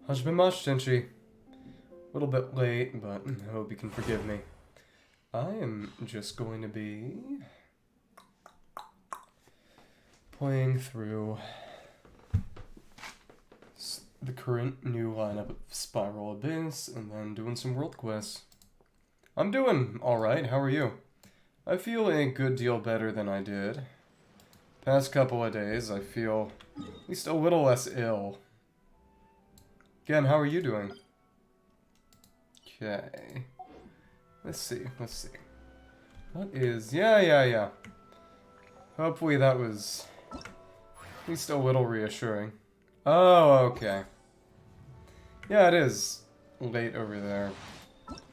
Hajime Tenchi. A little bit late, but I hope you can forgive me. I am just going to be playing through the current new lineup of Spiral Abyss and then doing some world quests. I'm doing alright, how are you? I feel a good deal better than I did. Past couple of days, I feel at least a little less ill. Again, how are you doing? Okay. Let's see. What is... Yeah. Hopefully that was at least a little reassuring. Oh, okay. Yeah, it is late over there.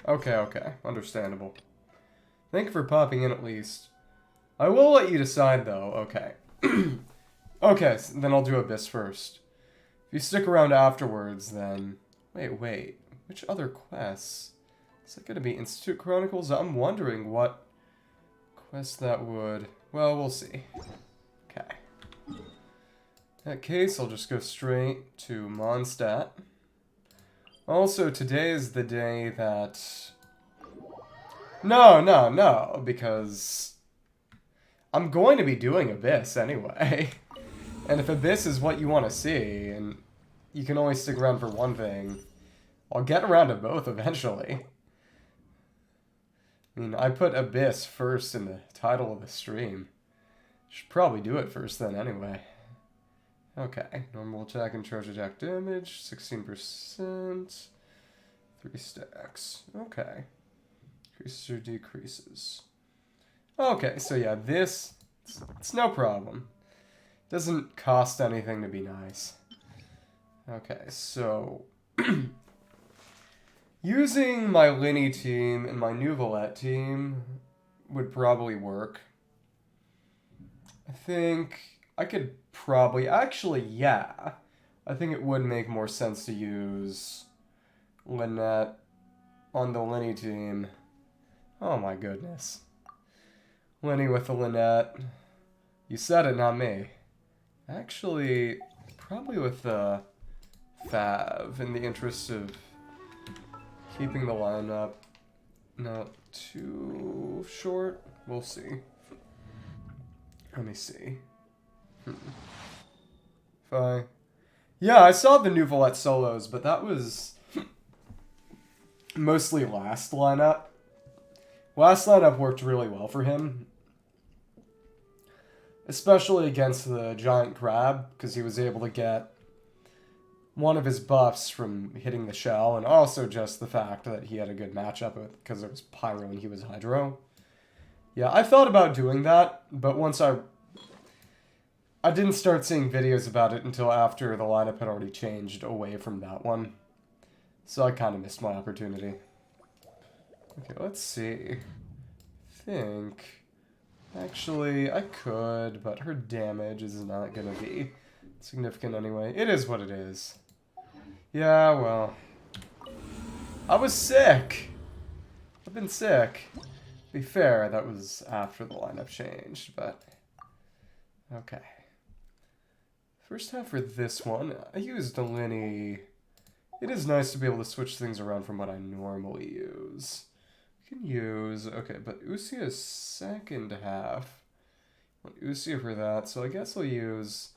Okay. Understandable. Thank you for popping in at least. I will let you decide, though. Okay. Okay, so then I'll do Abyss first. If you stick around afterwards, then... Wait. Which other quests? Is that going to be Institute Chronicles? I'm wondering what quest that would... Well, we'll see. Okay. In that case, I'll just go straight to Mondstadt. Also, today is the day that... No, because... I'm going to be doing Abyss anyway. And if Abyss is what you want to see, and you can only stick around for one thing, I'll get around to both eventually. I mean, I put Abyss first in the title of the stream. Should probably do it first then anyway. Okay, normal attack and charge attack damage, 16%, 3 stacks. Okay. Increases or decreases. Okay, so yeah, this, it's no problem. Doesn't cost anything to be nice. Okay, so... using my Lyney team and my Neuvillette team would probably work. I think I could probably... Actually, yeah. I think it would make more sense to use Lynette on the Lyney team. Oh my goodness. Lyney with the Lynette. You said it, not me. Actually, probably with the Fav, in the interest of keeping the lineup not too short. We'll see. Let me see. Fine. Yeah, I saw the Neuvillette solos, but that was mostly last lineup. Last lineup worked really well for him. Especially against the giant crab, because he was able to get one of his buffs from hitting the shell, and also just the fact that he had a good matchup with, because it was Pyro and he was Hydro. Yeah, I thought about doing that, but once I didn't start seeing videos about it until after the lineup had already changed away from that one. So I kind of missed my opportunity. Okay, let's see. Actually, I could, but her damage is not going to be significant anyway. It is what it is. Yeah, well. I was sick. I've been sick. To be fair, that was after the lineup changed, but... Okay. First half for this one, I used a Lyney. It is nice to be able to switch things around from what I normally use. Can use... Okay, but Usia's second half. I want Usia for that, so I guess I'll use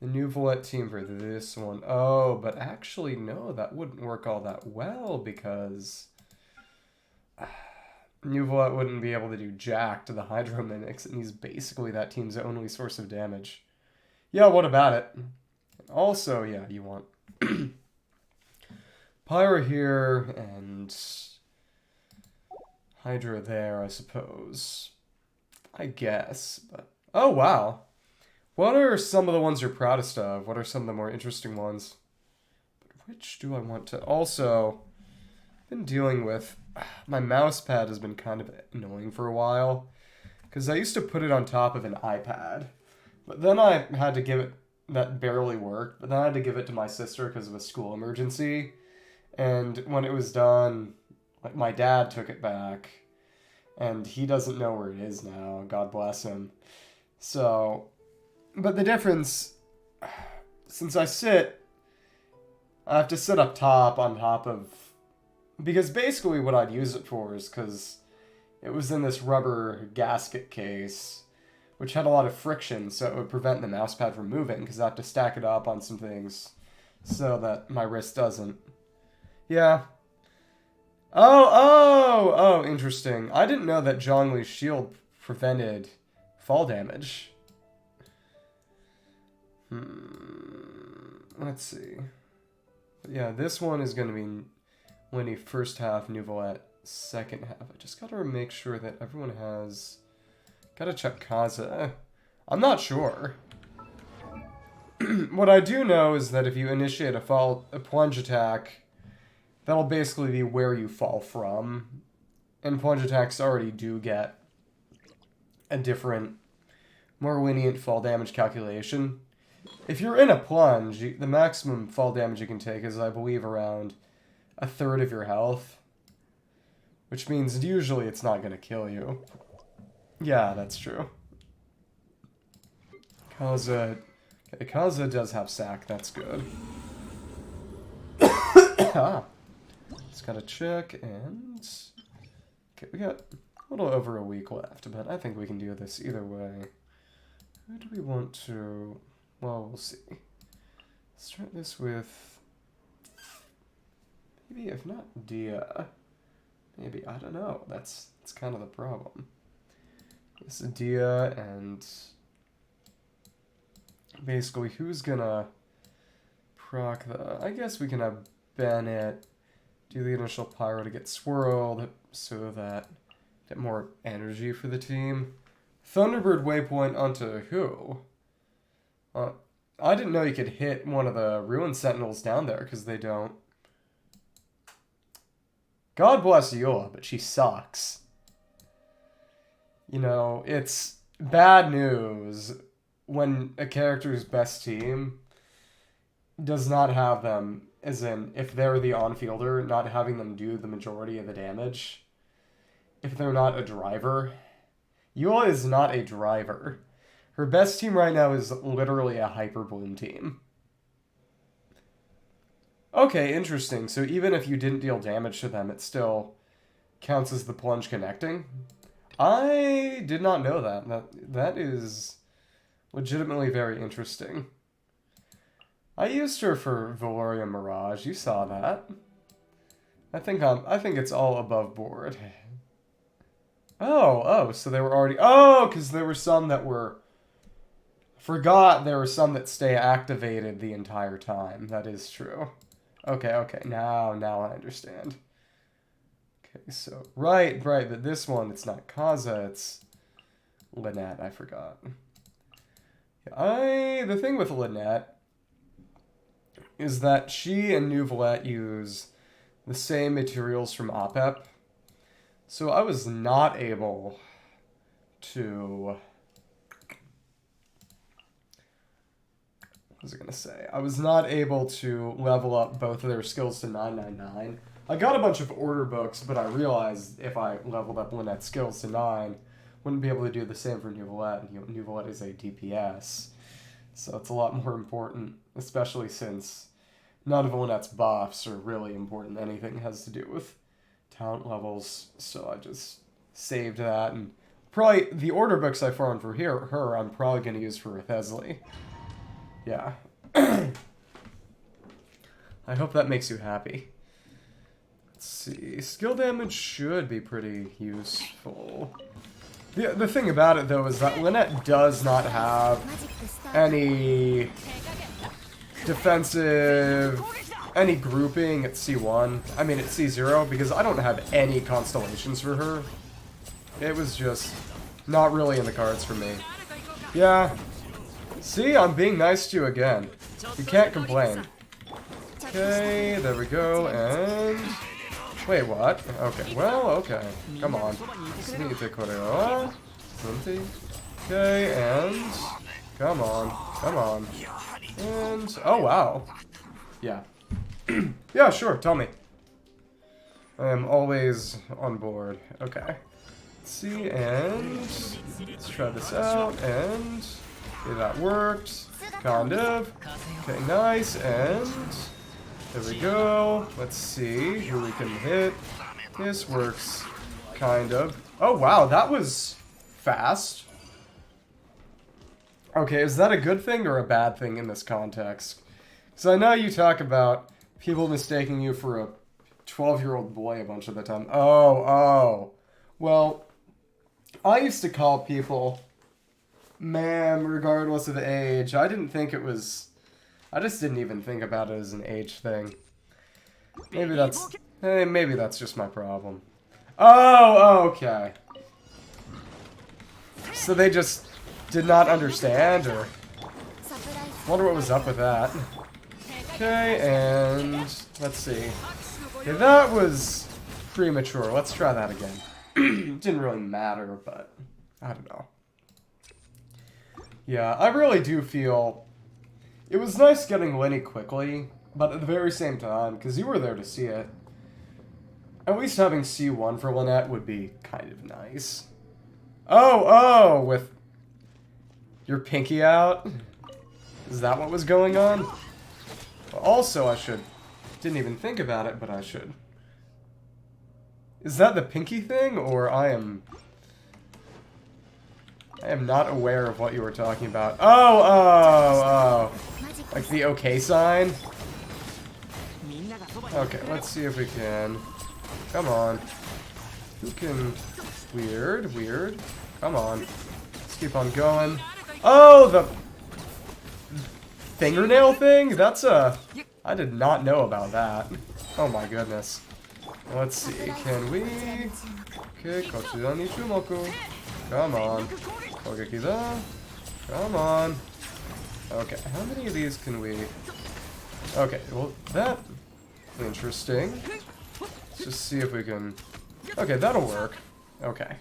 the Neuvillette team for this one. Oh, but actually, no, that wouldn't work all that well, because... Neuvillette wouldn't be able to do jack to the Hydro Mimics, and he's basically that team's only source of damage. Yeah, what about it? Also, yeah, you want... Pyro here, and... Hydra there, I suppose. I guess, but... Oh, wow. What are some of the ones you're proudest of? What are some of the more interesting ones? But which do I want to... Also, I've been dealing with... My mouse pad has been kind of annoying for a while. Because I used to put it on top of an iPad. But then I had to give it... That barely worked. But then I had to give it to my sister because of a school emergency. And when it was done... Like, my dad took it back, and he doesn't know where it is now. God bless him. So, but the difference, since I sit I have to sit up top on top of... Because basically what I'd use it for is because it was in this rubber gasket case, which had a lot of friction, so it would prevent the mousepad from moving, because I have to stack it up on some things so that my wrist doesn't. Yeah. Oh, interesting. I didn't know that Zhongli's shield prevented fall damage. Let's see. But yeah, this one is going to be Lyney first half, Neuvillette second half. I just gotta make sure that everyone has... Gotta check Kaza. I'm not sure. What I do know is that if you initiate a plunge attack, that'll basically be where you fall from. And plunge attacks already do get a different, more lenient fall damage calculation. If you're in a plunge, the maximum fall damage you can take is, I believe, around a third of your health. Which means usually it's not going to kill you. Yeah, that's true. Kaza does have sack, that's good. Just gotta check, and... Okay, we got a little over a week left, but I think we can do this either way. Who do we want to... Well, we'll see. Let's start this with... Maybe if not Dehya. Maybe, I don't know. That's kind of the problem. It's Dehya, and... Basically, who's gonna proc the... I guess we can have Bennett do the initial Pyro to get swirled, so that get more energy for the team. Thunderbird waypoint onto who? I didn't know you could hit one of the Ruin Sentinels down there, because they don't. God bless Eula, but she sucks. You know, it's bad news when a character's best team does not have them, as in, if they're the on-fielder, not having them do the majority of the damage. If they're not a driver. Eula is not a driver. Her best team right now is literally a Hyperbloom team. Okay, interesting. So even if you didn't deal damage to them, it still counts as the plunge connecting? I did not know that. That is legitimately very interesting. I used her for Valoria Mirage. You saw that. I think it's all above board. Oh, so they were already... Oh, because there were some that were... Forgot there were some that stay activated the entire time. That is true. Okay, now I understand. Okay, so, right, but this one, it's not Kaza, it's Lynette, I forgot. Yeah, the thing with Lynette is that she and Neuvillette use the same materials from OPEP, so I was not able to... What was I going to say? I was not able to level up both of their skills to 999. I got a bunch of order books, but I realized if I leveled up Lynette's skills to 9, wouldn't be able to do the same for Neuvillette, and Neuvillette is a DPS. So it's a lot more important, especially since none of Lynette's buffs are really important. Anything has to do with talent levels, so I just saved that, and probably the order books I found for her, I'm probably going to use for Thesly. Yeah. I hope that makes you happy. Let's see. Skill damage should be pretty useful. The thing about it, though, is that Lynette does not have any defensive, any grouping at C1. I mean, at C0, because I don't have any constellations for her. It was just not really in the cards for me. Yeah. See, I'm being nice to you again. You can't complain. Okay, there we go, and... Wait, what? Okay, well, okay. Come on. Okay, and... Come on. And... Oh, wow. Yeah. Yeah, sure, tell me. I am always on board. Okay. Let's see, and... Let's try this out, and... Okay, that worked. Kind of. Okay, nice, and... There we go. Let's see who we can hit. This works, kind of. Oh, wow, that was fast. Okay, is that a good thing or a bad thing in this context? Because I know you talk about people mistaking you for a 12-year-old boy a bunch of the time. Oh. Well, I used to call people ma'am regardless of age. I didn't think it was... I just didn't even think about it as an age thing. Maybe that's... Hey, maybe that's just my problem. Oh, okay. So they just did not understand, or... Wonder what was up with that. Okay, and... Let's see. Okay, that was premature. Let's try that again. Didn't really matter, but... I don't know. Yeah, I really do feel... It was nice getting Lyney quickly, but at the very same time, because you were there to see it, at least having C1 for Lynette would be kind of nice. Oh, with your pinky out? Is that what was going on? Well, also, I should... Didn't even think about it, but I should. Is that the pinky thing, or I am not aware of what you were talking about. Oh. Like the okay sign? Okay, let's see if we can. Come on. Who can... Weird. Come on. Let's keep on going. Oh, the... fingernail thing? That's a... I did not know about that. Oh my goodness. Let's see, can we... Okay, kochira ni chumoku. Come on. Kogeki da. Come on. Okay, how many of these can we... Okay, well, that... Interesting. Let's just see if we can... Okay, that'll work. Okay.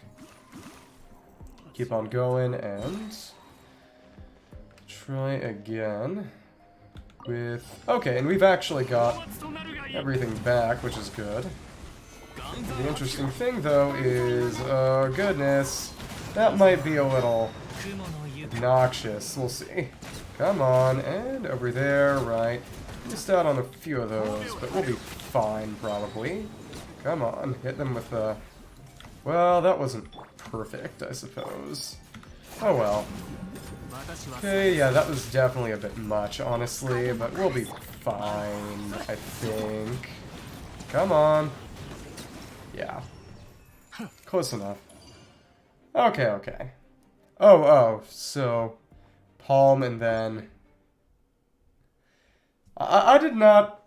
Keep on going, and... Try again. With... Okay, and we've actually got everything back, which is good. The interesting thing, though, is... Oh, goodness. That might be a little... obnoxious. We'll see. Come on, and over there, right. Missed out on a few of those, but we'll be fine, probably. Come on, hit them with the... Well, that wasn't perfect, I suppose. Oh well. Okay, yeah, that was definitely a bit much, honestly, but we'll be fine, I think. Come on. Yeah. Close enough. Okay. Oh, so... Palm and then... I did not...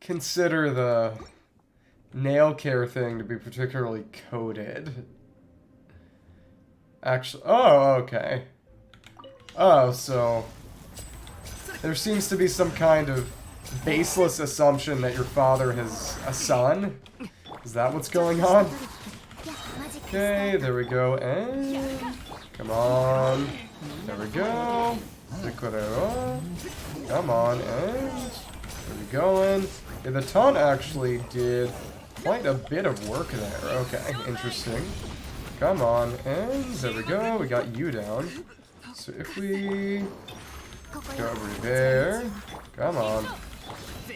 consider the... nail care thing to be particularly coded. Actually... Oh, okay. Oh, so... There seems to be some kind of baseless assumption that your father has a son? Is that what's going on? Okay, there we go, and... Come on. There we go. Come on, and... Where are we going? Yeah, the taunt actually did quite a bit of work there. Okay, interesting. Come on, and there we go. We got you down. So if we... Go over there. Come on.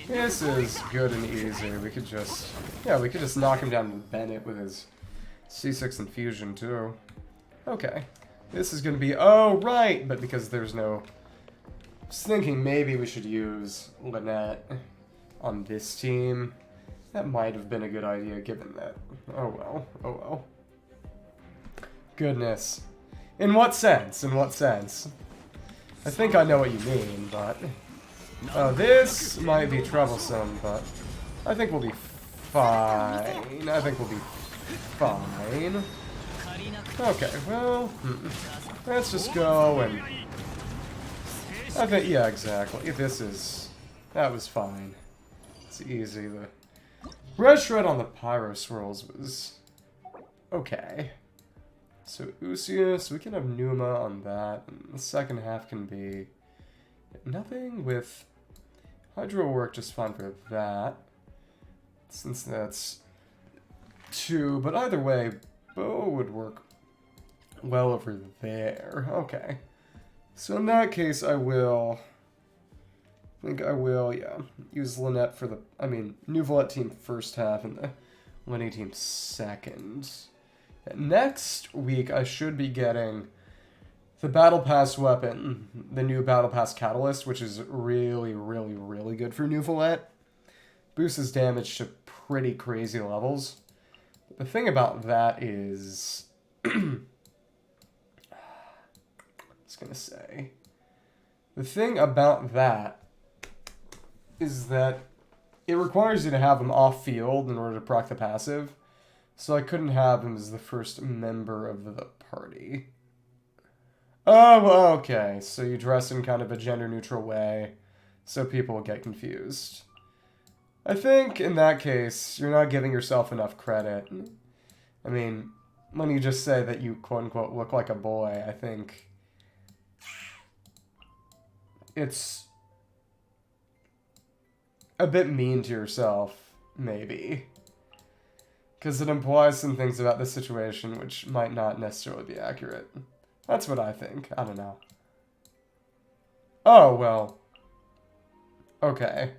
This is good and easy. We could just... Yeah, we could just knock him down with Bennett with his C6 infusion, too. Okay. This is gonna be... Oh, right! But because there's no... I was thinking maybe we should use Lynette on this team. That might have been a good idea, given that... Oh, well. Goodness. In what sense? In what sense? I think I know what you mean, but... this might be troublesome, but... I think we'll be fine. Okay, well... Let's just go and... I think, yeah, exactly. That was fine. It's easy. The red shred on the Pyro swirls was... Okay. So Usius, we can have Numa on that, and the second half can be... Nothing with... Hydro will work just fine for that, since that's 2, but either way, Bow would work well over there. Okay. So in that case, I will I think I will, yeah. Use Lynette for the... I mean, Neuvillette team first half and the Lyney team second. Next week, I should be getting the Battle Pass weapon, the new Battle Pass Catalyst, which is really, really, really good for Neuvillette. Boosts his damage to pretty crazy levels. The thing about that is... I was gonna say... The thing about that is that it requires you to have him off-field in order to proc the passive. So I couldn't have him as the first member of the party. Oh, okay. So you dress in kind of a gender-neutral way, so people will get confused. I think, in that case, you're not giving yourself enough credit. I mean, when you just say that you, quote-unquote, look like a boy, I think it's a bit mean to yourself, maybe. Because it implies some things about the situation which might not necessarily be accurate. That's what I think. I don't know. Oh, well. Okay.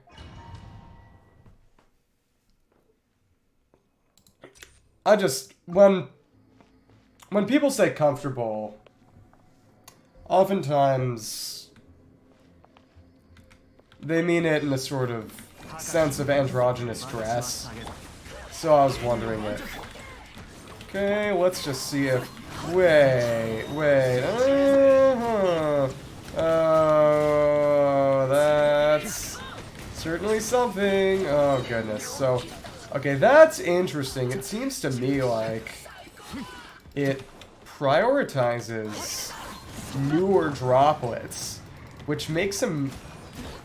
I just... When people say comfortable, oftentimes they mean it in a sort of sense of androgynous dress. So I was wondering if... Okay, let's just see if... Wait. Oh, that's certainly something. Oh, goodness. So, okay, that's interesting. It seems to me like it prioritizes newer droplets, which makes them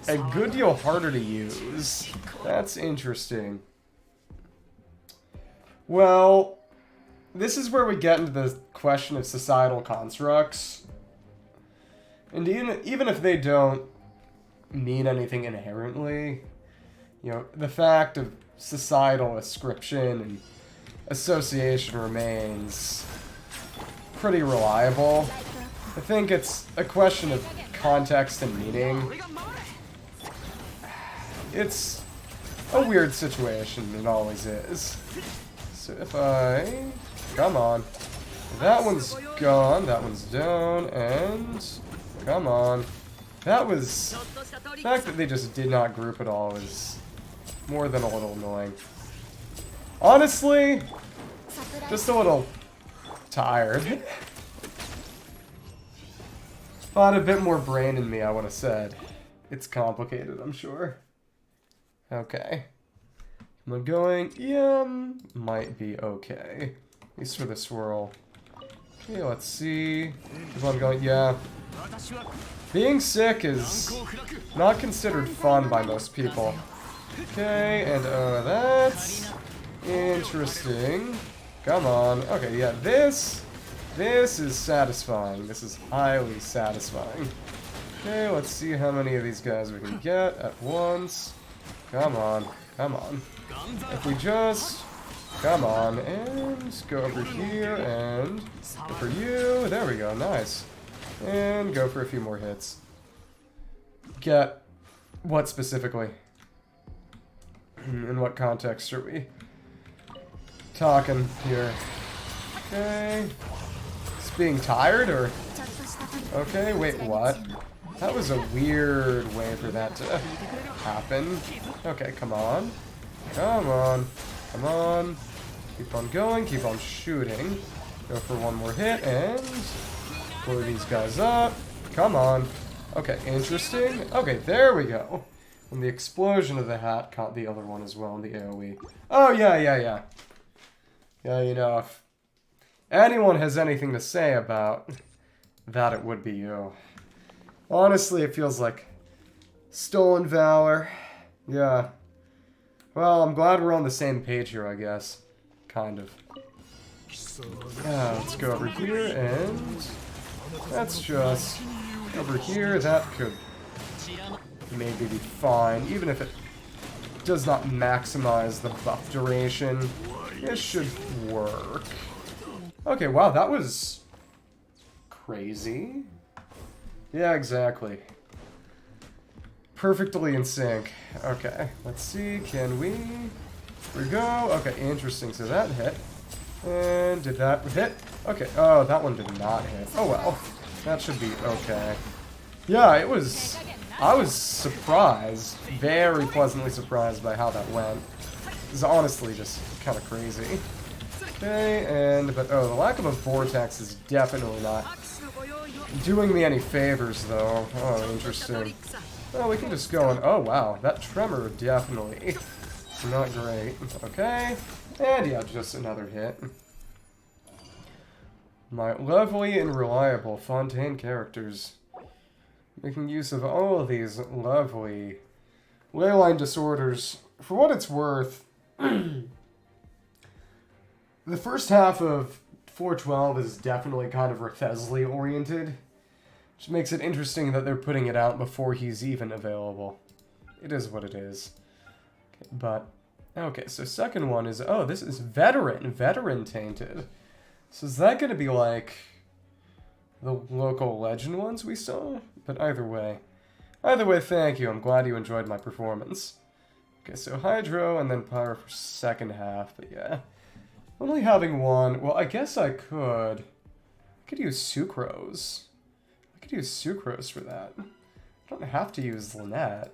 a good deal harder to use. That's interesting. Well, this is where we get into the question of societal constructs. And even if they don't mean anything inherently, you know, the fact of societal ascription and association remains pretty reliable. I think it's a question of context and meaning. It's a weird situation, it always is. So if I... Come on. That one's gone, that one's down, and... Come on. That was... The fact that they just did not group at all is more than a little annoying. Honestly, just a little tired. If I had a bit more brain in me, I would have said. It's complicated, I'm sure. Okay. Am I going? Yeah, might be okay. At least for the swirl. Okay, let's see. If I'm going, yeah. Being sick is not considered fun by most people. Okay, and that's interesting. Come on. Okay, yeah, this is satisfying. This is highly satisfying. Okay, let's see how many of these guys we can get at once. Come on, come on. If we just... Come on, and go over here, and go for you. There we go, nice. And go for a few more hits. Get what specifically? In what context are we talking here? Okay. It's being tired, or... Okay, wait, what? That was a weird way for that to happen. Okay, come on. Come on. Come on. Keep on going, keep on shooting. Go for one more hit, and... blow these guys up. Come on. Okay, interesting. Okay, there we go. And the explosion of the hat caught the other one as well in the AoE. Oh, yeah. Yeah, you know, if anyone has anything to say about that, it would be you. Honestly, it feels like stolen valor. Yeah. Well, I'm glad we're on the same page here, I guess. Kind of. Yeah, let's go over here, and that's just over here. That could maybe be fine, even if it does not maximize the buff duration. It should work. Okay, wow, that was crazy. Yeah, exactly. perfectly in sync. Okay, let's see, can we? Here we go. Okay, interesting. So that hit. And did that hit? Okay, oh, that one did not hit. Oh well, that should be okay. Yeah, it was... I was surprised, very pleasantly surprised by how that went. It was honestly just kind of crazy. Okay, but oh, the lack of a vortex is definitely not doing me any favors, though. Oh, interesting. Well, we can just go and... Oh, wow, that tremor definitely not great. Okay, and yeah, just another hit. My lovely and reliable Fontaine characters. Making use of all of these lovely leyline disorders. For what it's worth, the first half of 412 is definitely kind of Rathesli oriented, which makes it interesting that they're putting it out before he's even available. It is what it is. Okay, but, okay, so second one is, oh, this is veteran tainted. So is that going to be like the local legend ones we saw? But either way, thank you. I'm glad you enjoyed my performance. Okay, so Hydro and then Pyro for second half, but yeah. Only having one, well, I guess I could use Sucrose. I could use Sucrose for that. I don't have to use Lynette.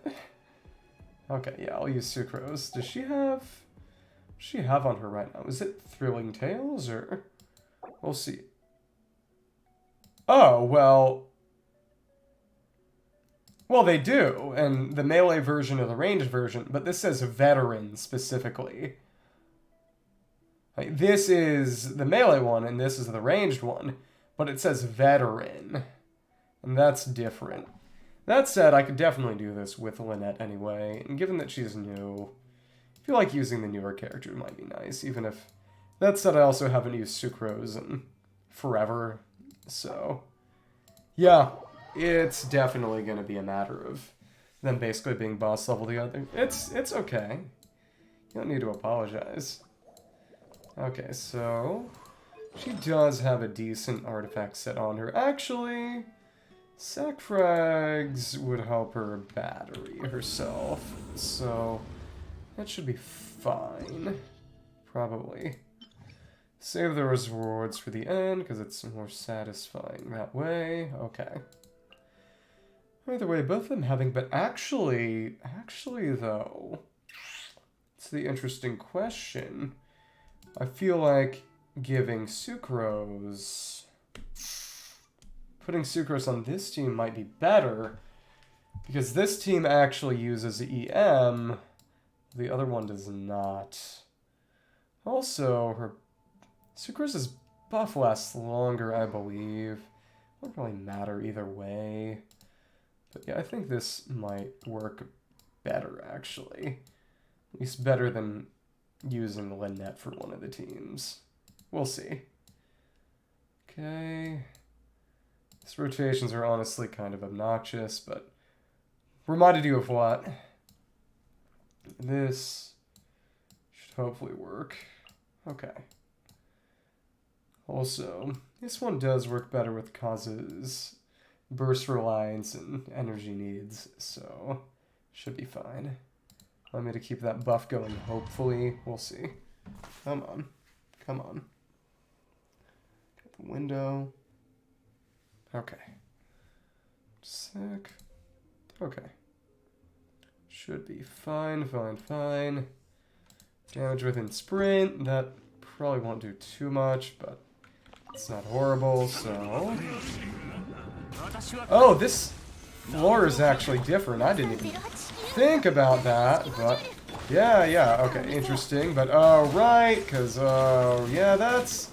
Okay, yeah, I'll use Sucrose. Does she have on her right now? Is it Thrilling Tales, or? We'll see. Oh, well... Well, they do, and the melee version or the ranged version, but this says veteran specifically. Like, this is the melee one, and this is the ranged one, but it says veteran, and that's different. That said, I could definitely do this with Lynette anyway, and given that she's new, I feel like using the newer character might be nice, even if... That said, I also haven't used Sucrose in forever, so... Yeah. It's definitely going to be a matter of them basically being boss level together. It's okay. You don't need to apologize. Okay, so... She does have a decent artifact set on her. Actually, Sac Frags would help her battery herself. So, that should be fine. Probably. Save the rewards for the end, because it's more satisfying that way. Okay. Either way, both of them having, but actually though, it's the interesting question. I feel like giving Sucrose, putting Sucrose on this team might be better, because this team actually uses EM, the other one does not. Also, her Sucrose's buff lasts longer, I believe. Won't really matter either way. But yeah, I think this might work better, actually. At least better than using Lynette for one of the teams. We'll see. Okay. These rotations are honestly kind of obnoxious, but reminded you of what? This should hopefully work. Okay. Also, this one does work better with Kazu's burst reliance and energy needs, so should be fine. Want me to keep that buff going, hopefully. We'll see. Come on. Come on. Get the window. Okay. Sec. Okay. Should be fine, fine. Damage within sprint. That probably won't do too much, but it's not horrible, so... Oh, this floor is actually different. I didn't even think about that, but... Yeah, okay, interesting. But, oh, right, because, oh, yeah, that's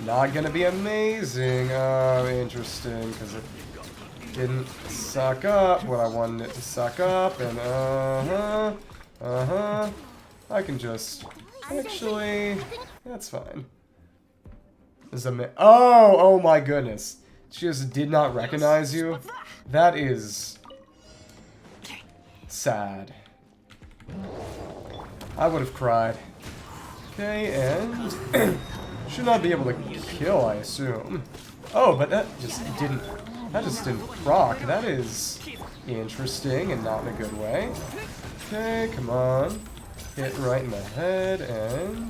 not gonna be amazing. Oh, interesting, because it didn't suck up what I wanted it to suck up, and, I can just... Actually, that's fine. Oh my goodness. She just did not recognize you. That is... sad. I would have cried. Okay, and... should not be able to kill, I assume. Oh, but that just didn't proc. That is interesting and not in a good way. Okay, come on. Hit right in the head, and...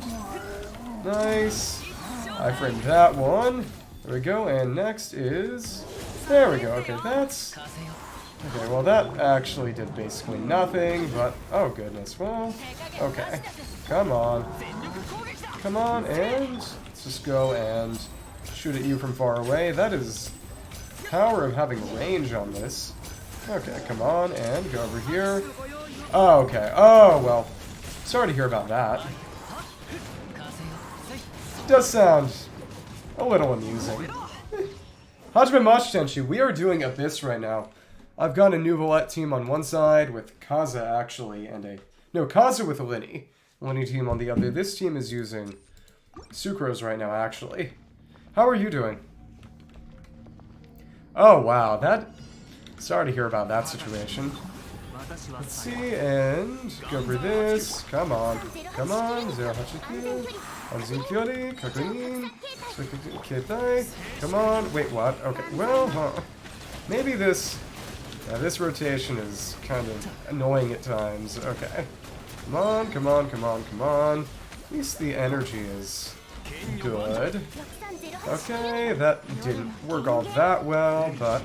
nice. I framed that one. There we go, and next is... there we go, okay, that's... okay, well that actually did basically nothing, but... oh goodness, well... okay. Come on. Come on, and... let's just go and shoot at you from far away. That is power of having range on this. Okay, come on, and go over here. Oh, okay. Oh, well. Sorry to hear about that. Does sound a little amusing. Hajime Machi Tenshi, we are doing Abyss right now. I've got a Neuvillette team on one side with Kaza, actually, and a... no, Kaza with a Lyney. Lyney team on the other. This team is using Sucrose right now, actually. How are you doing? Oh, wow. That... sorry to hear about that situation. Let's see, and go for this. Come on. Come on. 08Q. Anzukyori. Kakunin. Ketai. Come on. Wait, what? Okay. Well, huh. Maybe this... yeah, this rotation is kind of annoying at times. Okay. Come on, come on, come on, come on. At least the energy is good. Okay, that didn't work all that well, but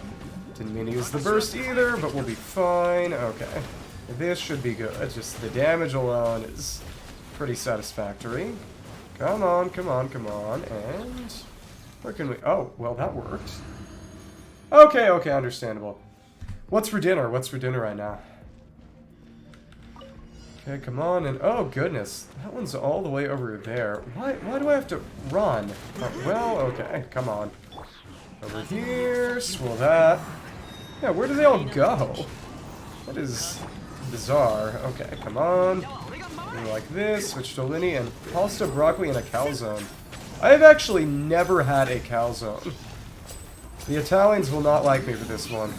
didn't mean to use the burst either, but we'll be fine. Okay. This should be good. Just the damage alone is pretty satisfactory. Come on, come on, come on, and... where can we... oh, well, that worked. Okay, okay, understandable. What's for dinner? What's for dinner right now? Okay, come on, and oh goodness, that one's all the way over there. Why do I have to run? Oh, well, okay, come on. Over here, swirl that. Yeah, where do they all go? That is bizarre. Okay, come on. Like this, switch to Lyney, and pasta, broccoli, and a calzone. I have actually never had a calzone. The Italians will not like me for this one.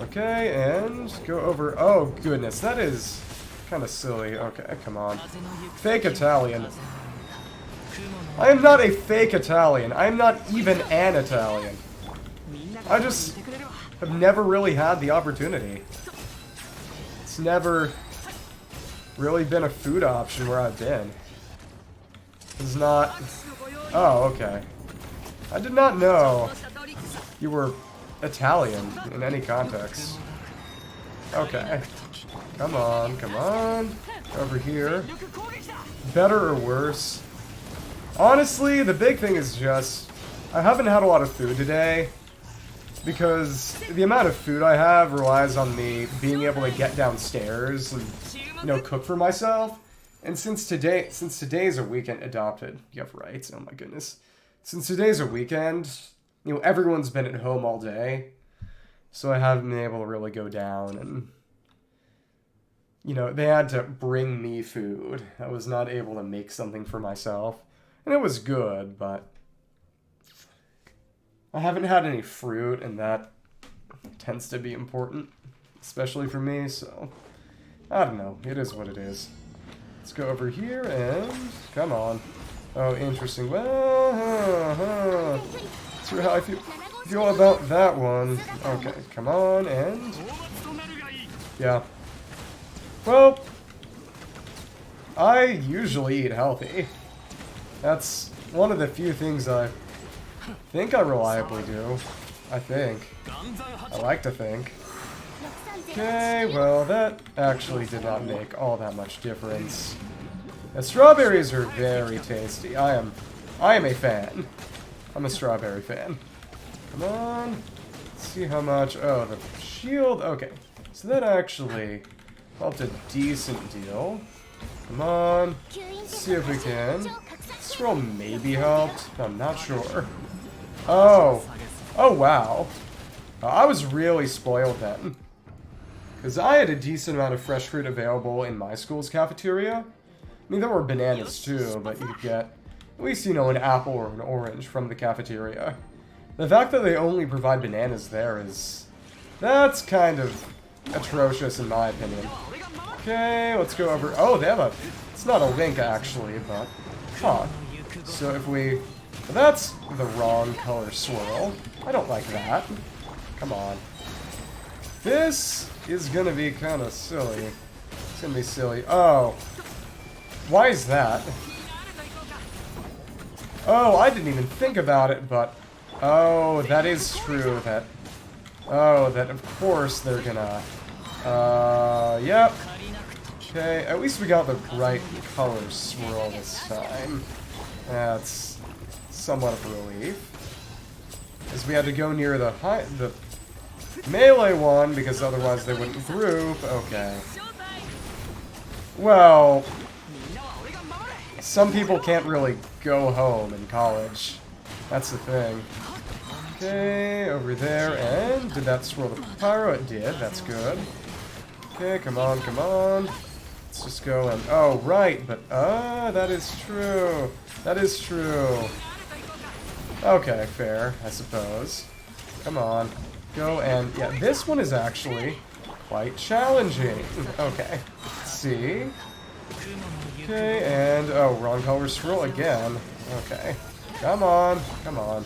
Okay, and go over... oh goodness, that is... kind of silly. Okay, come on. Fake Italian. I am not a fake Italian. I am not even an Italian. I just have never really had the opportunity. It's never really been a food option where I've been. It's not... oh, okay. I did not know you were Italian in any context. Okay. Come on, come on. Over here. Better or worse? Honestly, the big thing is just... I haven't had a lot of food today, because the amount of food I have relies on me being able to get downstairs and, you know, cook for myself. And since today's a weekend adopted... you have rights, oh my goodness. Since today's a weekend, you know, everyone's been at home all day, so I haven't been able to really go down and... you know, they had to bring me food. I was not able to make something for myself. And it was good, but... I haven't had any fruit, and that tends to be important. Especially for me, so... I don't know. It is what it is. Let's go over here, and... come on. Oh, interesting. Well... let's see how I feel about that one. Okay, come on, and... yeah. Well, I usually eat healthy. That's one of the few things I think I reliably do. I think. I like to think. Okay, well, that actually did not make all that much difference. The strawberries are very tasty. I am a fan. I'm a strawberry fan. Come on. Let's see how much... oh, the shield... okay. So that actually... helped a decent deal. Come on. Let's see if we can. This roll maybe helped. I'm not sure. Oh. Oh, wow. I was really spoiled then. Because I had a decent amount of fresh fruit available in my school's cafeteria. I mean, there were bananas too, but you could get at least, you know, an apple or an orange from the cafeteria. The fact that they only provide bananas there is... that's kind of... atrocious in my opinion. Okay, let's go over... oh, they have a... it's not a link actually, but... huh. So if we... well, that's the wrong color swirl. I don't like that. Come on. This is gonna be kind of silly. It's gonna be silly. Oh. Why is that? Oh, I didn't even think about it, but... Oh, that is true, that... Oh, that of course they're gonna... Yep. Okay, at least we got the right color swirl this time. That's somewhat of a relief. As we had to go near the melee one, because otherwise they wouldn't group. Okay. Well, some people can't really go home in college. That's the thing. Okay, over there, and did that swirl the Pyro? It did, that's good. Okay, come on, come on. Let's just go and... Oh, right, but... that is true. That is true. Okay, fair, I suppose. Come on. Go and... Yeah, this one is actually quite challenging. Okay. Let's see. Okay, and... Oh, wrong color swirl again. Okay. Come on. Come on.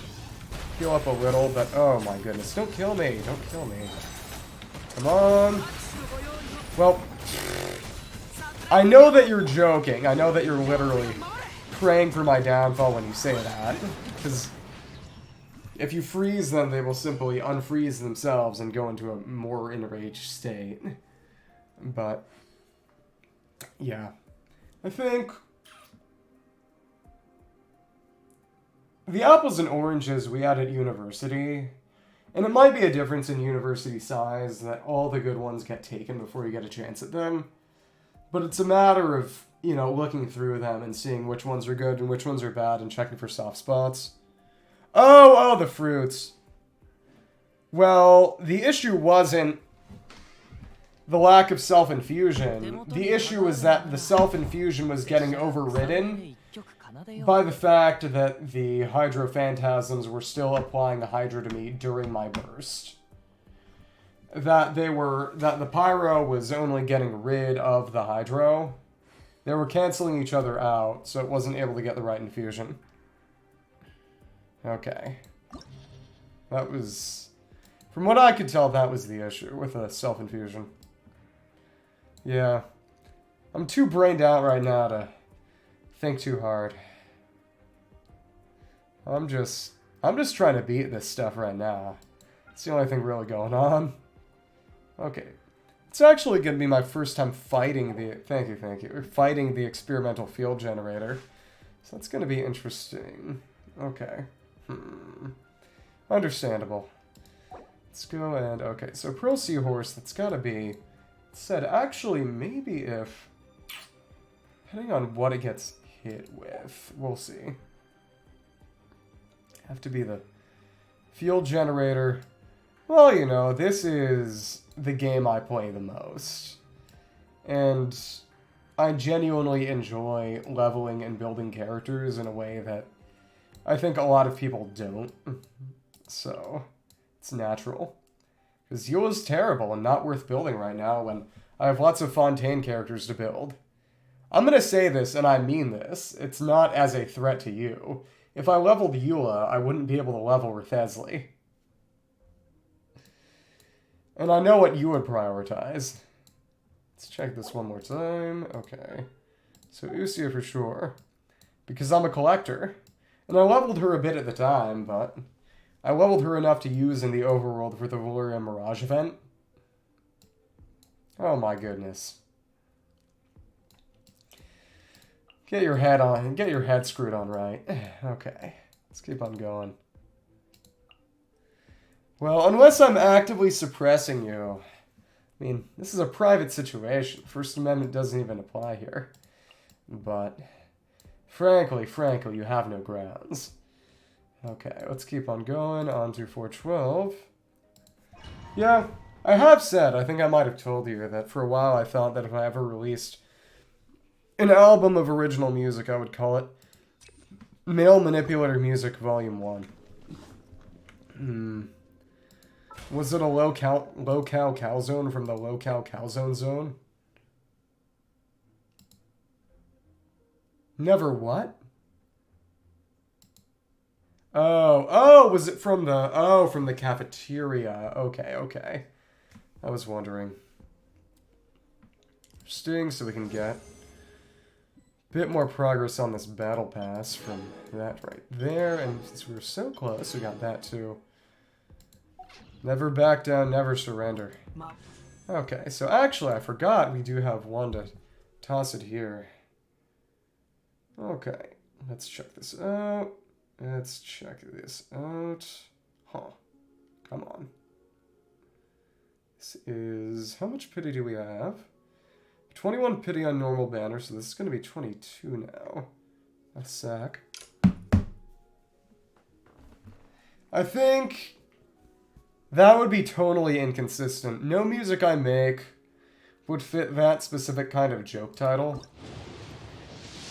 Heal up a little, but... Oh, my goodness. Don't kill me. Don't kill me. Come on. Well... I know that you're joking. I know that you're literally praying for my downfall when you say that. Because if you freeze them, they will simply unfreeze themselves and go into a more enraged state. But, yeah. I think the apples and oranges we had at university, and it might be a difference in university size that all the good ones get taken before you get a chance at them. But it's a matter of, you know, looking through them and seeing which ones are good and which ones are bad and checking for soft spots. Oh, the fruits. Well, the issue wasn't the lack of self-infusion. The issue was that the self-infusion was getting overridden by the fact that the Hydro Phantasms were still applying the Hydro to me during my burst. That the Pyro was only getting rid of the Hydro. They were canceling each other out, so it wasn't able to get the right infusion. Okay. That was... From what I could tell, that was the issue with the self-infusion. Yeah. I'm too brained out right now to think too hard. I'm just trying to beat this stuff right now. It's the only thing really going on. Okay. It's actually going to be my first time fighting the... Thank you. Fighting the experimental field generator. So that's going to be interesting. Okay. Understandable. Let's go and... Okay, so Pearl Seahorse, that's got to be... Said, actually, maybe if... Depending on what it gets hit with. We'll see. Have to be the field generator. Well, you know, this is the game I play the most. And I genuinely enjoy leveling and building characters in a way that I think a lot of people don't. So, it's natural. Because Eula's terrible and not worth building right now when I have lots of Fontaine characters to build. I'm going to say this, and I mean this. It's not as a threat to you. If I leveled Eula, I wouldn't be able to level Rethesli. And I know what you would prioritize. Let's check this one more time. Okay. So Usia for sure. Because I'm a collector. And I leveled her a bit at the time, but I leveled her enough to use in the overworld for the Valyria Mirage event. Oh my goodness. Get your head on, get your head screwed on right. Okay, let's keep on going. Well, unless I'm actively suppressing you. I mean, this is a private situation. First Amendment doesn't even apply here. But, frankly, you have no grounds. Okay, let's keep on going. On to 412. Yeah, I have said, I think I might have told you, that for a while I thought that if I ever released an album of original music, I would call it Male Manipulator Music Volume 1. Was it a low-cal calzone from the low-cal calzone zone? Never what? Oh, was it from the, from the cafeteria. Okay. I was wondering. Interesting, so we can get a bit more progress on this battle pass from that right there. And since we were so close, we got that too. Never back down, never surrender. Okay, so actually I forgot we do have one to toss it here. Okay, let's check this out. Let's check this out. Huh. Come on. This is... How much pity do we have? 21 pity on normal banner, so this is going to be 22 now. A sec. I think that would be totally inconsistent. No music I make would fit that specific kind of joke title.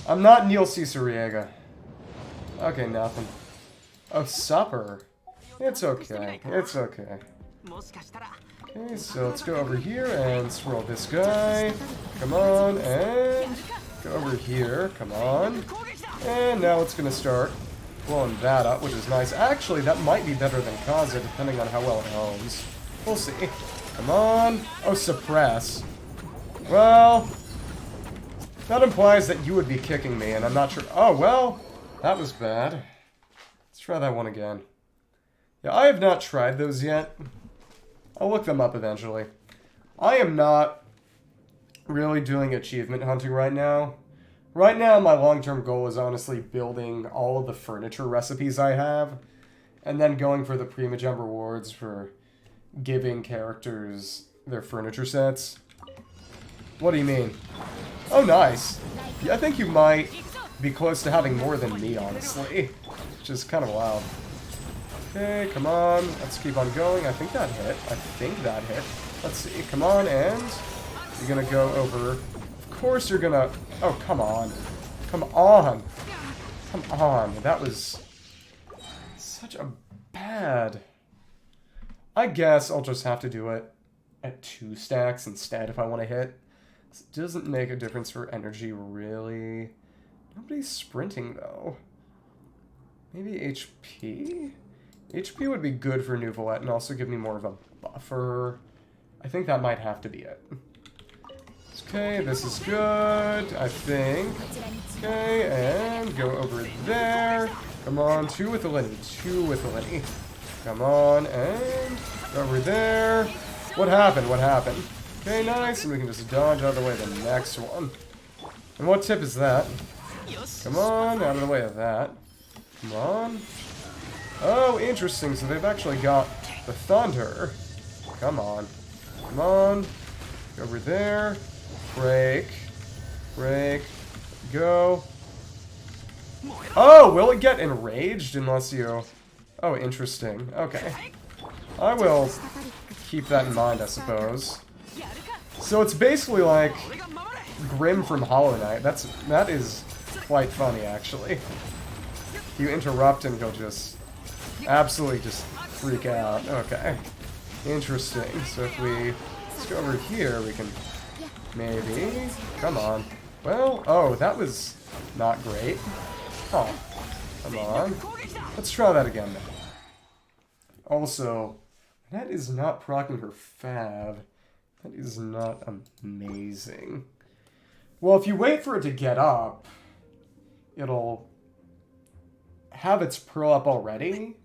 I'm not Neil Ciceriega. Okay, nothing. Oh, supper. It's okay. It's okay. Okay, so let's go over here and swirl this guy. Come on, and go over here. Come on. And now it's going to start blowing that up, which is nice. Actually, that might be better than Kaza, depending on how well it homes. We'll see. Come on. Oh, suppress. Well, that implies that you would be kicking me, and I'm not sure. Oh, well, that was bad. Let's try that one again. Yeah, I have not tried those yet. I'll look them up eventually. I am not really doing achievement hunting right now. Right now, my long-term goal is honestly building all of the furniture recipes I have, and then going for the Primagem rewards for giving characters their furniture sets. What do you mean? Oh, nice. Yeah, I think you might be close to having more than me, honestly. Which is kind of wild. Okay, come on. Let's keep on going. I think that hit. I think that hit. Let's see. Come on, and you're gonna go over. Of course you're gonna... Oh, come on. Come on. Come on. That was such a bad... I guess I'll just have to do it at 2 stacks instead if I want to hit. This doesn't make a difference for energy, really. Nobody's sprinting, though. Maybe HP? HP would be good for Neuvillette and also give me more of a buffer. I think that might have to be it. Okay, this is good, I think. Okay, and go over there. Come on, 2 with the Lyney, 2 with the Lyney. Come on, and go over there. What happened? What happened? Okay, nice, and we can just dodge out of the way of the next one. And what tip is that? Come on, out of the way of that. Come on. Oh, interesting, so they've actually got the thunder. Come on. Come on. Go over there. Break. Break. Go. Oh, will it get enraged unless you... Oh, interesting. Okay. I will keep that in mind, I suppose. So it's basically like Grim from Hollow Knight. That is quite funny, actually. You interrupt and he'll just absolutely just freak out. Okay. Interesting. So if we... Let's go over here, we can... Maybe... Come on. Well, oh, that was not great. Oh. Come on. Let's try that again. Also, that is not proccing her fab. That is not amazing. Well, if you wait for it to get up, it'll have its pearl up already.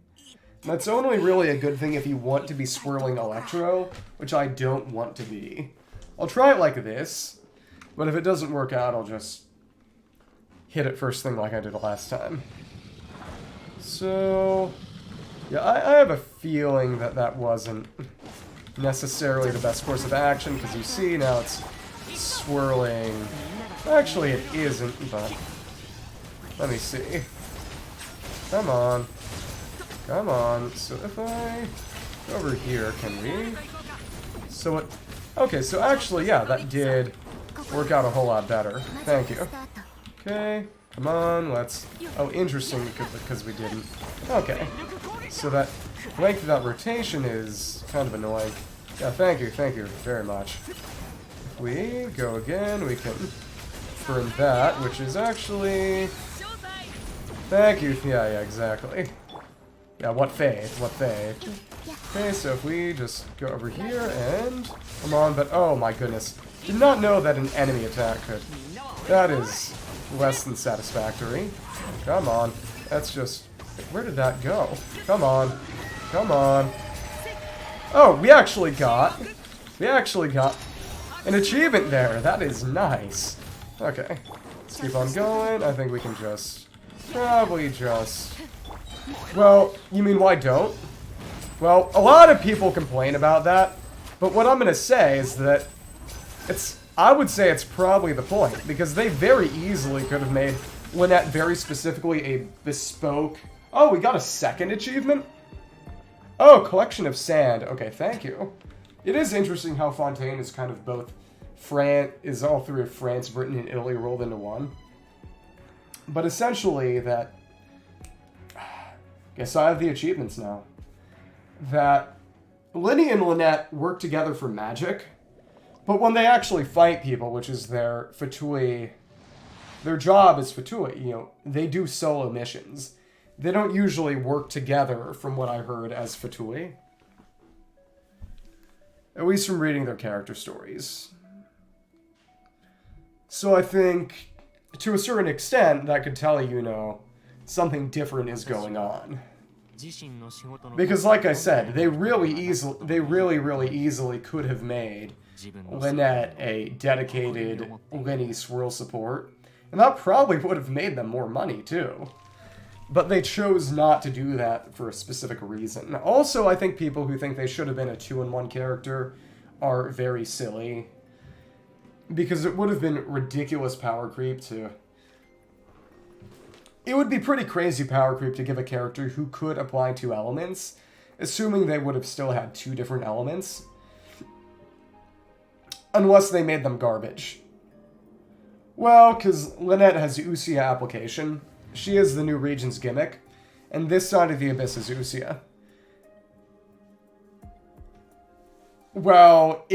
That's only really a good thing if you want to be swirling Electro, which I don't want to be. I'll try it like this, but if it doesn't work out, I'll just hit it first thing like I did last time. So, yeah, I have a feeling that that wasn't necessarily the best course of action, because you see now it's swirling. Actually, it isn't, but let me see. Come on. Come on. So if I go over here, can we? So it... Okay, so actually, yeah, that did work out a whole lot better. Thank you. Okay, come on, let's... Oh, interesting, because we didn't. Okay. So that length of that rotation is kind of annoying. Yeah, thank you very much. If we go again, we can burn that, which is actually... Thank you. Yeah, exactly. Yeah, what faith? What faith? Okay, so if we just go over here and... Come on, but oh my goodness. Did not know that an enemy attack could. That is less than satisfactory. Come on. That's just... Where did that go? Come on. Come on. Oh, we actually got an achievement there. That is nice. Okay. Let's keep on going. I think we can just... Probably just... Well, you mean why don't? Well, a lot of people complain about that, but what I'm gonna say is that I would say it's probably the point, because they very easily could have made Lynette very specifically a bespoke... Oh, we got a second achievement? Oh, collection of sand. Okay, thank you. It is interesting how Fontaine is kind of both is all three of France, Britain, and Italy rolled into one. But essentially that... Guess I have the achievements now. That Lyney and Lynette work together for magic, but when they actually fight people, which is their fatui... Their job is fatui, you know, they do solo missions. They don't usually work together, from what I heard, as fatui. At least from reading their character stories. So I think, to a certain extent, that could tell you, you know, something different is going on. Because like I said, they really easily could have made Lynette a dedicated Lyney swirl support. And that probably would have made them more money, too. But they chose not to do that for a specific reason. Also, I think people who think they should have been a 2-in-1 character are very silly. Because it would have been ridiculous power creep to... It would be pretty crazy power creep to give a character who could apply 2 elements, assuming they would have still had 2 different elements. Unless they made them garbage. Well, because Lynette has Usia application. She is the new region's gimmick, and this side of the Abyss is Usia. Well,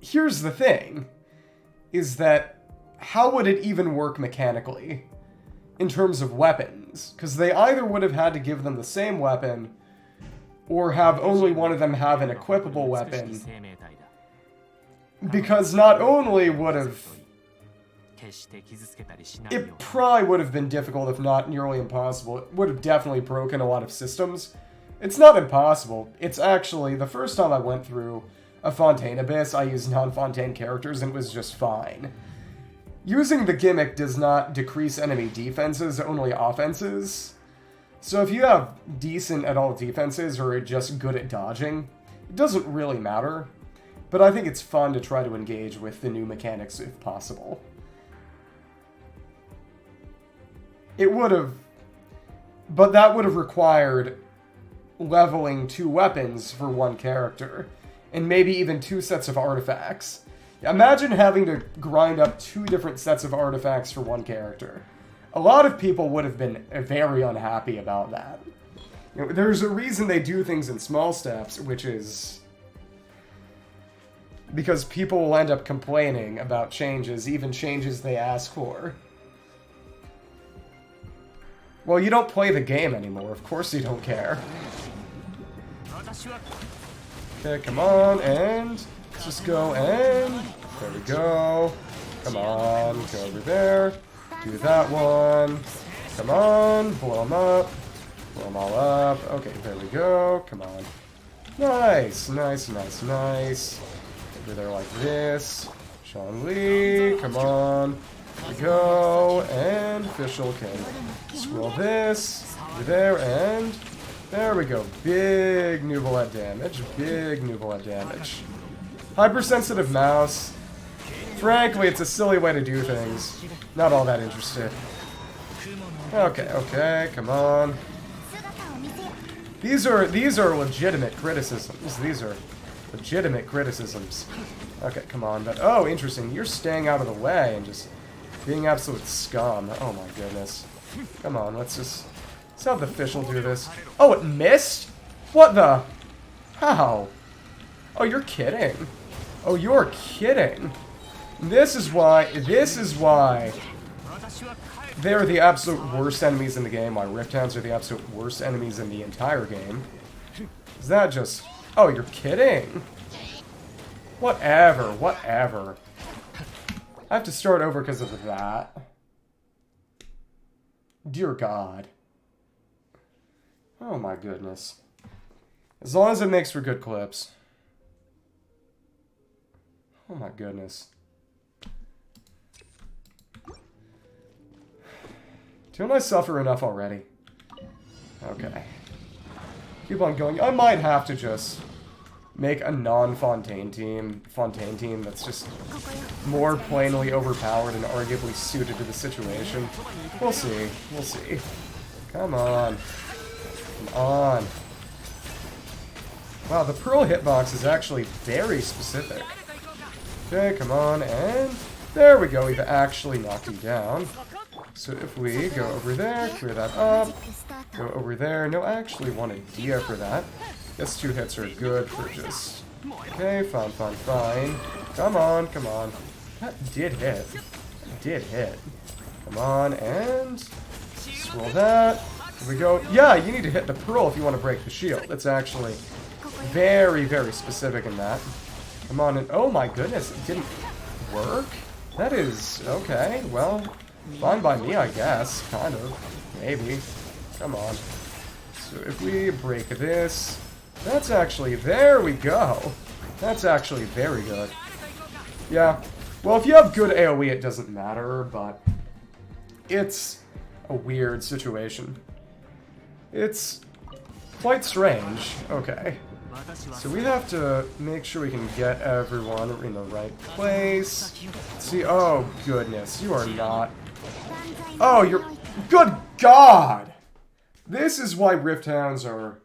here's the thing, is that how would it even work mechanically in terms of weapons? Because they either would have had to give them the same weapon, or have only one of them have an equipable weapon, because not only would have... It probably would have been difficult, if not nearly impossible. It would have definitely broken a lot of systems. It's not impossible. It's actually, the first time I went through a Fontaine Abyss, I used non-Fontaine characters and it was just fine. Using the gimmick does not decrease enemy defenses, only offenses. So if you have decent at all defenses or are just good at dodging, it doesn't really matter. But I think it's fun to try to engage with the new mechanics if possible. It would have... But that would have required leveling 2 weapons for 1 character. And maybe even 2 sets of artifacts. Imagine having to grind up 2 different sets of artifacts for 1 character. A lot of people would have been very unhappy about that. You know, there's a reason they do things in small steps, which is... because people will end up complaining about changes, even changes they ask for. Well, you don't play the game anymore. Of course you don't care. Okay, come on, and... Let's just go, and... There we go. Come on, go over there. Do that one. Come on, blow them up. Blow them all up. Okay, there we go. Come on. Nice, nice, nice, nice. Over there like this. Sean Lee, come on. There we go. And Official can scroll this. Over there, and there we go. Big Neuvillette damage. Big Neuvillette damage. Hypersensitive mouse. Frankly, it's a silly way to do things. Not all that interested. Okay, okay, come on. These are legitimate criticisms. These are legitimate criticisms. Okay, come on. But oh, interesting. You're staying out of the way and just being absolute scum. Oh my goodness. Come on, let's have the official do this. Oh, it missed? What the? How? Oh, you're kidding. Oh, you're kidding. This is why they're the absolute worst enemies in the game, why Rift Hounds are the absolute worst enemies in the entire game. Is that just... Oh, you're kidding? Whatever, whatever. I have to start over because of that. Dear God. Oh my goodness. As long as it makes for good clips. Oh my goodness. Don't I suffer enough already? Okay. Keep on going. I might have to just make a non-Fontaine team that's just more plainly overpowered and arguably suited to the situation. We'll see. We'll see. Come on. Come on. Wow, the Pearl hitbox is actually very specific. Okay, come on, and there we go. We've actually knocked him down. So if we go over there, clear that up, go over there. No, I actually wanted Dehya for that. Guess 2 hits are good for just... Okay, fine, fine, fine. Come on, come on. That did hit. That did hit. Come on, and... Swirl that. Here we go. Yeah, you need to hit the Pearl if you want to break the shield. That's actually very, very specific in that. Come on, and... Oh my goodness, it didn't work? That is... Okay, well... Fine by me, I guess. Kind of. Maybe. Come on. So if we break this... That's actually... There we go. That's actually very good. Yeah. Well, if you have good AoE, it doesn't matter, but... It's a weird situation. It's quite strange. Okay. So we have to make sure we can get everyone in the right place. Let's see, oh goodness, you are not... Oh, you're... Good God! This is why Rift Hounds are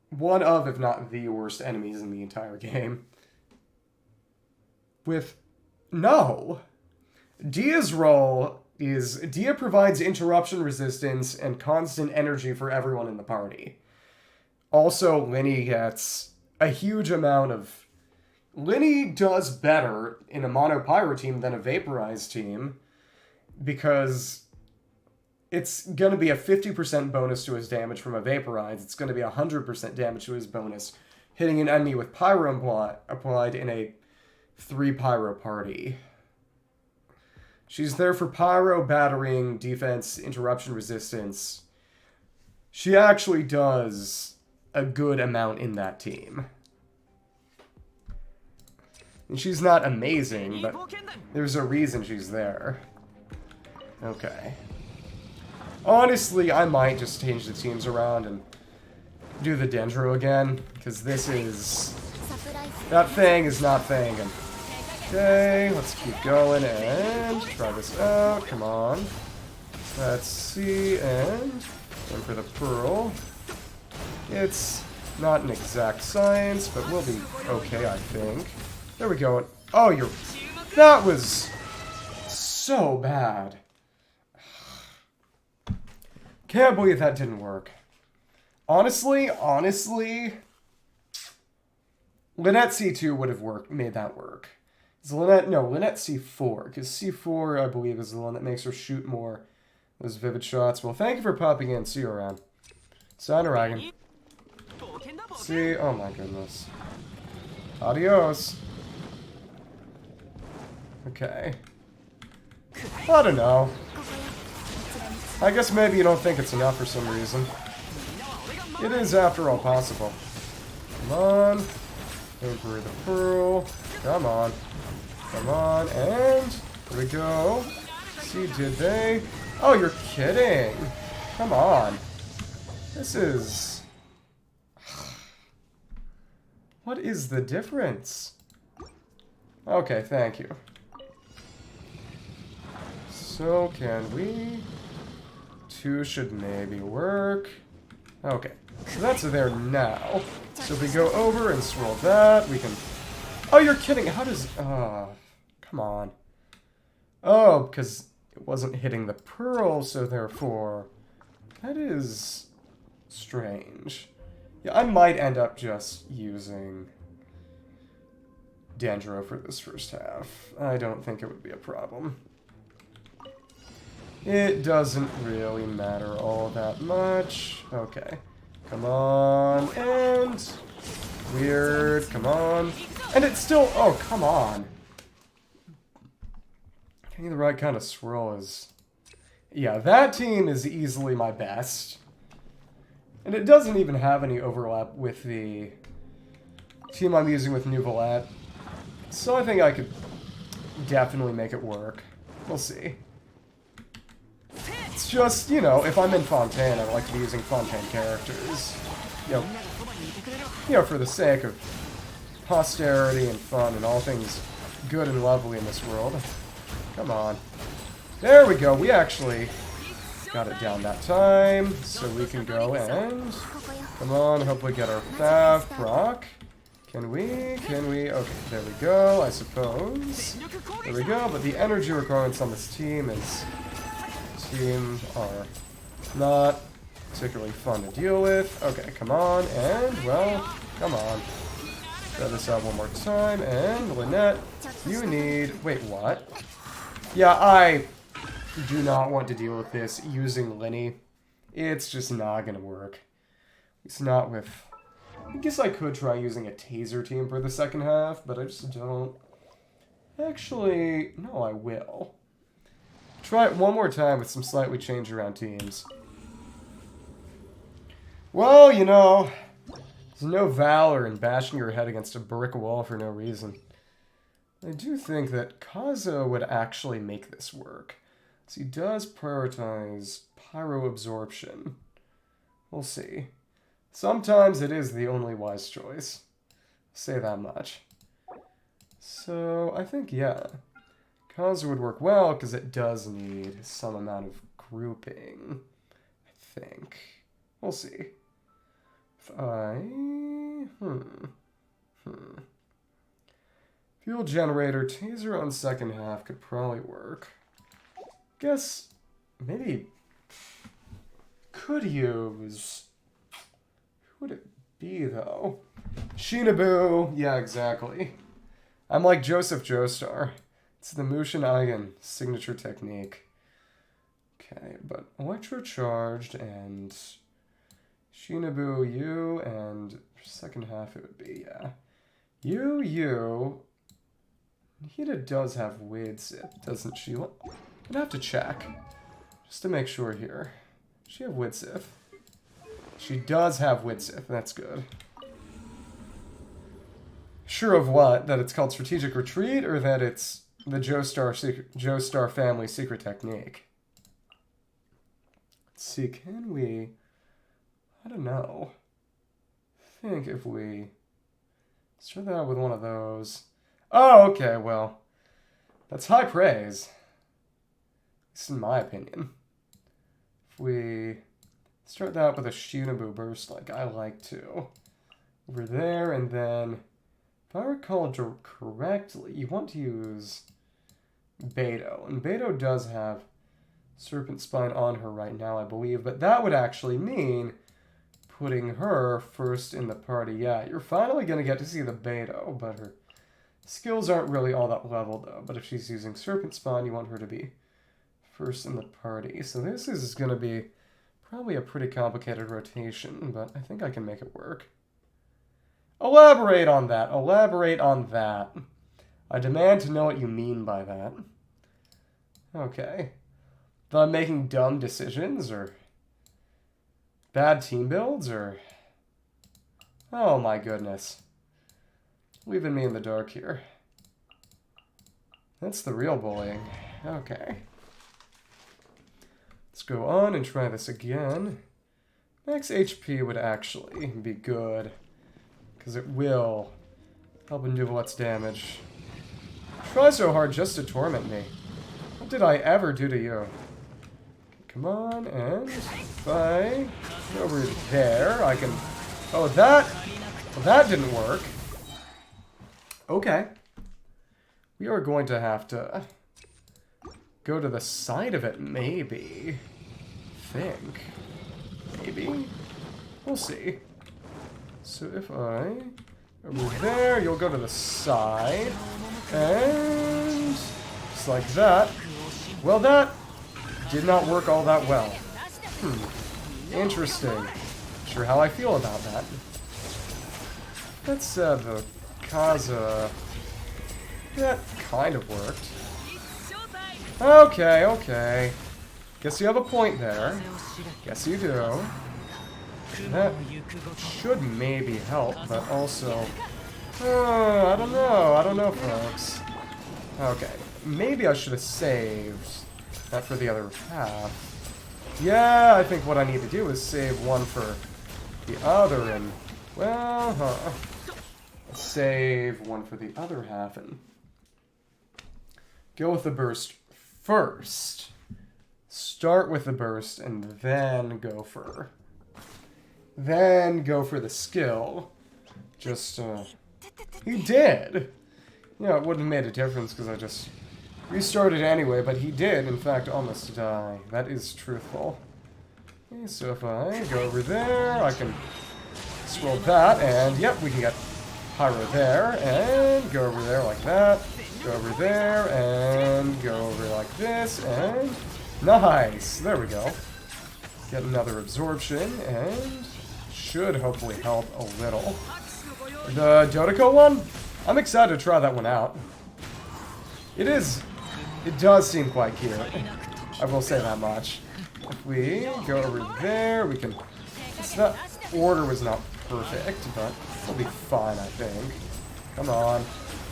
one of, if not the worst enemies in the entire game. With... No! Dehya's role is... Dehya provides interruption resistance and constant energy for everyone in the party. Also, Lyney gets a huge amount of... Lyney does better in a mono Pyro team than a vaporized team, because it's going to be a 50% bonus to his damage from a vaporize. It's going to be 100% damage to his bonus, hitting an enemy with Pyro applied in a 3 Pyro party. She's there for Pyro, battering, defense, interruption resistance. She actually does a good amount in that team. And she's not amazing, but there's a reason she's there. Okay. Honestly, I might just change the teams around and do the Dendro again, because this is... That Fang is not Fangin'. Okay, let's keep going and try this out. Come on. Let's see, and aim for the Pearl. It's not an exact science, but we'll be okay, I think. There we go. Oh, you're... That was so bad. Can't believe that didn't work. Honestly, Lynette C2 would have made that work. Is Lynette C4, because C4, I believe, is the one that makes her shoot more those vivid shots. Well, thank you for popping in. See you around. Dragon. See, oh my goodness. Adios. Okay. I don't know. I guess maybe you don't think it's enough for some reason. It is, after all, possible. Come on. Over the Pearl. Come on. Come on, and here we go. See, did they? Oh, you're kidding. Come on. This is... What is the difference? Okay, thank you. So, can we... 2 should maybe work. Okay, so that's there now. So if we go over and swirl that, we can... Oh, you're kidding. How does... come on. Oh, because it wasn't hitting the Pearl, so therefore... That is... strange. Yeah, I might end up just using Dendro for this first half. I don't think it would be a problem. It doesn't really matter all that much. Okay. Come on, and... Weird, come on. And it's still... Oh, come on. Getting the right kind of swirl is... Yeah, that team is easily my best. And it doesn't even have any overlap with the team I'm using with Neuvillette. So I think I could definitely make it work. We'll see. It's just, you know, if I'm in Fontaine, I like to be using Fontaine characters. You know, for the sake of posterity and fun and all things good and lovely in this world. Come on. There we go. We actually got it down that time, so we can go and... Come on, hopefully get our Thav proc. Can we? Can we? Okay, there we go, I suppose. There we go, but the energy requirements on this team are not particularly fun to deal with. Okay, come on, and, well, come on. Try this out one more time, and Lynette, you need... Wait, what? Yeah, I do not want to deal with this using Lyney. It's just not gonna work. It's not with... I guess I could try using a taser team for the second half, but I just don't... Actually, no, I will. Try it one more time with some slightly changed around teams. Well, you know, there's no valor in bashing your head against a brick wall for no reason. I do think that Kazo would actually make this work. So he does prioritize Pyro absorption. We'll see. Sometimes it is the only wise choice. Say that much. So, I think, yeah. Kazo would work well, because it does need some amount of grouping. I think. We'll see. If I... Fuel generator, taser on second half could probably work. Guess, maybe... Could use... Who would it be, though? Shinobu! Yeah, exactly. I'm like Joseph Joestar. It's the Mushin Eigen signature technique. Okay, but electrocharged and Shinobu, you, and second half it would be, yeah. You. Nihida does have Widsith, doesn't she? I'm gonna have to check, just to make sure here. Does she have Widsith? She does have Widsith, that's good. Sure of what? That it's called Strategic Retreat, or that it's the Joestar family secret technique? Let's see, can we... I don't know. I think if we... Let's try that out with one of those. Oh, okay, well. That's high praise. At least in my opinion. If we start that out with a Shinobu burst like I like to. Over there, and then... If I recall correctly, you want to use Beidou. And Beidou does have Serpent Spine on her right now, I believe. But that would actually mean putting her first in the party. Yeah, you're finally going to get to see the Beidou, but her skills aren't really all that level, though. But if she's using Serpent Spine, you want her to be first in the party. So this is going to be probably a pretty complicated rotation, but I think I can make it work. Elaborate on that. Elaborate on that. I demand to know what you mean by that. Okay. That I'm making dumb decisions, or bad team builds, or... Oh my goodness. Leaving me in the dark here. That's the real bullying. Okay. Let's go on and try this again. Max HP would actually be good, because it will help in Neuvillette's damage. Try so hard just to torment me. What did I ever do to you? Okay, come on, and if I go over there, I can... Oh, that... Well, that didn't work. Okay. We are going to have to go to the side of it, maybe. Think. Maybe. We'll see. So if I... Over there, you'll go to the side. And... Just like that. Well, that did not work all that well. Interesting. sure how I feel about that. That said, the Kaza... that kind of worked. Okay, okay. Guess you have a point there. Guess you do. That should maybe help, but also... I don't know. I don't know, folks. Okay. Maybe I should have saved that for the other half. Yeah, I think what I need to do is save one for the other and... well, save one for the other half and... go with the burst first. Start with the burst and then go for... the skill. Just, he did! Yeah, it wouldn't have made a difference because I just restarted anyway, but he did, in fact, almost die. That is truthful. Okay, so if I go over there, I can scroll that, and yep, we can get Pyro there, and go over there like that, go over there, and go over like this, and nice! There we go. Get another absorption, and should hopefully help a little. The Dodeko one? I'm excited to try that one out. It does seem quite cute. I will say that much. If we go over there, we can... that order was not perfect, but it'll be fine, I think. Come on.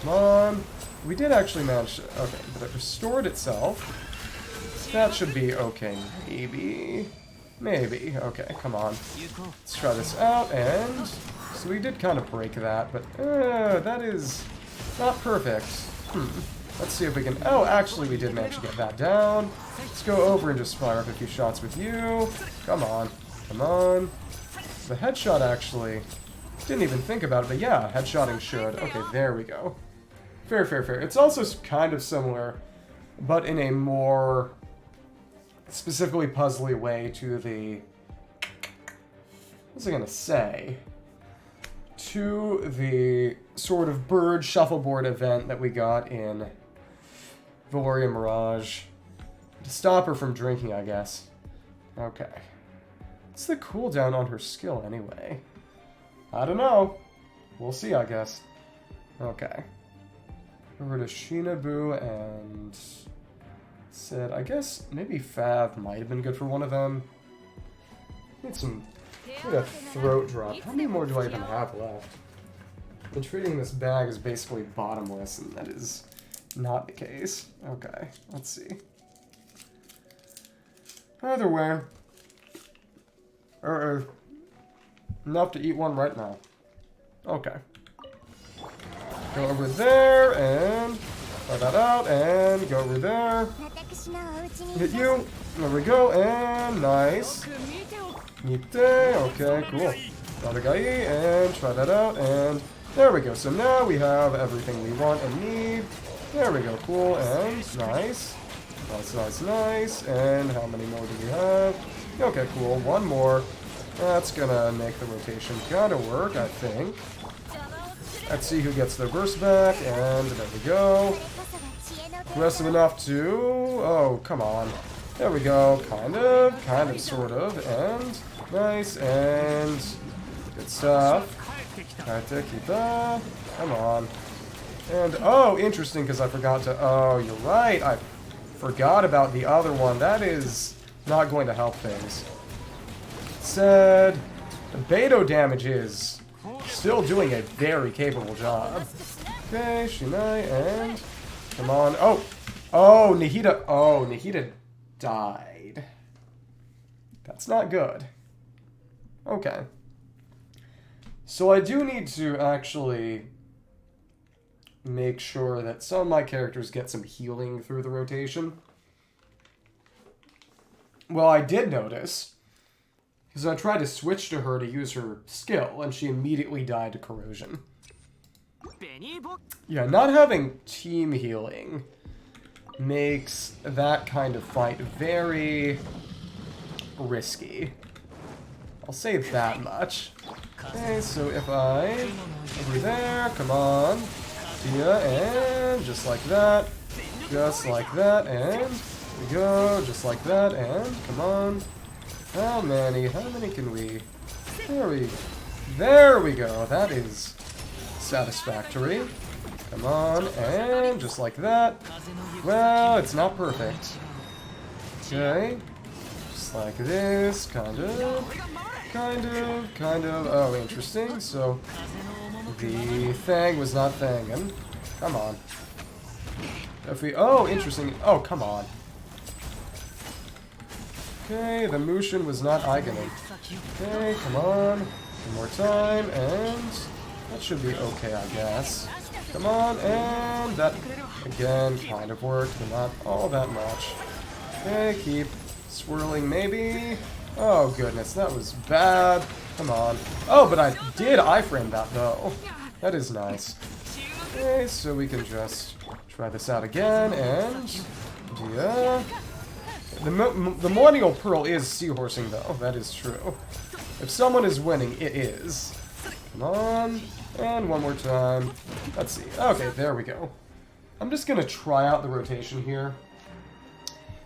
Come on. We did actually manage to... okay, but it restored itself. That should be okay, maybe. Maybe. Okay, come on. Let's try this out, and... so we did kind of break that, but that is not perfect. Let's see if we can... oh, actually, we did manage to get that down. Let's go over and just fire up a few shots with you. Come on. Come on. The headshot, actually... didn't even think about it, but yeah, headshotting should. Okay, there we go. Fair, fair, fair. It's also kind of similar, but in a more specifically puzzly way to the... what was I gonna say? To the sort of bird shuffleboard event that we got in Valoria Mirage. To stop her from drinking, I guess. Okay. What's the cooldown on her skill, anyway? I don't know. We'll see, I guess. Okay. Over to Shinabu and... said, I guess maybe Fav might have been good for one of them. Need some... need a throat drop. How many more do I even have left? Been treating this bag as basically bottomless, and that is not the case. Okay, let's see. Either way. Enough to eat one right now. Okay. Go over there, and try that out, and go over there. Hit you. There we go, and nice. Nite, okay, cool. Another guy, and try that out, and there we go. So now we have everything we want and need. There we go, cool, and nice. Nice, nice, nice. And how many more do we have? Okay, cool, one more. That's gonna make the rotation kind of work, I think. Let's see who gets their burst back, and there we go. Aggressive enough to... oh, come on. There we go, kind of, sort of, and nice, and good stuff. Kita, come on. And, oh, interesting, because I forgot to... oh, you're right, I forgot about the other one. That is not going to help things. Said, the Beidou damage is still doing a very capable job. Okay, Shinai, and come on. Oh, oh, Nahida. Oh, Nahida died. That's not good. Okay. So I do need to actually make sure that some of my characters get some healing through the rotation. Well, I did notice, because I tried to switch to her to use her skill, and she immediately died to corrosion. Yeah, not having team healing makes that kind of fight very risky. I'll say that much. Okay, so if I... over there, come on. Dehya, and just like that. Just like that, and... we go, just like that, and come on. How many can we There we go. That is satisfactory. Come on, and just like that. Well, it's not perfect. Okay. Just like this, kind of. Oh, interesting. So, the thing was not thangin'. Come on. If we... Oh, interesting. Oh, come on. Okay, the Mushin was not eigening. Okay, come on. One more time, and... That should be okay, I guess. Come on, and that, again, kind of worked, but not all that much. Okay, keep swirling, maybe. Oh, goodness, that was bad. Come on. Oh, but I did iframe that, though. That is nice. Okay, so we can just try this out again, and... Yeah. The Millennial Pearl is seahorsing, though. That is true. If someone is winning, it is. Come on. And one more time. Let's see. Okay, there we go. I'm just going to try out the rotation here.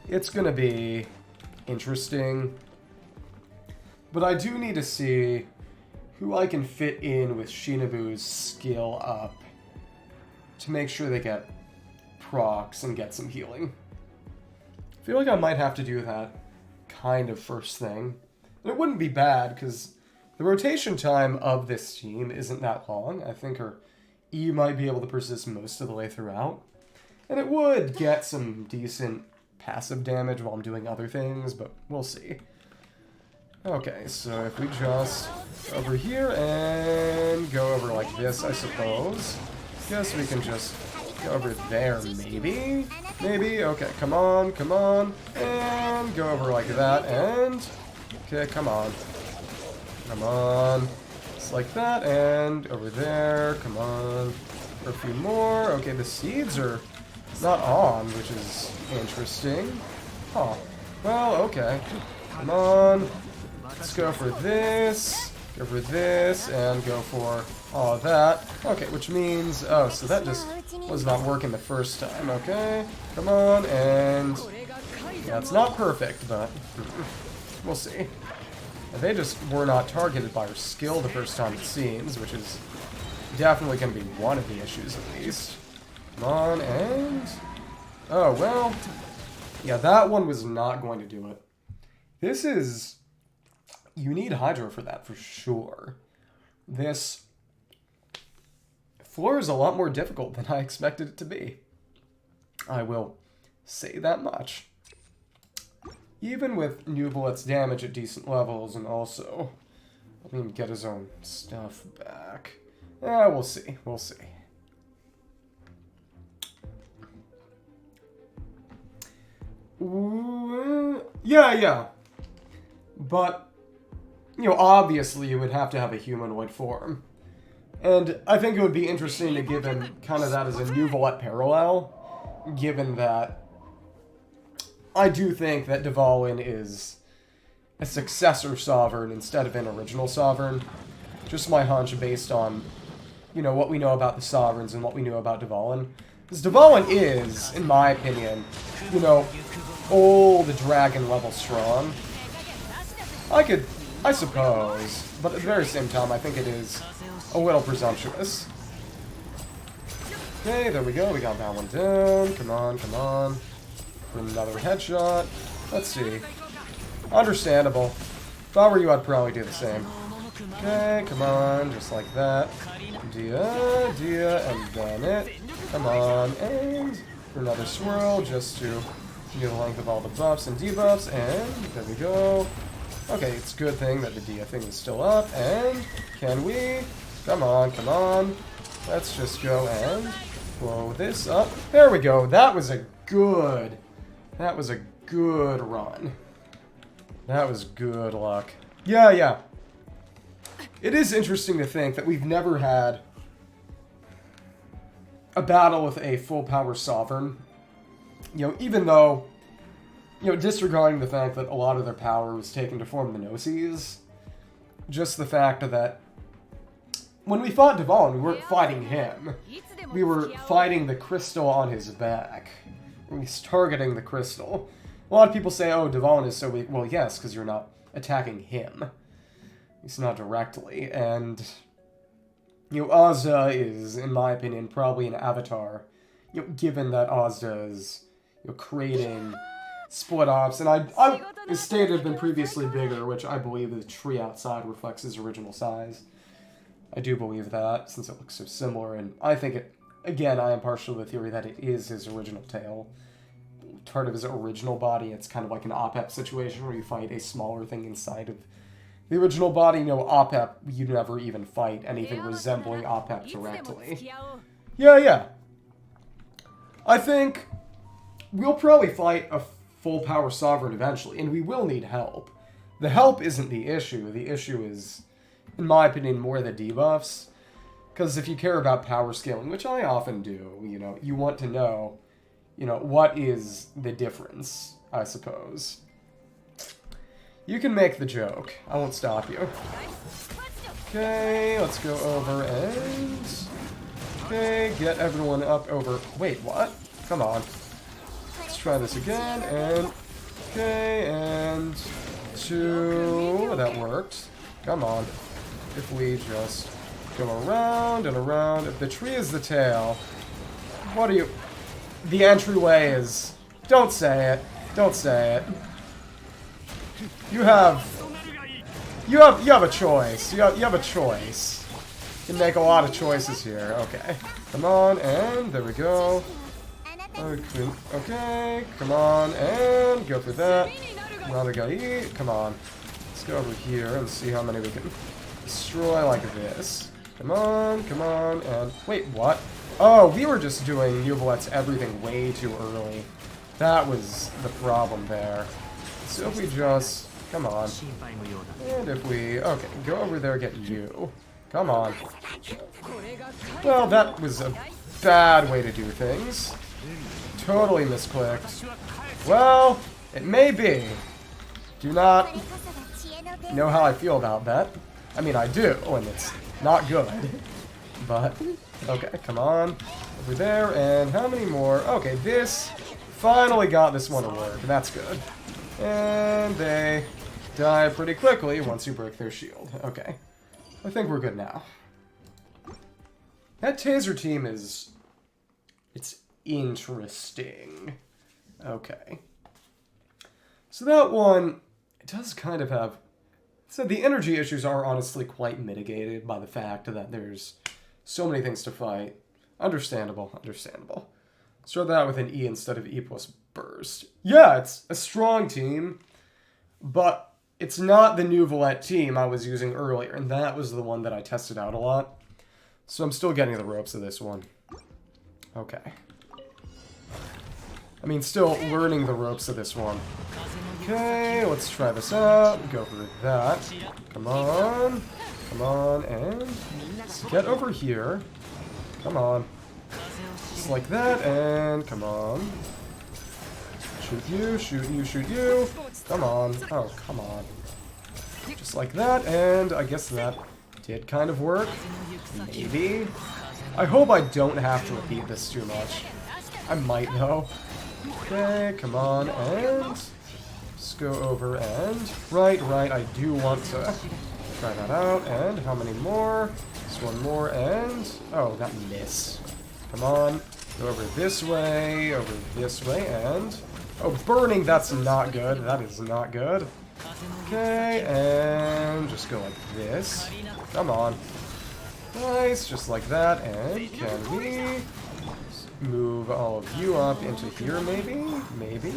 It's going to be interesting. But I do need to see who I can fit in with Shinobu's skill up to make sure they get procs and get some healing. I feel like I might have to do that kind of first thing. And it wouldn't be bad, because the rotation time of this team isn't that long. I think her E might be able to persist most of the way throughout. And it would get some decent passive damage while I'm doing other things, but we'll see. Okay, so if we just go over here and go over like this, I suppose. Guess we can just go over there, maybe? Maybe? Okay, come on, and go over like that, and... Okay, come on. Come on. Just like that, and over there, come on. For a few more. Okay, the seeds are not on, which is interesting. Huh. Well, okay. Come on. Let's go for this, go for this, and go for all of that. Okay, which means... Oh, so that just was not working the first time. Okay, come on, and... Yeah, it's not perfect, but... We'll see. They just were not targeted by her skill the first time, it seems, which is definitely going to be one of the issues, at least. Come on, and... Oh, well... Yeah, that one was not going to do it. This is... You need Hydro for that, for sure. This floor is a lot more difficult than I expected it to be. I will say that much. Even with Neuvillette's damage at decent levels, and also... Let him get his own stuff back. Yeah, we'll see. We'll see. Ooh, yeah. But... You know, obviously you would have to have a humanoid form. And I think it would be interesting to give him kind of that as a Neuvillette parallel, given that I do think that Dvalin is a successor sovereign instead of an original sovereign. Just my hunch based on, you know, what we know about the sovereigns and what we know about Dvalin. Because Dvalin is, in my opinion, you know, old dragon level strong. I suppose, but at the very same time, I think it is a little presumptuous. Okay, there we go. We got that one down. Come on. For another headshot. Let's see. Understandable. If I were you, I'd probably do the same. Okay, come on. Just like that. Dehya, and then it. Come on, and for another swirl, just to do the length of all the buffs and debuffs, and there we go. Okay, it's a good thing that the Dehya thing is still up, and can we? Come on. Let's just go and blow this up. There we go. That was a good run. That was good luck. Yeah. It is interesting to think that we've never had a battle with a full power sovereign. You know, even though... You know, disregarding the fact that a lot of their power was taken to form the Gnosis, just the fact that when we fought Dvalin, we weren't fighting him. We were fighting the crystal on his back. We were targeting the crystal. A lot of people say, oh, Dvalin is so weak. Well, yes, because you're not attacking him. At least not directly. And, you know, Ozda is, in my opinion, probably an avatar. You know, given that Ozda is, you know, creating split ops. And his state had been previously bigger, which I believe the tree outside reflects his original size. I do believe that, since it looks so similar. And I think it, again, I am partial to the theory that it is his original tail. Part of his original body, it's kind of like an OPEP situation where you fight a smaller thing inside of the original body. You know, OPEP, you never even fight anything resembling OPEP directly. Yeah. I think we'll probably fight a full power Sovereign eventually, and we will need help. The help isn't the issue. The issue is, in my opinion, more the debuffs. Because if you care about power scaling, which I often do, you know, you want to know, you know, what is the difference, I suppose. You can make the joke. I won't stop you. Okay, let's go over and... Okay, get everyone up over... Wait, what? Come on. Let's try this again, and... Okay, and... 2... That worked. Come on. If we just go around and around... If the tree is the tail... What are you... The entryway is... Don't say it. Don't say it. You have a choice. You have a choice. You can make a lot of choices here. Okay. Come on, and there we go. Okay, come on, and go for that. Nadagai, come on. Let's go over here and see how many we can destroy like this. Come on, and... Wait, what? Oh, we were just doing Neuvillette's everything way too early. That was the problem there. So if we just... Come on. And if we... Okay, go over there, get you. Come on. Well, that was a bad way to do things. Totally misclicked. Well, it may be. Do not know how I feel about that. I mean, I do, and it's not good. But, okay, come on. Over there, and how many more? Okay, this finally got this one to work. That's good. And they die pretty quickly once you break their shield. Okay. I think we're good now. That taser team is... It's interesting. Okay. So that one, it does kind of have... So the energy issues are honestly quite mitigated by the fact that there's so many things to fight. Understandable, understandable. Start that with an E instead of E plus burst. Yeah, it's a strong team, but it's not the Neuvillette team I was using earlier, and that was the one that I tested out a lot. So I'm still getting the ropes of this one. Okay. I mean, still learning the ropes of this one. Okay, let's try this out. Go for that. Come on. Come on, and let's get over here. Come on. Just like that, and come on. Shoot you, shoot you, shoot you. Come on. Oh, come on. Just like that, and I guess that did kind of work. Maybe. I hope I don't have to repeat this too much. I might, though. Okay, come on, and... Just go over and... Right, I do want to try that out, and how many more? Just one more, and... Oh, that missed. Come on. Go over this way, and... Oh, burning, that's not good. That is not good. Okay, and just go like this. Come on. Nice, just like that, and can we move all of you up into here, maybe? Maybe?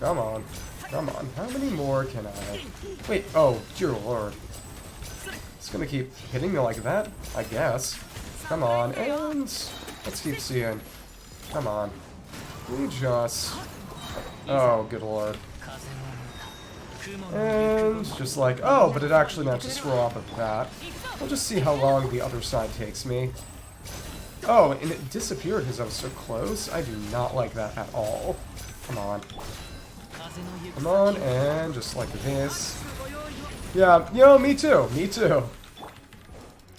Come on. Come on. How many more can I... Wait, oh, dear lord. It's gonna keep hitting me like that, I guess. Come on, and let's keep seeing. Come on. We just... Oh, good lord. And just like, oh, but it actually managed to throw off of that. We'll just see how long the other side takes me. Oh, and it disappeared because I was so close. I do not like that at all. Come on. Come on, and just like this. Yeah, you know, me too. Me too.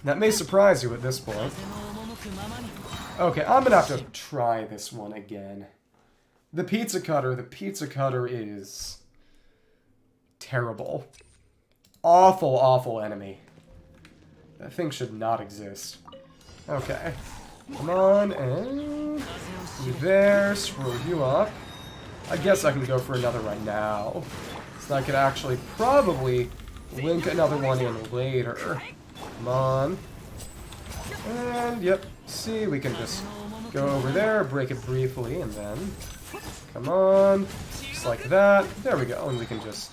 That may surprise you at this point. Okay, I'm gonna have to try this one again. The pizza cutter is... terrible. awful, awful enemy. That thing should not exist. Okay. Come on, and... you there, screw you up. I guess I can go for another right now. So I could actually probably link another one in later. Come on. And, yep. See, we can just go over there, break it briefly, and then... come on. Just like that. There we go. And we can just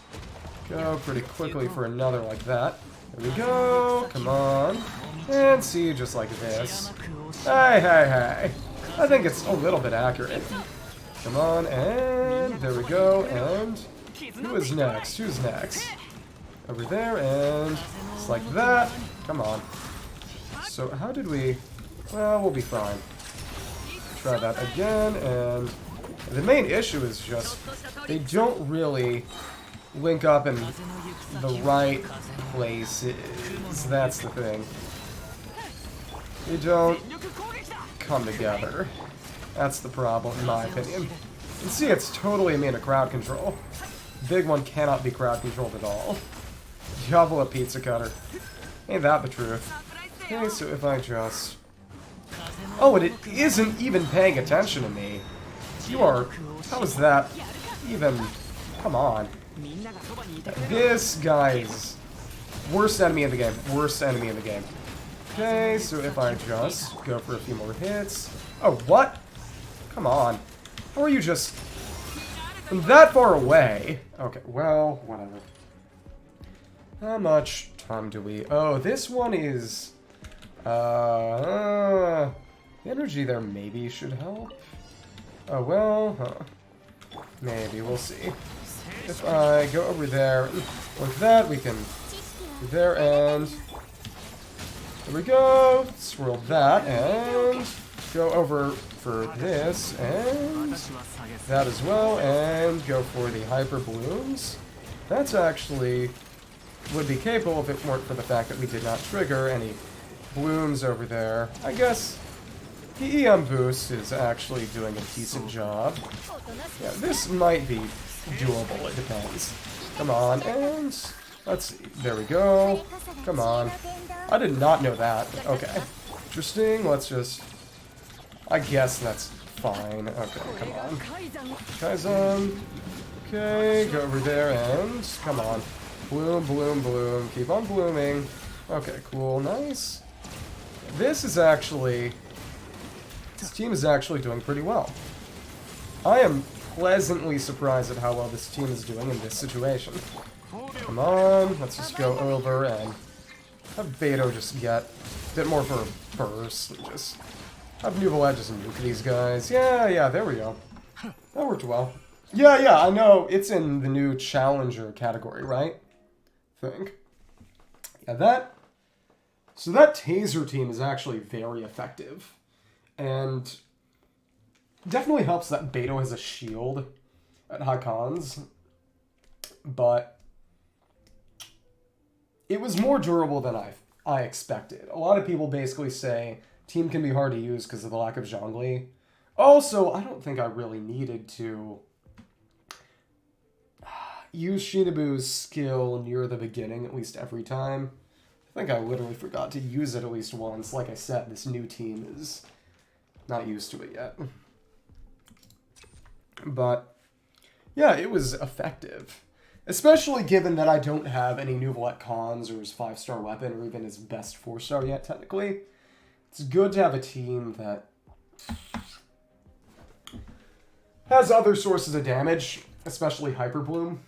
go pretty quickly for another like that. There we go. Come on. And see, just like this. Hey, hey, hey. I think it's a little bit accurate. Come on, and there we go. And who is next? Who's next? Over there, and just like that. Come on. So how did we... well, we'll be fine. Try that again, and the main issue is just they don't really link up in the right places. That's the thing. They don't come together. That's the problem, in my opinion. You can see it's totally immune to crowd control. Big one cannot be crowd controlled at all. Diablo a pizza cutter. Ain't that the truth? Okay, so if I just... oh, and it isn't even paying attention to me. You are... how is that even... come on. This guy's... worst enemy in the game. Worst enemy in the game. Okay, so if I just go for a few more hits... oh, what? Come on. How are you just... from that far away? Okay, well, whatever. How much time do we... oh, this one is... the energy there maybe should help. Oh, well, huh. Maybe, we'll see. If I go over there, with that, we can... there, and... there we go! Swirl that, and... go over for this, and... that as well, and go for the Hyperblooms. That's actually... would be capable if it weren't for the fact that we did not trigger any blooms over there. I guess the EM boost is actually doing a decent job. Yeah, this might be doable, it depends. Come on, and let's see. There we go. Come on. I did not know that. Okay. Interesting. Let's just... I guess that's fine. Okay, come on. Kaizen. Okay, go over there and... come on. Bloom, bloom, bloom. Keep on blooming. Okay, cool. Nice. This is actually... this team is actually doing pretty well. I am pleasantly surprised at how well this team is doing in this situation. Come on, let's just go over and have Beidou just get a bit more for a burst and just have Neuvillette just nuke these guys. Yeah, yeah, there we go. That worked well. Yeah, yeah, I know it's in the new Challenger category, right? Think. Yeah, that... so that taser team is actually very effective. And definitely helps that Beidou has a shield at high cons. But it was more durable than I expected. A lot of people basically say team can be hard to use because of the lack of Zhongli. Also, I don't think I really needed to use Shinobu's skill near the beginning at least every time. I think I literally forgot to use it at least once. Like I said, this new team is not used to it yet. But, yeah, it was effective. Especially given that I don't have any Neuvillette cons or his 5-star weapon or even his best 4-star yet, technically. It's good to have a team that has other sources of damage, especially Hyperbloom.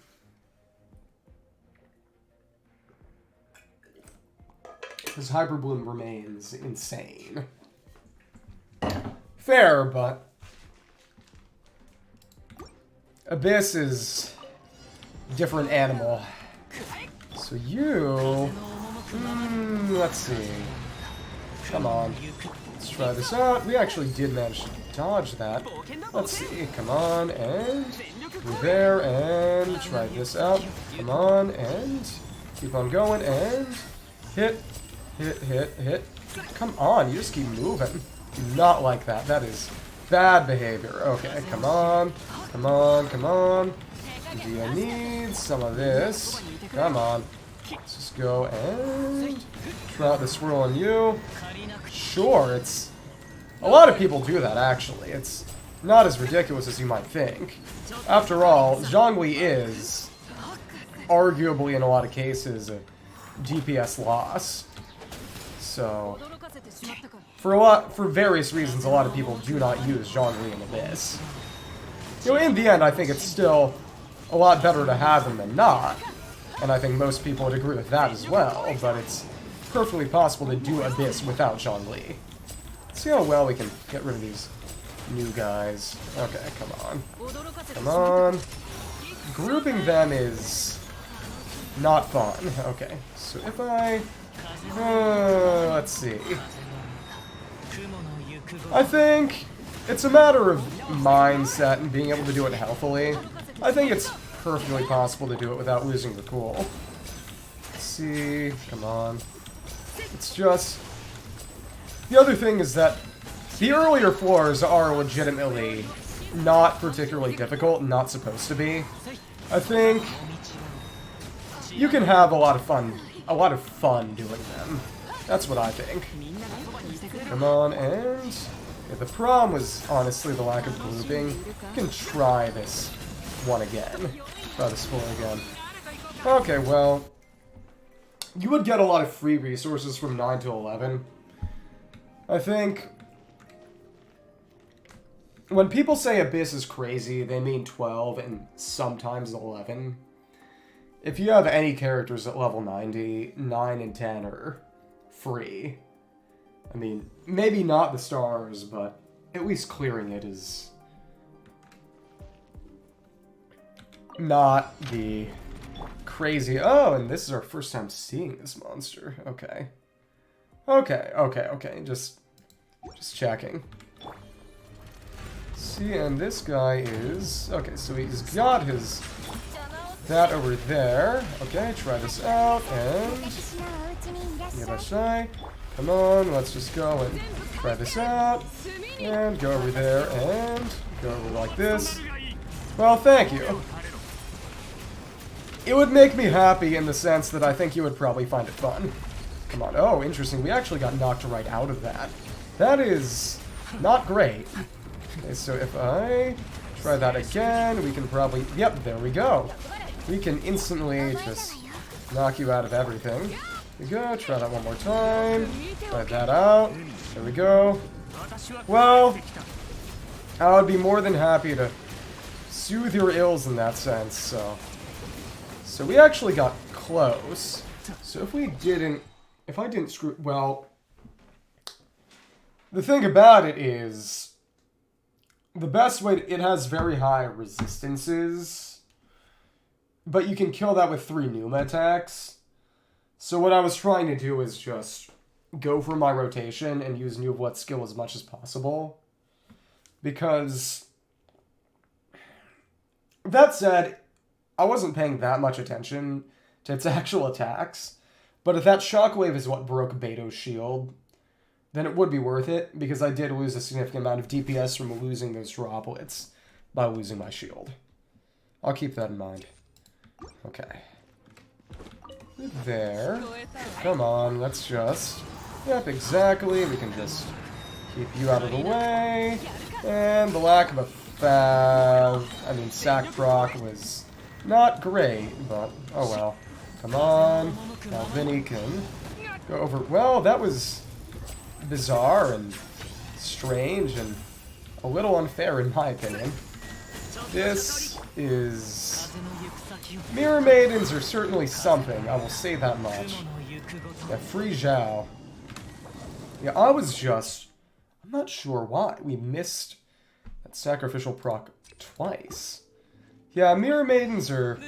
Because Hyperbloom remains insane. Fair, but Abyss is a different animal. So you... let's see. Come on. Let's try this out. We actually did manage to dodge that. Let's see. Come on, and... we're there, and try this out. Come on, and... keep on going, and... hit. Hit, hit, hit. Come on, you just keep moving. Do not like that. That is bad behavior. Okay, come on. Come on, come on. Dehya needs some of this. Come on. Let's just go and try out the swirl on you. Sure, it's... A lot of people do that, actually. It's not as ridiculous as you might think. After all, Zhongli is, arguably in a lot of cases, a DPS loss. So, for various reasons, a lot of people do not use Zhongli in Abyss. You know, in the end, I think it's still a lot better to have them than not. And I think most people would agree with that as well, but it's perfectly possible to do Abyss without Zhongli. Let's see how well we can get rid of these new guys. Okay, come on. Come on. Grouping them is not fun. Okay, so if I... let's see. I think it's a matter of mindset and being able to do it healthily. I think it's perfectly possible to do it without losing the cool. Let's see. Come on. It's just... The other thing is that the earlier floors are legitimately not particularly difficult and not supposed to be. I think you can have a lot of fun doing them. That's what I think. Come on, and yeah, the problem was honestly the lack of grouping. You can try this one again. Try this floor again. Okay, well, you would get a lot of free resources from 9 to 11. I think when people say Abyss is crazy, they mean 12 and sometimes 11. If you have any characters at level 90, 9 and 10 are free. I mean, maybe not the stars, but at least clearing it is not the crazy... Oh, and this is our first time seeing this monster. Okay. Okay. Just checking. See, and this guy is... Okay, so he's got his... That over there. Okay, try this out, and... Come on, let's just go and try this out. And go over there, and go over like this. Well, thank you. It would make me happy in the sense that I think you would probably find it fun. Come on. Oh, interesting. We actually got knocked right out of that. That is not great. Okay, so if I try that again, we can probably... Yep, there we go. We can instantly just knock you out of everything. There we go. Try that one more time. Try that out. There we go. Well, I would be more than happy to soothe your ills in that sense, So we actually got close. So if I didn't screw... Well, the thing about it is, the best way... It has very high resistances, but you can kill that with 3 Pneuma attacks. So what I was trying to do is just go for my rotation and use Neuvillette's skill as much as possible. Because, that said, I wasn't paying that much attention to its actual attacks. But if that shockwave is what broke Beidou's shield, then it would be worth it, because I did lose a significant amount of DPS from losing those droplets by losing my shield. I'll keep that in mind. Okay. There. Come on, let's just... Yep, exactly. We can just keep you out of the way. And the lack of a sack proc was not great, but oh well. Come on. Now Vinny can go over... Well, that was bizarre and strange and a little unfair in my opinion. This is... Mirror Maidens are certainly something, I will say that much. Yeah, free Zhao. Yeah, I was just... I'm not sure why. We missed that sacrificial proc twice. Yeah, Mirror Maidens are...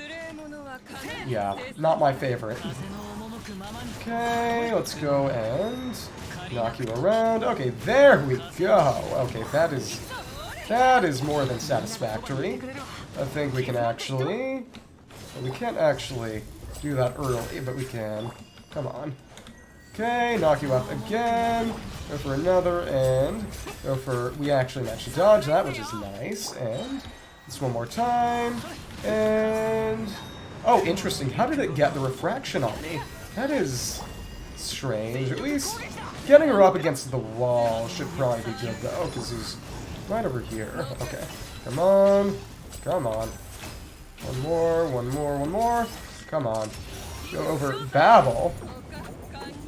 Yeah, not my favorite. Okay, let's go and knock you around. Okay, there we go. Okay, that is more than satisfactory. I think we can actually... We can't actually do that early, but we can. Come on. Okay, knock you up again. Go for another, and go for... We actually managed to dodge that, which is nice. And just one more time. And... Oh, interesting. How did it get the refraction on me? That is strange. At least getting her up against the wall should probably be good, though, because he's right over here. Okay. Come on. Come on. One more, one more, one more. Come on. Go over Babel.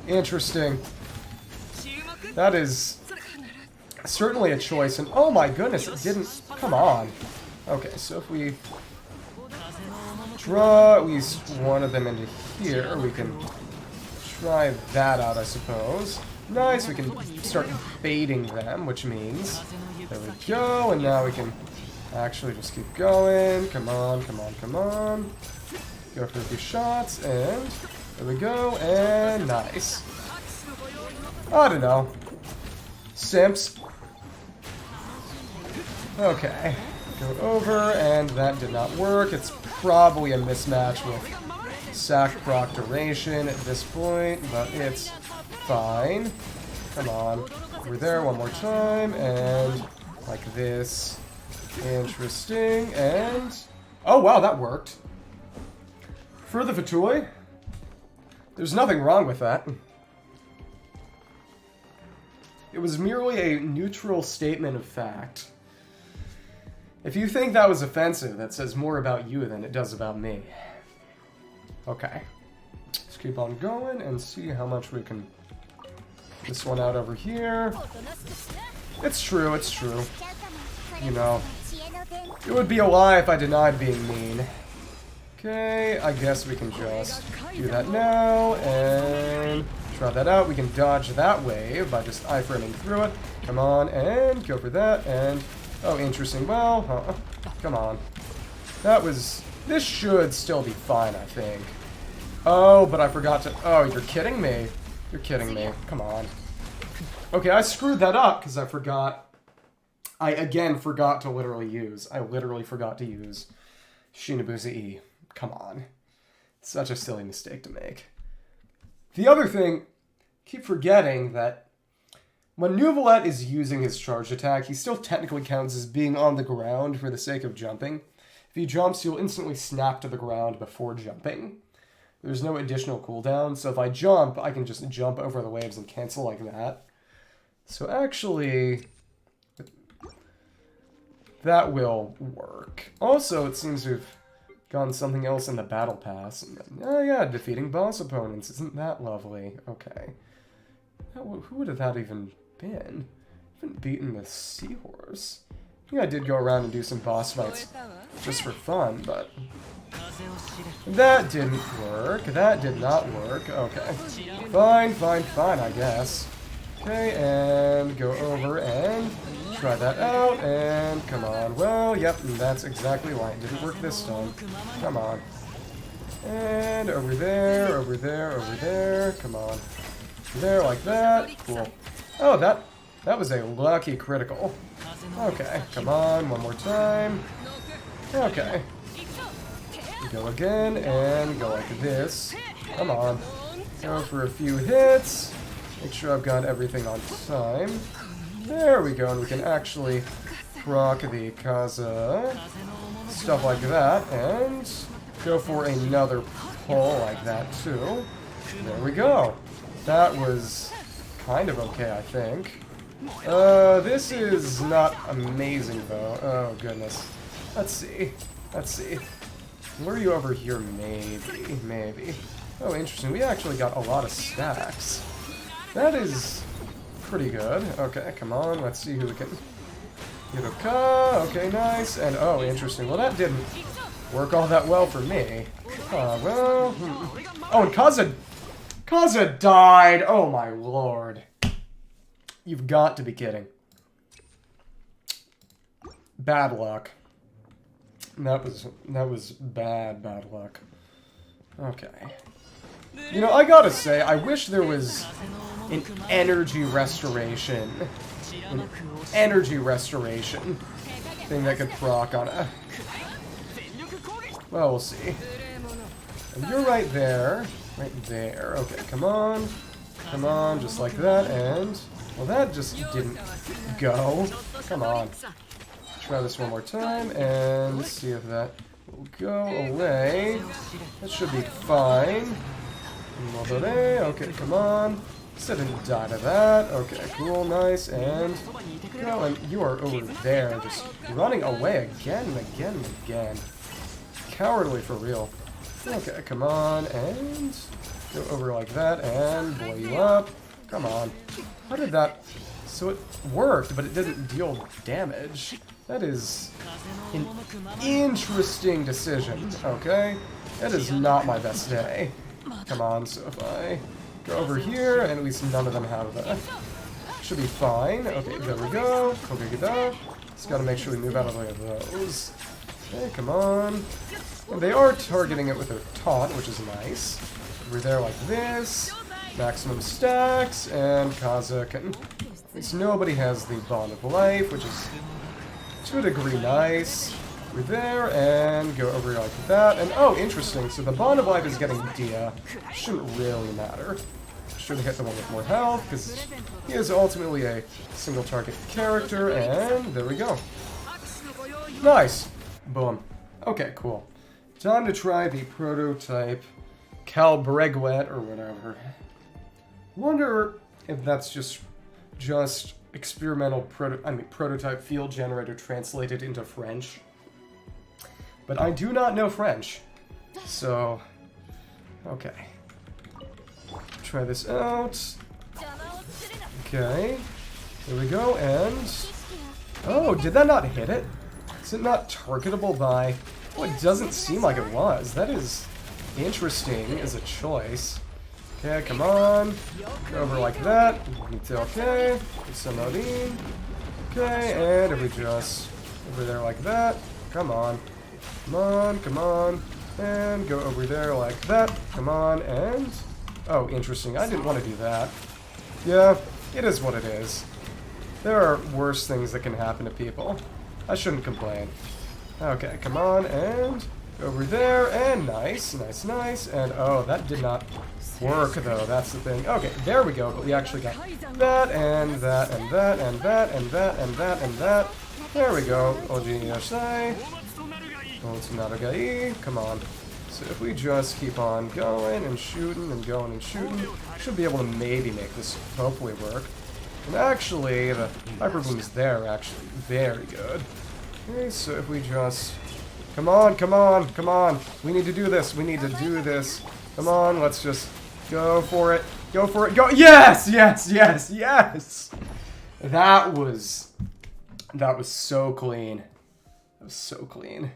Interesting. That is certainly a choice, and oh my goodness, it didn't... Come on. Okay, so if we draw at least one of them into here, we can try that out, I suppose. Nice, we can start baiting them, which means... There we go, and now we can actually just keep going. Come on, come on, come on. Go for a few shots, and there we go, and nice. I don't know. Simps. Okay. Go over, and that did not work. It's probably a mismatch with sack proc duration at this point, but it's fine. Come on. Over there one more time, and like this. Interesting, and... Oh, wow, that worked. For the Fatui, there's nothing wrong with that. It was merely a neutral statement of fact. If you think that was offensive, that says more about you than it does about me. Okay. Let's keep on going and see how much we can... This one out over here. It's true, it's true. You know. It would be a lie if I denied being mean. Okay, I guess we can just do that now, and try that out. We can dodge that wave by just iframing through it. Come on, and go for that, and... Oh, interesting. Well, come on. That was... This should still be fine, I think. Oh, but I forgot to... Oh, you're kidding me. You're kidding me. Come on. Okay, I screwed that up because I forgot... I, again, forgot to literally use. I literally forgot to use Shinabusa E. Come on. Such a silly mistake to make. The other thing, keep forgetting that when Neuvillette is using his charged attack, he still technically counts as being on the ground for the sake of jumping. If he jumps, he'll instantly snap to the ground before jumping. There's no additional cooldown, so if I jump, I can just jump over the waves and cancel like that. So actually... that will work. Also, it seems to have gotten something else in the battle pass. Oh yeah, defeating boss opponents. Isn't that lovely? Okay. Who would have that even been? I haven't beaten the seahorse. Yeah, I did go around and do some boss fights just for fun, but... That didn't work. That did not work. Okay. Fine, fine, fine, I guess. Okay, and go over and try that out, and come on. Well, yep, that's exactly why it didn't work this time. Come on. And over there, over there, over there. Come on. There, like that. Cool. Oh, that was a lucky critical. Okay, come on, one more time. Okay. Go again, and go like this. Come on. Go for a few hits. Make sure I've got everything on time. There we go, and we can actually proc the Kaza. Stuff like that, and go for another pull like that, too. There we go. That was kind of okay, I think. This is not amazing, though. Oh, goodness. Let's see. Let's see. Were you over here? Maybe. Maybe. Oh, interesting. We actually got a lot of stacks. That is pretty good. Okay, come on. Let's see who we can... Yudoka. Okay, nice. And, oh, interesting. Well, that didn't work all that well for me. Well... Oh, and Kaza died! Oh, my lord. You've got to be kidding. Bad luck. That was bad luck. Okay. You know, I gotta say, I wish there was an energy restoration. An energy restoration thing that could proc on it. Well, we'll see. And you're right there. Right there. Okay, come on. Come on, just like that, and... Well, that just didn't go. Come on. Try this one more time, and see if that will go away. That should be fine. Okay, come on. So I didn't die to that. Okay, cool, nice, and go, and you are over there, just running away again and again and again. Cowardly for real. Okay, come on, and go over like that, and blow you up. Come on. How did that... So it worked, but it didn't deal damage. That is an interesting decision, okay? That is not my best day. Come on, so if I go over here, and at least none of them have that. Should be fine. Okay, there we go. Okay, just gotta make sure we move out of the way of those. Okay, come on. And they are targeting it with their taunt, which is nice. Over there like this. Maximum stacks, and Kaza can... At least nobody has the Bond of Life, which is to a degree nice. We're there, and go over like that. And oh, interesting. So the Bond of Life is getting Dehya. Shouldn't really matter. Should have hit the one with more health, because he is ultimately a single target character. And there we go. Nice. Boom. Okay, cool. Time to try the prototype Calbreguet or whatever. Wonder if that's just experimental prototype field generator translated into French. But I do not know French. So, okay. Try this out. Okay. There we go, and... Oh, did that not hit it? Is it not targetable by... Well, it doesn't seem like it was. That is interesting as a choice. Okay, come on. Go over like that. Okay. Some Odin. Okay, and if we just... Over there like that. Come on. Come on, come on. And go over there like that. Come on, and... Oh, interesting. I didn't want to do that. Yeah, it is what it is. There are worse things that can happen to people. I shouldn't complain. Okay, come on, and go over there, and nice, nice, nice, and oh, that did not work, though, that's the thing. Okay, there we go, but we actually got that, and that, and that, and that, and that, and that, and that. There we go. Oji Yoshai. Otsunarugai. Come on. So if we just keep on going and shooting and going and shooting, should be able to maybe make this hopefully work. And actually, the Hyperbloom is there, actually. Very good. Okay, so if we just... Come on, come on, come on. We need to do this. We need to do this. Come on, let's just go for it. Go for it. Go. Yes, yes, yes, yes. That was so clean. That was so clean.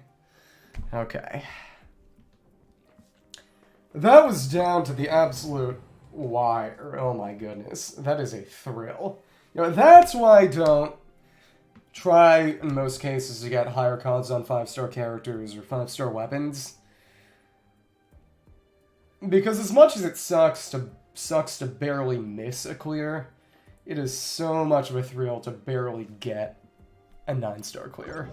Okay. That was down to the absolute wire. Oh my goodness. That is a thrill. You know, that's why I don't try, in most cases, to get higher CODs on 5-star characters or 5-star weapons. Because as much as it sucks to barely miss a clear, it is so much of a thrill to barely get a 9-star clear.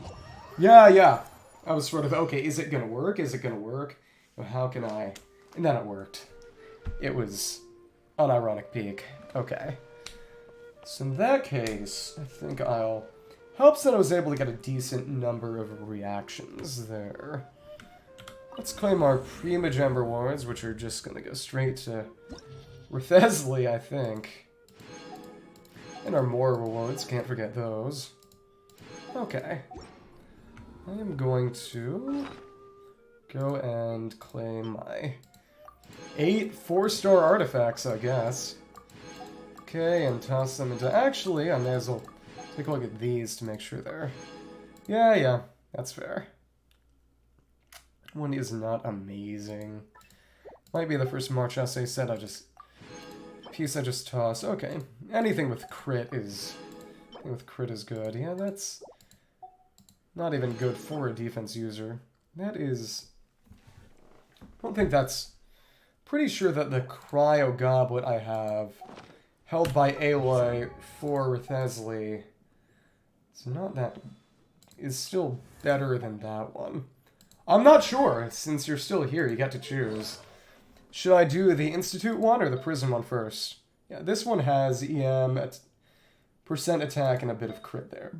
Yeah. I was sort of, okay, is it gonna work? Is it gonna work? How can I... And then it worked. It was unironic peak. Okay. So in that case, I think I'll... Helps that I was able to get a decent number of reactions there. Let's claim our Primagem rewards, which are just going to go straight to Rethesli, I think. And our more rewards, can't forget those. Okay. I am going to go and claim my 8 4-star artifacts, I guess. Okay, and toss them into... Actually, I may as well take a look at these to make sure they're... Yeah, that's fair. One is not amazing. Might be the first March essay set I just toss. Okay, anything with crit is good. Yeah, that's not even good for a defense user. That is... I don't think that's... Pretty sure that the Cryo Goblet I have, held by Aloy for Rethesli, it's not that... is still better than that one. I'm not sure. Since you're still here, you get to choose. Should I do the Institute one or the Prison one first? Yeah, this one has EM, percent attack, and a bit of crit there.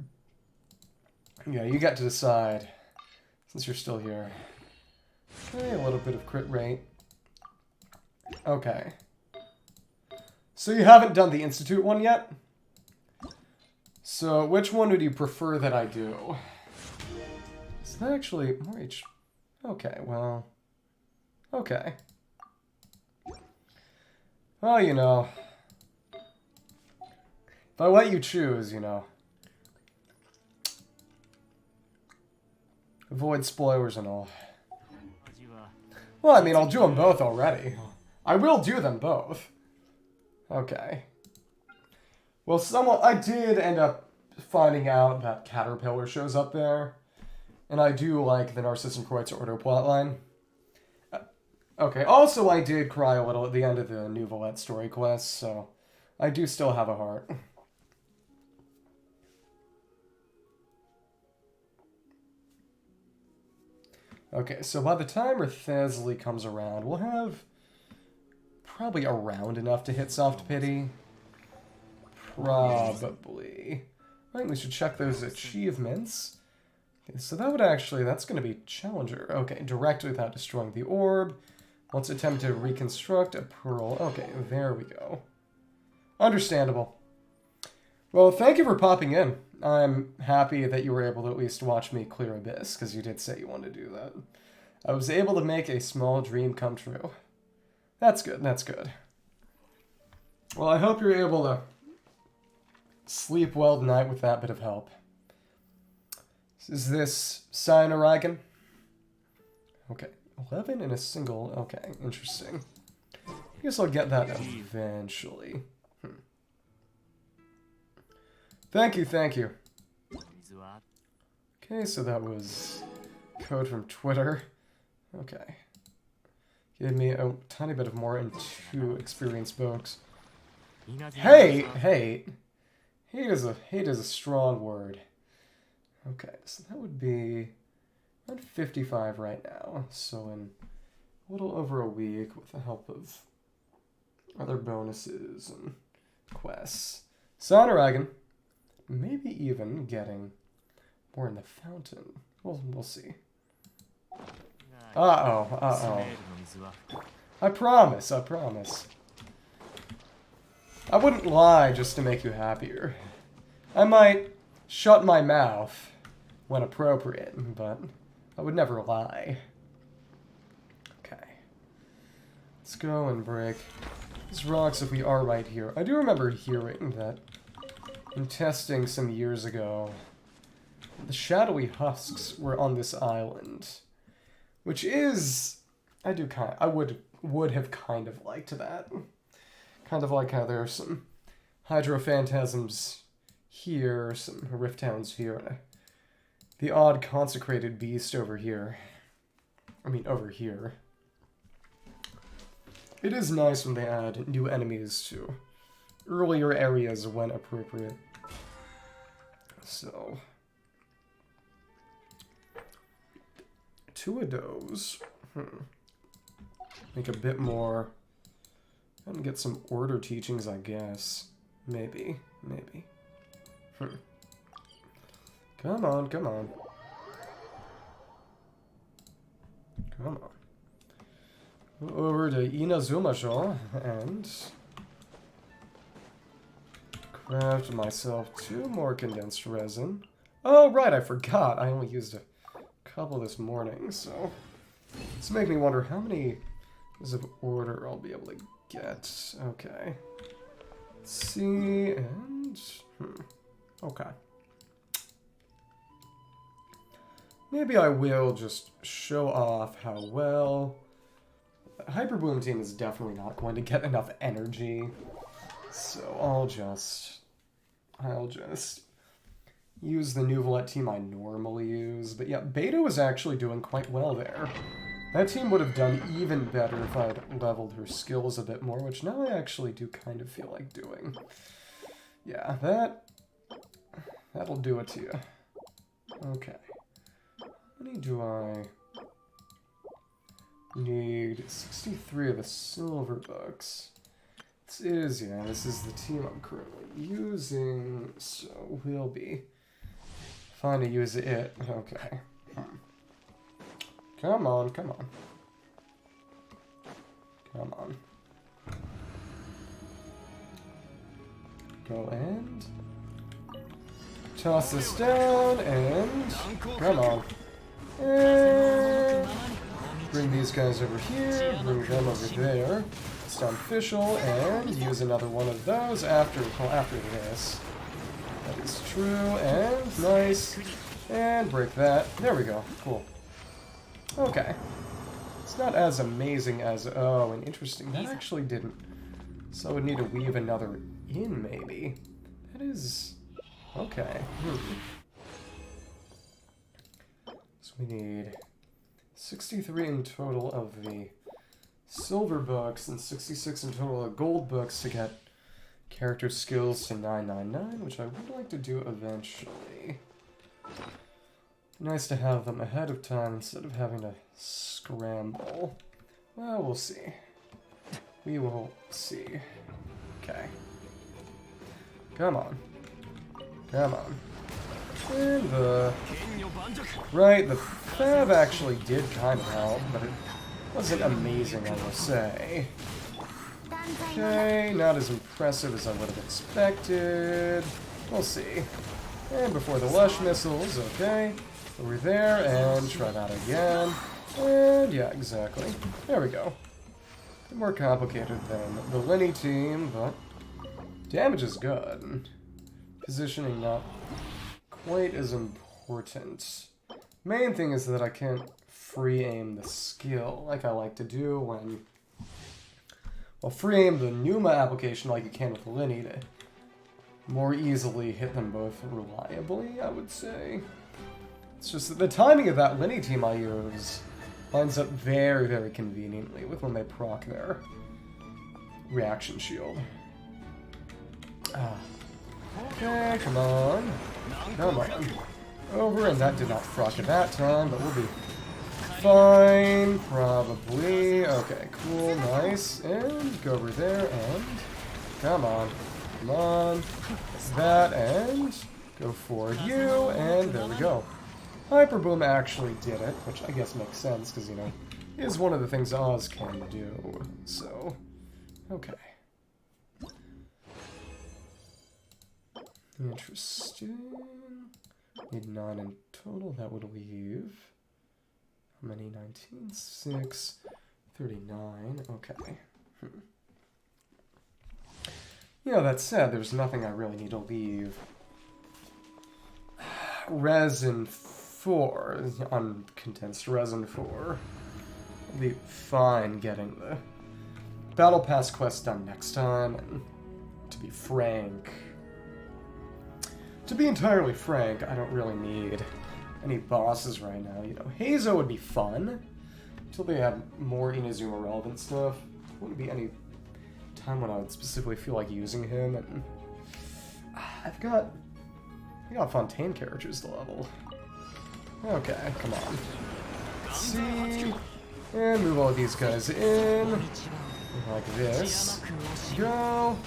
Yeah, you get to decide, since you're still here. Okay, a little bit of crit rate. Okay. So you haven't done the Institute one yet? So which one would you prefer that I do? Is that actually more H? Okay, well... Okay. Well, you know... If I let you choose, you know... Avoid spoilers and all. Well, I mean, I'll do them both already. I will do them both. Okay. Well, I did end up finding out that Caterpillar shows up there. And I do like the Narcissus Kreutzer Ordo plotline. Okay, also I did cry a little at the end of the Neuvillette story quest, so I do still have a heart. Okay, so by the time Rethesli comes around, we'll have probably around enough to hit Soft Pity. Probably. Right, we should check those achievements. Okay, so that would actually, that's going to be Challenger. Okay, direct without destroying the orb. Let's attempt to reconstruct a pearl. Okay, there we go. Understandable. Well, thank you for popping in. I'm happy that you were able to at least watch me clear Abyss, because you did say you wanted to do that. I was able to make a small dream come true. That's good, that's good. Well, I hope you're able to sleep well tonight with that bit of help. Is this Cyanuragan? Okay, 11 in a single. Okay, interesting. I guess I'll get that eventually. Thank you, thank you. Okay, so that was code from Twitter. Okay. Gave me a tiny bit of more and 2 experience books. Hate? Hate? Hate is a strong word. Okay, so that would be around 55 right now. So in a little over a week with the help of other bonuses and quests. Sonaragan. Maybe even getting more in the fountain. We'll see. Uh-oh, uh-oh. I promise, I promise. I wouldn't lie just to make you happier. I might shut my mouth when appropriate, but I would never lie. Okay. Let's go and break these rocks if we are right here. I do remember hearing that in testing some years ago, the shadowy husks were on this island, which is, I would have kind of liked that. Kind of like how there are some hydrophantasms here, some rift towns here, and the odd consecrated beast over here. I mean, over here. It is nice when they add new enemies to earlier areas when appropriate. So, 2 of those. Make a bit more. And get some order teachings, I guess. Maybe. Maybe. Come on, come on. Come on. Over to Inazuma and craft myself 2 more condensed resin. Oh, right, I forgot. I only used a couple this morning, so it's making me wonder how many of order I'll be able to get. Okay. Let's see, and okay. Maybe I will just show off how well the Hyperbloom team is definitely not going to get enough energy. So I'll just use the Neuvillette team I normally use. But yeah, Beidou is actually doing quite well there. That team would have done even better if I had leveled her skills a bit more, which now I actually do kind of feel like doing. Yeah, that'll do it to you. Okay. How many do I need? 63 of the silver books. This is the team I'm currently using, so we'll be fine to use it. Okay. Come on, come on. Come on. Go and toss this down and come on. And bring these guys over here, bring them over there. Stun Fischl and use another one of those after this. That is true, and nice. And break that. There we go. Cool. Okay. It's not as amazing as... Oh, and interesting. That actually didn't... So I would need to weave another in, maybe. That is... Okay. So we need 63 in total of the silver books and 66 in total of gold books to get character skills to 999, which I would like to do eventually. Nice to have them ahead of time instead of having to scramble. Well, we'll see. We will see. Okay. Come on. Come on. And the... Right, the Fab actually did kind of help, but it wasn't amazing, I will say. Okay, not as impressive as I would have expected. We'll see. And before the Lush missiles, okay. Over there, and try that again. And yeah, exactly. There we go. More complicated than the Lyney team, but damage is good. Positioning not quite as important. Main thing is that I can't free aim the skill like I like to do when... Well, free aim the Pneuma application like you can with the Lyney to more easily hit them both reliably, I would say. It's just that the timing of that Lyney team I use lines up very, very conveniently with when they proc their reaction shield. Okay, come on. Come on. Over, and that did not proc at that time, but we'll be fine, probably. Okay, cool, nice. And go over there, and come on. Come on. That, and go forward you, and there we go. Hyperbloom actually did it, which I guess makes sense, because, you know, is one of the things Oz can do. So, okay. Interesting. Need 9 in total. That would leave... How many? 19? 6. 39. Okay. You know, that said, there's nothing I really need to leave. Resin 4. Uncondensed Resin 4. I'll be fine getting the Battle Pass quest done next time, and to be frank... To be entirely frank, I don't really need any bosses right now. You know, Hazo would be fun until they have more Inazuma relevant stuff. Wouldn't be any time when I would specifically feel like using him. And I got Fontaine characters to level. Okay, come on. Let's see, and move all of these guys in like this. Go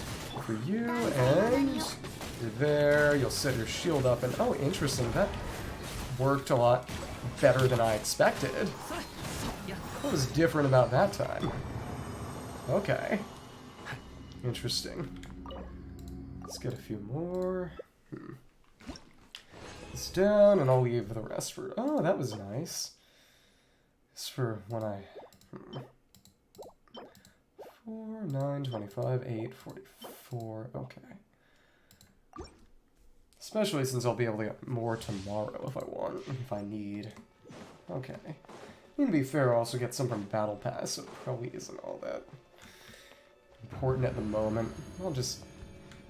for you and. You're there, you'll set your shield up, and oh, interesting, that worked a lot better than I expected. What was different about that time? Okay. Interesting. Let's get a few more. It's down, and I'll leave the rest for... Oh, that was nice. It's for when I... 4, 9, 25, 8, 44, okay. Especially since I'll be able to get more tomorrow if I want, if I need. Okay. I mean, to be fair, I'll also get some from Battle Pass, so it probably isn't all that important at the moment. I'll just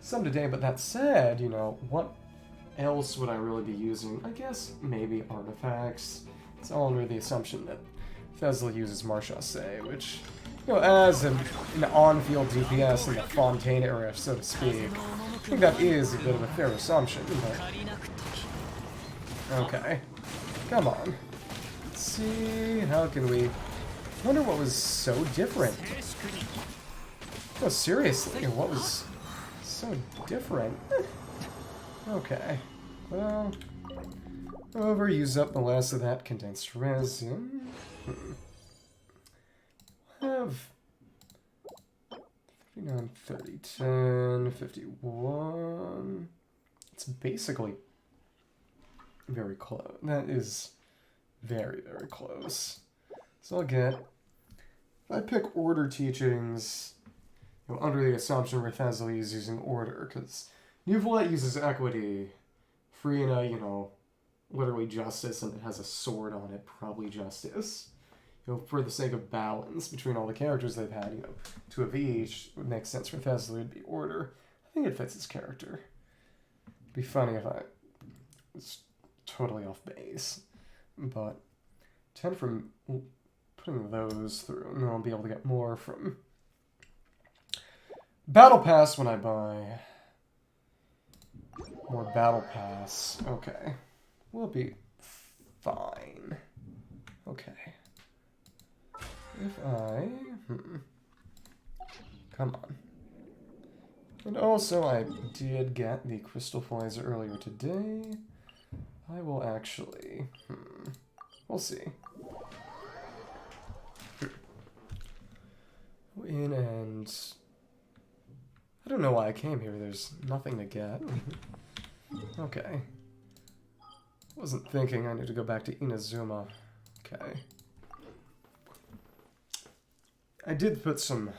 some today, but that said, you know, what else would I really be using? I guess maybe artifacts. It's all under the assumption that Fezla uses Marchase, which, you know, as an on-field DPS in the Fontaine area, so to speak, I think that is a bit of a fair assumption, but... Okay. Come on. Let's see, how can we... I wonder what was so different. No, seriously, what was so different? Okay. Well... Overuse up the last of that condensed resin. Have 59, 30, 10, 51. It's basically very close. That is very, very close. So I'll get, if I pick order teachings, under the assumption Rethesli is using order, because Neuvillette uses equity, Freena, literally justice, and it has a sword on it, probably justice. For the sake of balance between all the characters they've had, two of each, it would make sense for Rethesli would be order. I think it fits his character. It'd be funny if I was totally off base. But 10 from putting those through, and then I'll be able to get more from Battle Pass when I buy more Battle Pass. Okay. We'll be fine. Okay. If I... Come on. And also, I did get the Crystal Flies earlier today. I will actually... We'll see. In and... I don't know why I came here. There's nothing to get. Okay. Wasn't thinking I need to go back to Inazuma. Okay. I did put some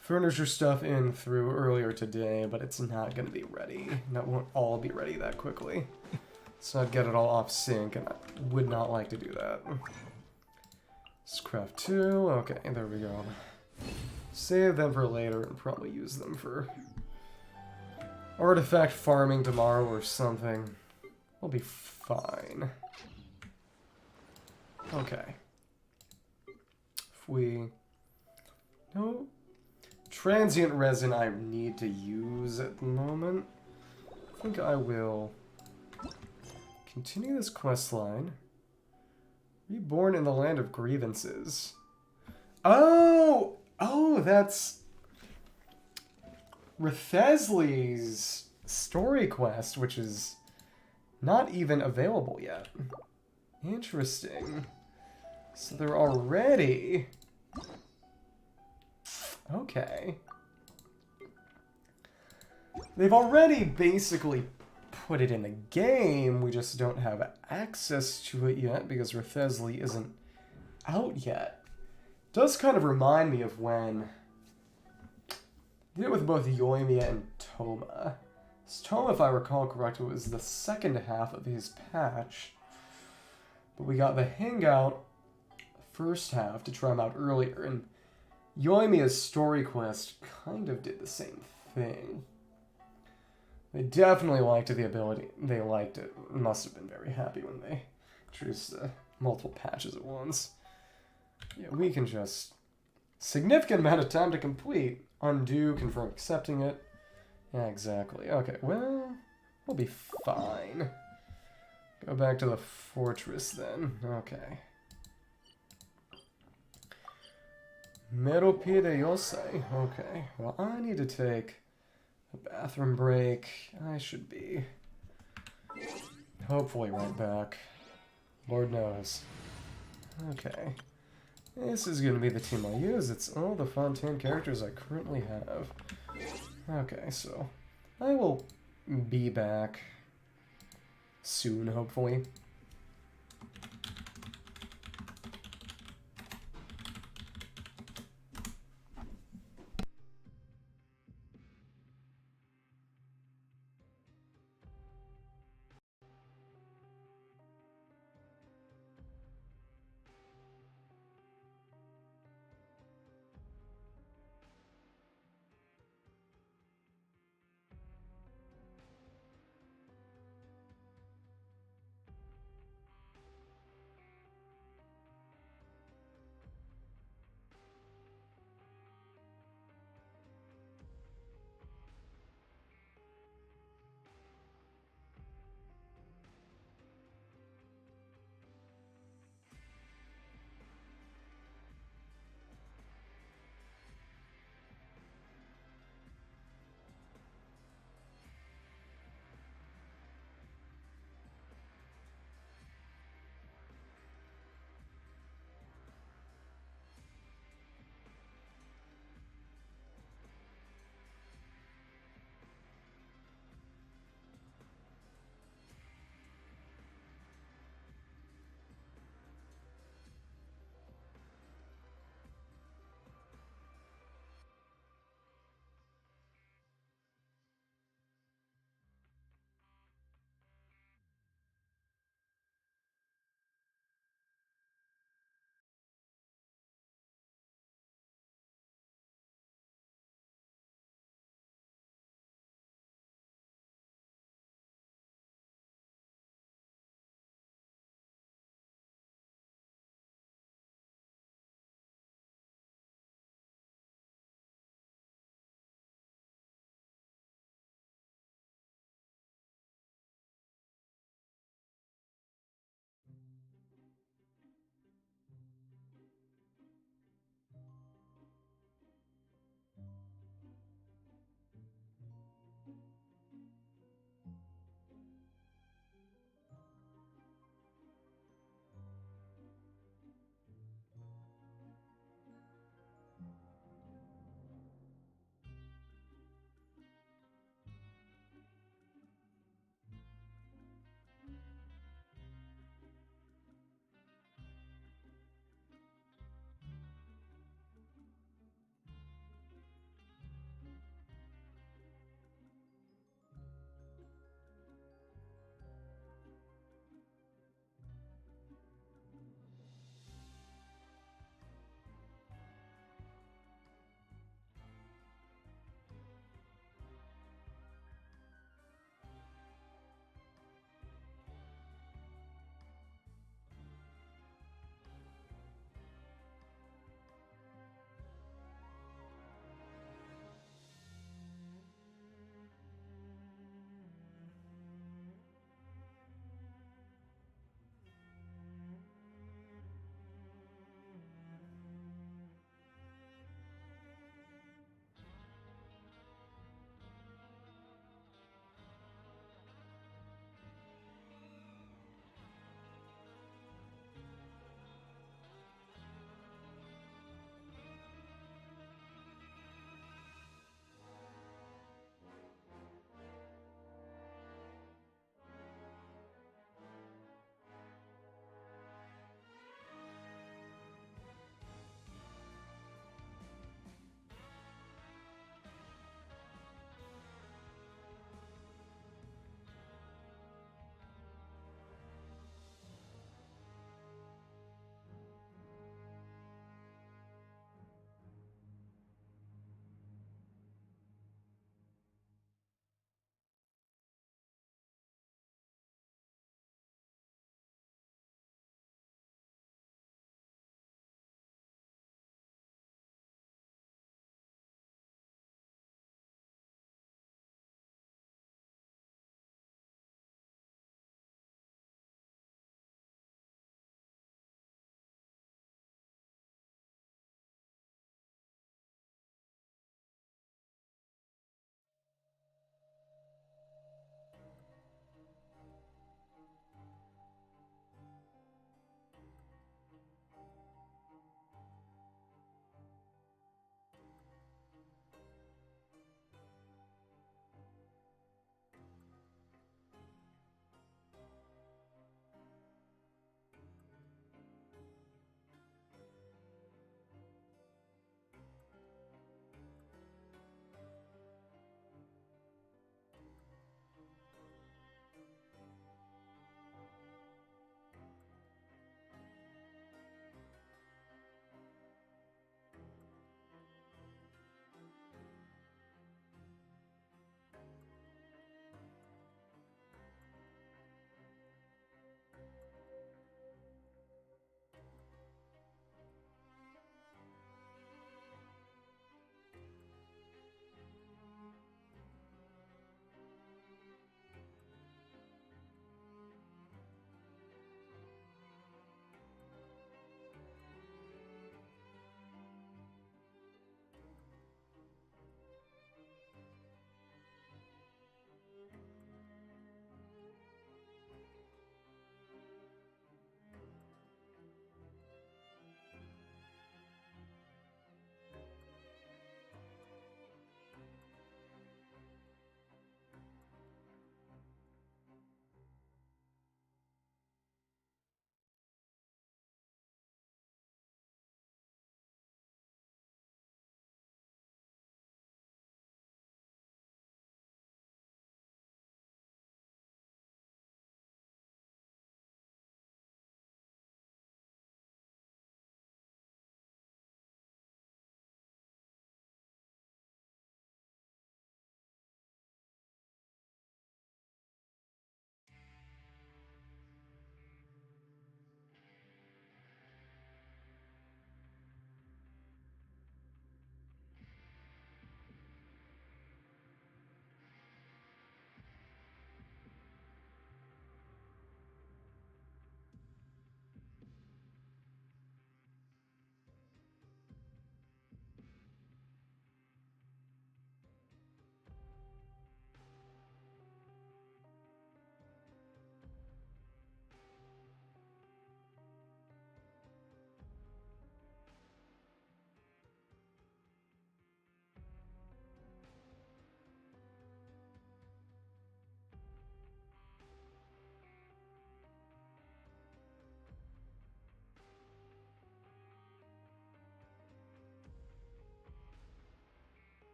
furniture stuff in through earlier today, but it's not going to be ready. That won't all be ready that quickly. So I'd get it all off sync, and I would not like to do that. Let's craft 2. Okay, there we go. Save them for later and probably use them for artifact farming tomorrow or something. We'll be fine. Okay. If we... No. Transient resin I need to use at the moment. I think I will continue this quest line. Reborn in the Land of Grievances. Oh! Oh, that's Rethesli's story quest, which is not even available yet. Interesting. So they're already... Okay. They've already basically put it in the game, we just don't have access to it yet because Rethesli isn't out yet. Does kind of remind me of when I did it with both Yoimiya and Toma. Toma, if I recall correctly, was the second half of his patch, but we got the hangout first half to try him out earlier, and Yoimiya's story quest kind of did the same thing. They definitely liked the ability. They liked it. Must have been very happy when they introduced multiple patches at once. Yeah, we can just... Significant amount of time to complete. Undo, confirm accepting it. Yeah, exactly. Okay, well, we'll be fine. Go back to the fortress then. Okay. Merope de Yosei. Okay, well, I need to take a bathroom break. I should be hopefully right back. Lord knows. Okay. This is going to be the team I'll use. It's all the Fontaine characters I currently have. Okay, so I will be back soon, hopefully.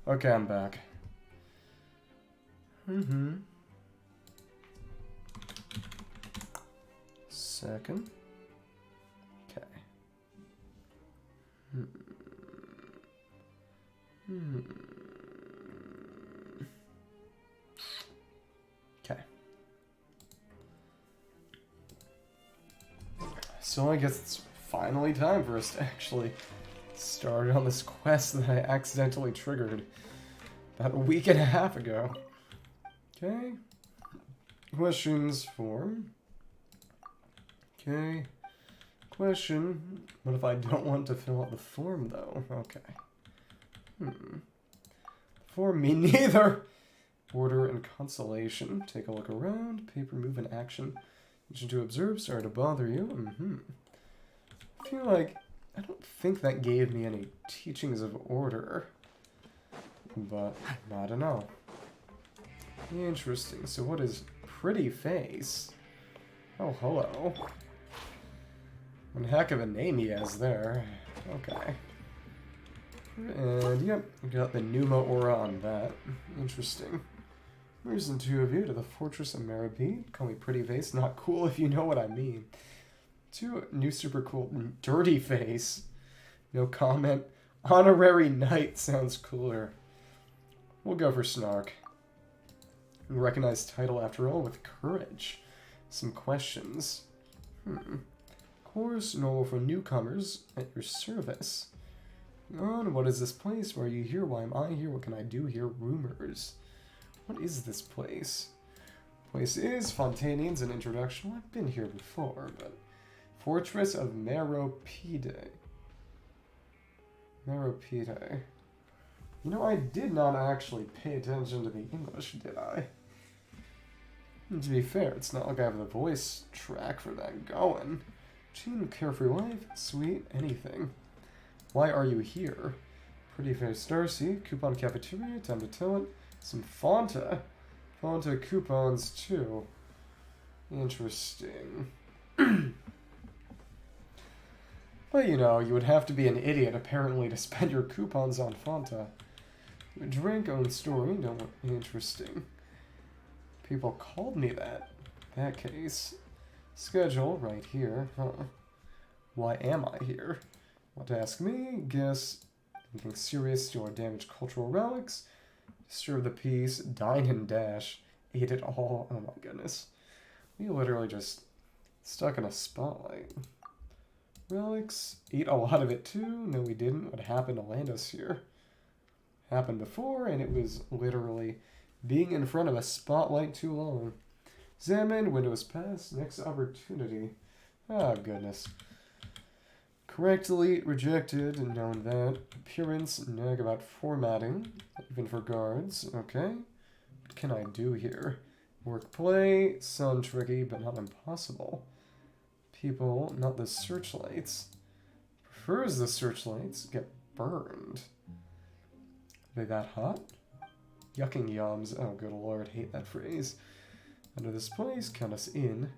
Okay, I'm back. Second. Okay. Okay. So I guess it's finally time for us to actually start on this quest that I accidentally triggered about a week and a half ago. Okay. Questions form. Okay. Question. What if I don't want to fill out the form, though? Okay. Form me neither. Order and consolation. Take a look around. Paper move in action. Mission to observe. Sorry to bother you. I feel like I don't think that gave me any teachings of order. But I don't know. Interesting. So what is pretty face? Oh, hello. One heck of a name he has there. Okay. And yep, we got the Numa aura on that. Interesting. Where's the two of you to the Fortress of Marabee? Call me Pretty Face. Not cool if you know what I mean. Two new super cool Dirty Face. No comment. Honorary Knight sounds cooler. We'll go for Snark. Recognized title after all with courage. Some questions. Course normal for newcomers at your service. On what is this place? Why are you here? Why am I here? What can I do here? Rumors. What is this place? Place is Fontanian's an introduction. Well, I've been here before, but Fortress of Marabee. Marabee. You know, I did not actually pay attention to the English, did I? And to be fair, it's not like I have the voice track for that going. Teen, carefree life, sweet, anything. Why are you here? Pretty face Darcy, coupon cafeteria, time to tell it. Some Fanta. Fanta coupons too. Interesting. But you know, you would have to be an idiot apparently to spend your coupons on Fanta. Drink, own story, no, interesting. People called me that. That case. Schedule, right here. Why am I here? Want to ask me? Guess anything serious to our damaged cultural relics? Disturb the peace, dine and dash, eat it all. Oh my goodness. We literally just stuck in a spotlight. Relics, eat a lot of it too? No, we didn't. What happened to land us here? Happened before, and it was literally being in front of a spotlight too long. Examine, windows passed, next opportunity. Ah, goodness. Correctly rejected, and known that. Appearance, nag about formatting, even for guards. Okay. What can I do here? Work play, sound tricky, but not impossible. People, not the searchlights. Prefers the searchlights, get burned. Are they that hot? Yucking yums. Oh, good lord, hate that phrase. Under this place, count us in.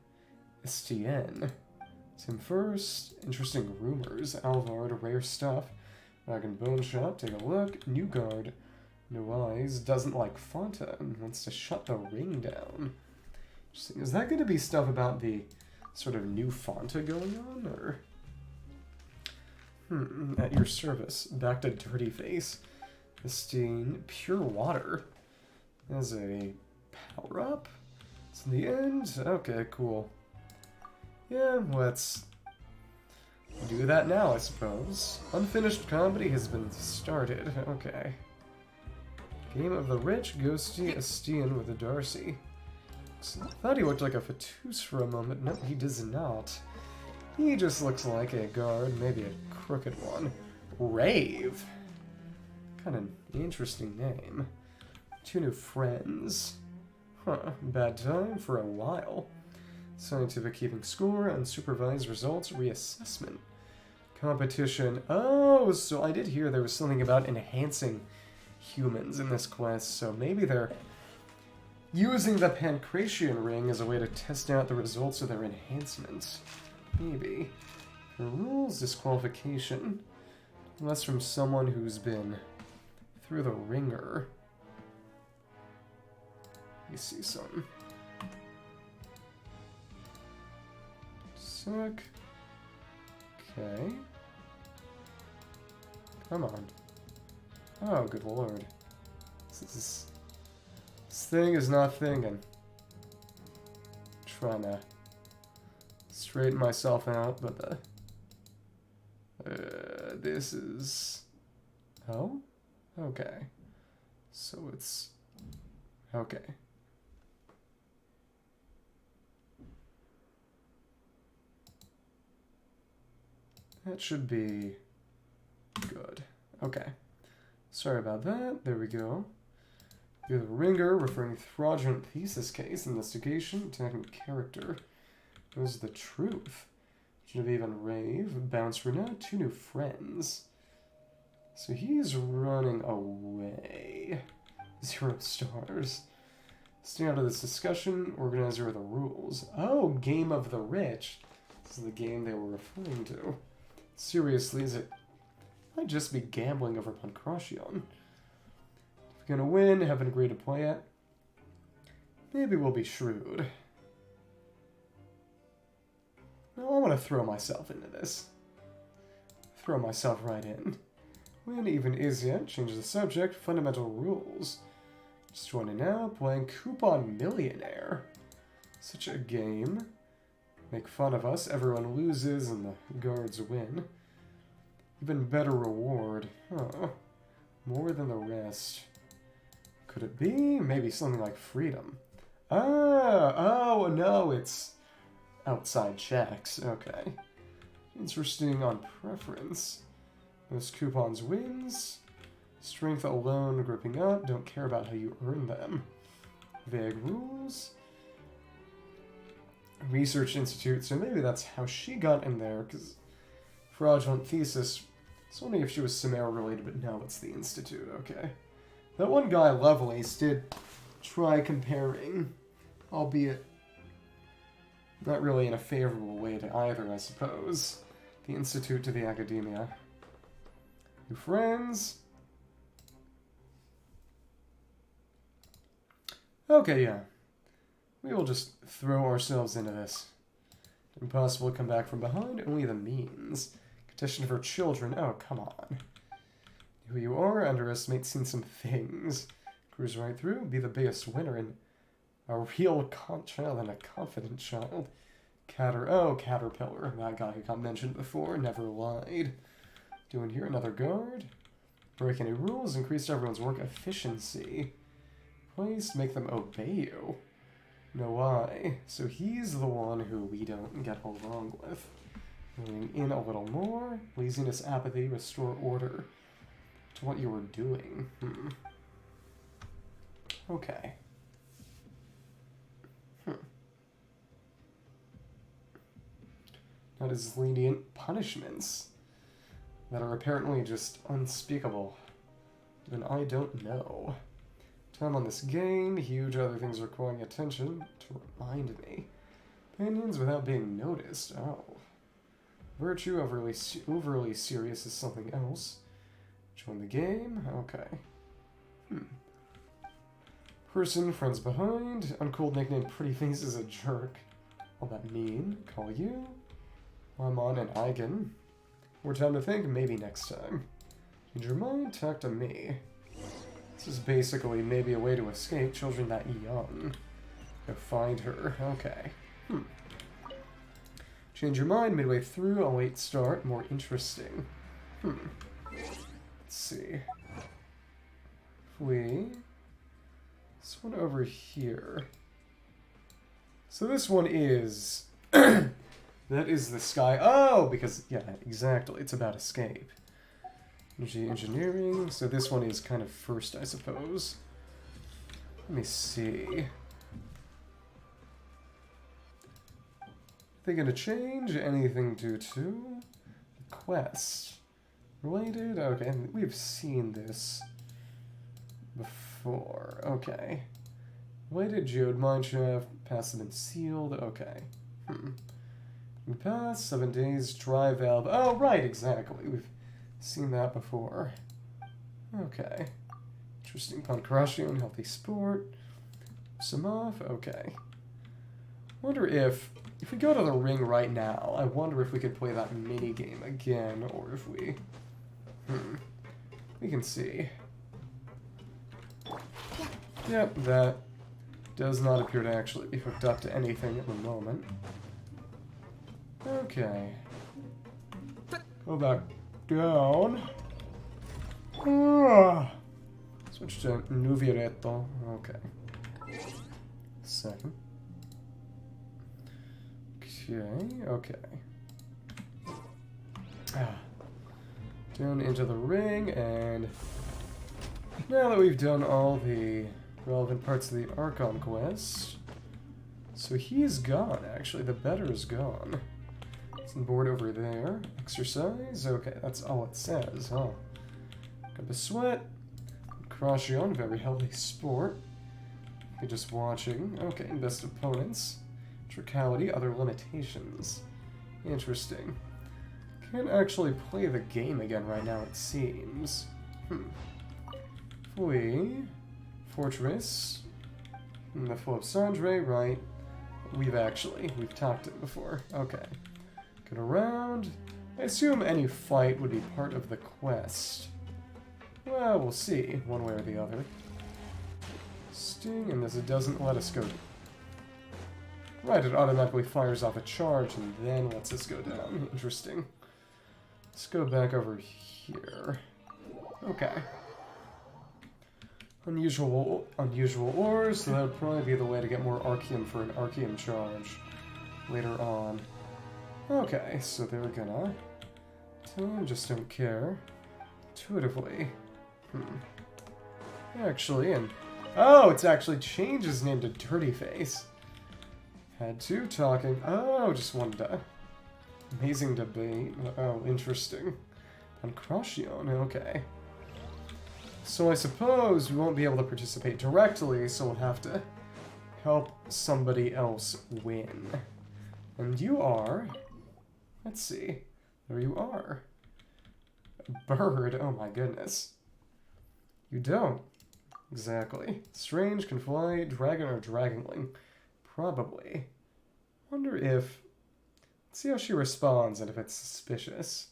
STN. Tim first. Interesting rumors. Alvard, rare stuff. Wagon Bone Shop, take a look. New guard. No eyes. Doesn't like Fanta and wants to shut the ring down. Interesting. Is that going to be stuff about the sort of new Fanta going on, or? At your service. Back to Dirty Face. Esteem. Pure water. As a power-up? It's in the end? Okay, cool. Yeah, let's do that now, I suppose. Unfinished comedy has been started. Okay. Game of the Rich, Ghosty, Estian with a Darcy. I thought he looked like a Fatous for a moment. No, he does not. He just looks like a guard, maybe a crooked one. Rave. Kind of interesting name. Two new friends. Huh, bad time for a while. Scientific keeping score, unsupervised results, reassessment. Competition. Oh, so I did hear there was something about enhancing humans in this quest, so maybe they're using the Pancratian ring as a way to test out the results of their enhancements. Maybe. The rules disqualification. Unless from someone who's been through the ringer. Let me see something. Sec. Okay. Come on. Oh, good lord. This thing is not thinking. Trying to straighten myself out, but this is... Oh? Okay. So it's... Okay. That should be good. Okay. Sorry about that. There we go. You're the ringer, referring to fraudulent thesis case, investigation, attacking character. It was the truth. Genevieve and Rave, Bounce Renat, 2 new friends. So he's running away. 0 stars. Stay out of this discussion, organizer of the rules. Oh, Game of the Rich. This is the game they were referring to. Seriously, is it... Might just be gambling over Pancration. If we're gonna win, haven't agreed to play it. Maybe we'll be shrewd. No, I want to throw myself into this. Throw myself right in. Win even is yet. Change the subject. Fundamental rules. Just joining now. Playing Coupon Millionaire. Such a game. Make fun of us. Everyone loses and the guards win. Even better reward. Huh. More than the rest. Could it be? Maybe something like freedom. Oh no, it's outside checks. Okay. Interesting on preference. Most coupons wins. Strength alone, gripping up. Don't care about how you earn them. Vague rules. Research Institute. So maybe that's how she got in there, because fraudulent thesis. It's only if she was Samara related, but no, it's the Institute. Okay. That one guy, Lovelace, did try comparing, albeit not really in a favorable way to either, I suppose. The Institute to the Academia. New friends. Okay, yeah. We will just throw ourselves into this. Impossible to come back from behind, only the means. Petition for children. Oh, come on. Who you are, underestimate seen some things. Cruise right through, be the biggest winner in a real child and a confident child. Caterpillar, that guy who got mentioned before, never lied. Doing here, another guard. Break any rules, increase everyone's work efficiency. Place, make them obey you. No why. So he's the one who we don't get along with. Moving in a little more. Laziness, apathy, restore order to what you were doing. Okay. Not as lenient punishments that are apparently just unspeakable. Then I don't know. Time on this game, huge other things requiring attention to remind me. Opinions without being noticed. Oh. Virtue, overly serious is something else. Join the game? Okay. Person, friends behind. Uncool nickname, pretty face is a jerk. All that mean? Call you? I'm on an Eigen. More time to think? Maybe next time. Change your mind? Talk to me. This is basically maybe a way to escape children that young. Go find her. Okay. Change your mind midway through. A late start. More interesting. Let's see. This one over here. So this one is... that is the sky. Oh, because... Yeah, exactly. It's about escape. Energy engineering. So this one is kind of first, I suppose. Let me see. Are they going to change anything due to quest? Related? Okay, we've seen this before. Okay. Related geode mineshaft, passive and sealed. Okay. We pass 7 days, dry valve. Oh, right, exactly. We've seen that before. Okay. Interesting. Pancration, healthy sport. Some off. Okay. Wonder if we go to the ring right now, I wonder if we could play that mini game again, or if we... We can see. Yep, that does not appear to actually be hooked up to anything at the moment. Okay. Go back down. Switch to Neuvillette. Okay. Second. Okay. Down into the ring, and now that we've done all the relevant parts of the Archon quest, so he's gone, actually. The better is gone. It's on board over there. Exercise? Okay, that's all it says, huh? Cup of sweat. Caution, very healthy sport. You're just watching. Okay, best opponents. Tricality, other limitations. Interesting. Can't actually play the game again right now, it seems. Flee. Fortress. The flow of Sandre, right. We've talked it before. Okay. Get around. I assume any fight would be part of the quest. Well, we'll see, one way or the other. Sting, and as it doesn't let us go... Right, it automatically fires off a charge and then lets us go down. Interesting. Let's go back over here. Okay. Unusual ores, so that would probably be the way to get more Archeum for an Archeum charge later on. Okay, so they're gonna... just don't care. Intuitively. Actually, and... Oh, it's actually changed his name to Dirty Face. Had to, talking. Oh, just wanted to... Amazing debate. Oh, interesting. Pancration, okay. So I suppose we won't be able to participate directly, so we'll have to help somebody else win. And you are... Let's see. There you are. A bird, oh my goodness. You don't. Exactly. Strange, can fly, dragon, or dragonling. Probably. Wonder if... Let's see how she responds and if it's suspicious.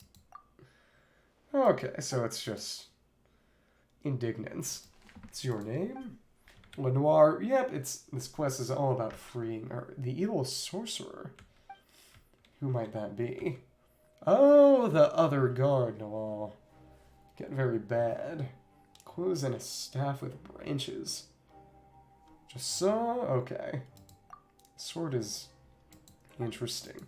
Okay, so it's just... Indignance. It's your name? Lenoir. Yep, this quest is all about freeing her. The evil sorcerer. Who might that be? Oh, the other guard. No, get very bad. Clues and a staff with branches. Just so? Okay. Sword is interesting.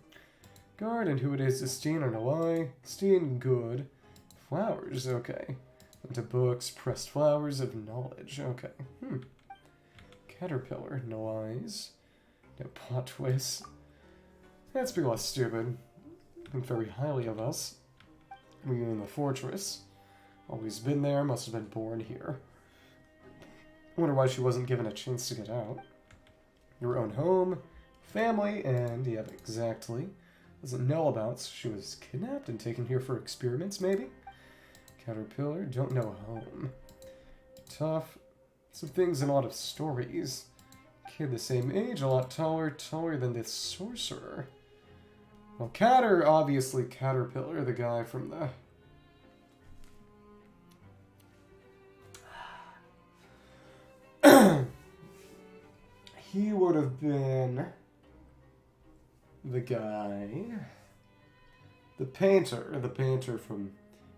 Guard and who it is, Steen or Nalai. Steen, good. Flowers, okay. Into books, pressed flowers of knowledge, okay. Caterpillar, Nalai's. No plot twist. That's be less stupid. Think very highly of us. We in the fortress. Always been there, must have been born here. Wonder why she wasn't given a chance to get out. Your own home, family, and, yep, exactly. Doesn't know about, so she was kidnapped and taken here for experiments, maybe? Caterpillar, don't know home. Tough. Some things and a lot of stories. Kid the same age, a lot taller than this sorcerer. Well, obviously Caterpillar, the guy from the... He would have been the guy, the painter from,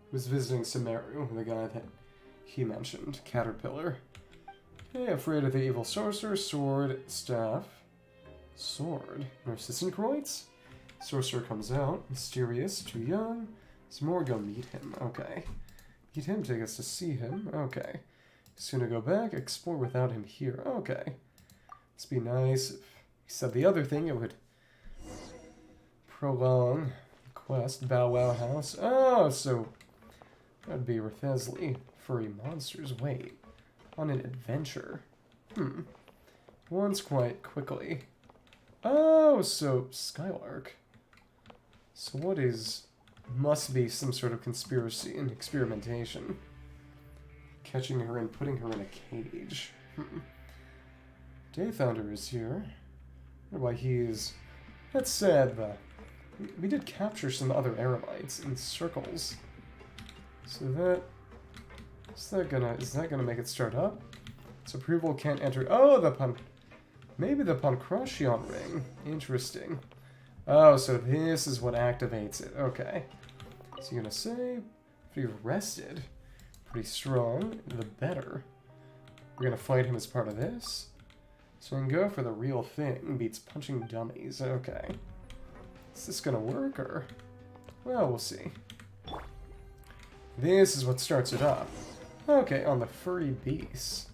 who was visiting Sumeru, the guy that he mentioned, Caterpillar. Okay, afraid of the evil sorcerer, sword, staff, sword, Narcissenkreuz. Sorcerer comes out, mysterious, too young. Some more, go meet him, okay. Meet him, take us to see him, okay. Sooner go back, explore without him here, okay. Must be nice. If he said the other thing, it would prolong the quest. Bow Wow House. Oh, so that'd be Rathesli. Furry monsters. Wait. On an adventure. Once quite quickly. Oh, so Skylark. So what is... Must be some sort of conspiracy and experimentation. catching her and putting her in a cage. Day Thunder is here. I wonder why he's... That's sad, though. We did capture some other Eremites in circles. So that... Is that gonna make it start up? So approval can't enter... Oh, maybe the Pancration ring. Interesting. Oh, so this is what activates it. Okay. So you're gonna say... If you're rested, pretty strong, the better. We're gonna fight him as part of this. So we can go for the real thing. Beats punching dummies. Okay. Is this gonna work, or... Well, we'll see. This is what starts it up. Okay, on the furry beast.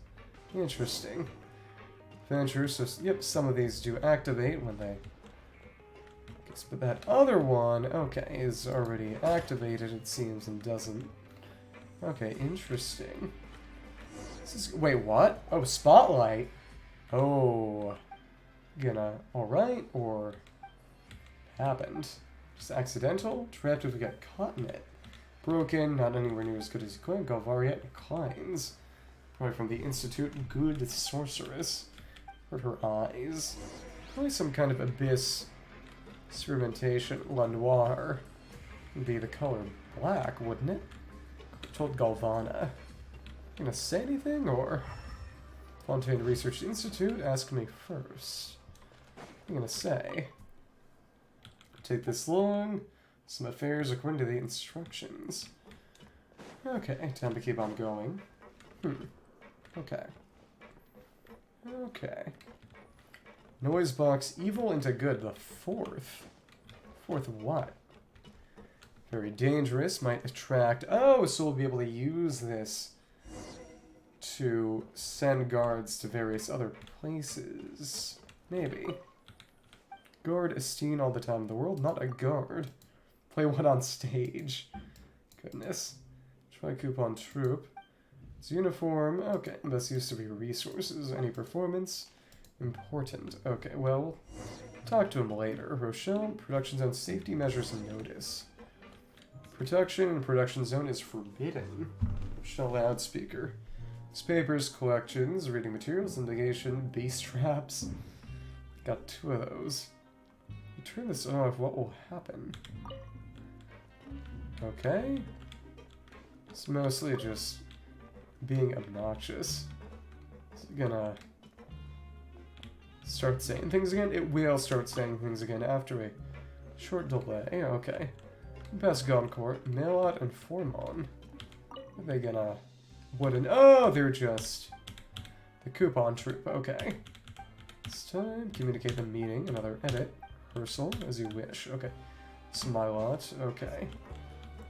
Interesting. Venture, so yep, some of these do activate when they... But that other one, okay, is already activated, it seems, and doesn't. Okay, interesting. This is... Wait, what? Oh, Spotlight? Oh. Gonna... Alright, or... Happened. Just accidental? Trapped if we got caught in it. Broken, not anywhere near as good as you could. Galvariet declines. Probably from the Institute. Good sorceress. Hurt her eyes. Probably some kind of abyss experimentation. La Noire would be the color black, wouldn't it? Told Galvana. You gonna say anything, or? Fontaine Research Institute, ask me first. What are you gonna say? Take this long. Some affairs according to the instructions. Okay, time to keep on going. Okay. Okay. Noise box, evil into good, the fourth. Fourth of what? Very dangerous, might attract... Oh, so we'll be able to use this to send guards to various other places. Maybe. Guard Estine all the time in the world, not a guard. Play one on stage. Goodness. Try coupon troop. It's uniform. Okay, this used to be resources. Any performance? Important. Okay, well, talk to him later. Rochelle, production zone safety measures and notice. Production in production zone is forbidden. Rochelle loudspeaker. Newspapers, collections, reading materials, litigation, beast traps. Got 2 of those. You turn this off, what will happen? Okay. It's mostly just being obnoxious. Is it gonna start saying things again? It will start saying things again after a short delay. Okay. Best Goncourt, Melot, and Formon. Are they gonna... Wooden... Oh, they're just... The coupon troop. Okay. It's time. Communicate the meeting. Another edit. Rehearsal, as you wish. Okay. Smilot. Okay.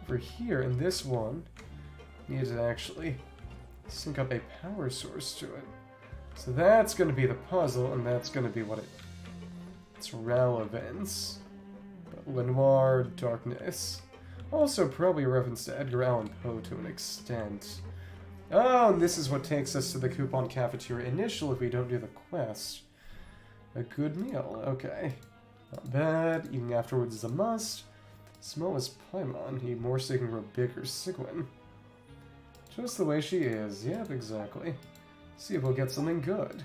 Over here, in this one, need to actually sync up a power source to it. So that's going to be the puzzle, and that's going to be what its relevance. But Lenoir, darkness. Also probably a reference to Edgar Allan Poe to an extent. Oh, and this is what takes us to the coupon cafeteria initial if we don't do the quest. A good meal, okay. Not bad. Eating afterwards is a must. Smell is Paimon. Need more so you can grow bigger. Sigwin. Just the way she is. Yep, exactly. See if we'll get something good.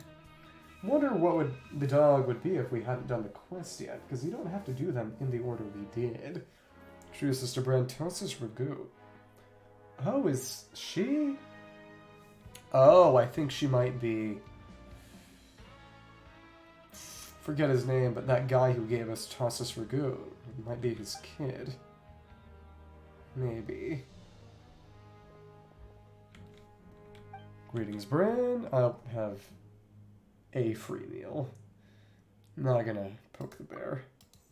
Wonder what the dog would be if we hadn't done the quest yet, because you don't have to do them in the order we did. Introduce us to Brantosis Ragu. Oh, is she? Oh, I think she might be... Forget his name, but that guy who gave us Tossus Ragu might be his kid. Maybe. Greetings, Bran. I'll have a free meal. Not gonna poke the bear.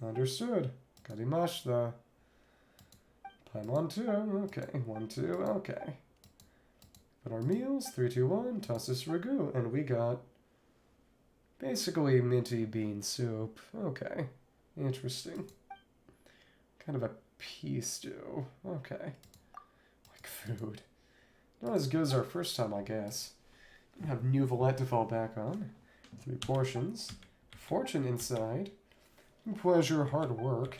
Understood. Garimashita. Paimon 2. Okay. 1, 2. Okay. But our meals, 3, 2, 1, Tossus Ragu, and we got basically minty bean soup. Okay. Interesting. Kind of a pea stew. Okay. Like food. Not as good as our first time, I guess. We have Neuvillette to fall back on. 3 portions. Fortune inside. Pleasure, hard work.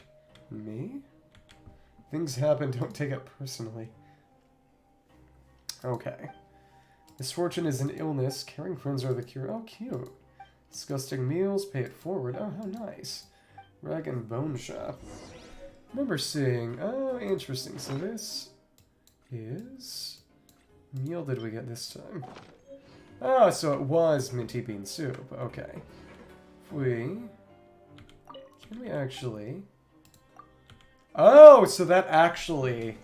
Me? Things happen, don't take it personally. Okay. Misfortune is an illness. Caring friends are the cure. Oh, cute. Disgusting meals. Pay it forward. Oh, how nice. Rag and bone shop. Remember seeing... Oh, interesting. So this is... Meal did we get this time? Oh, so it was minty bean soup. Okay. Can we actually... Oh, so that actually...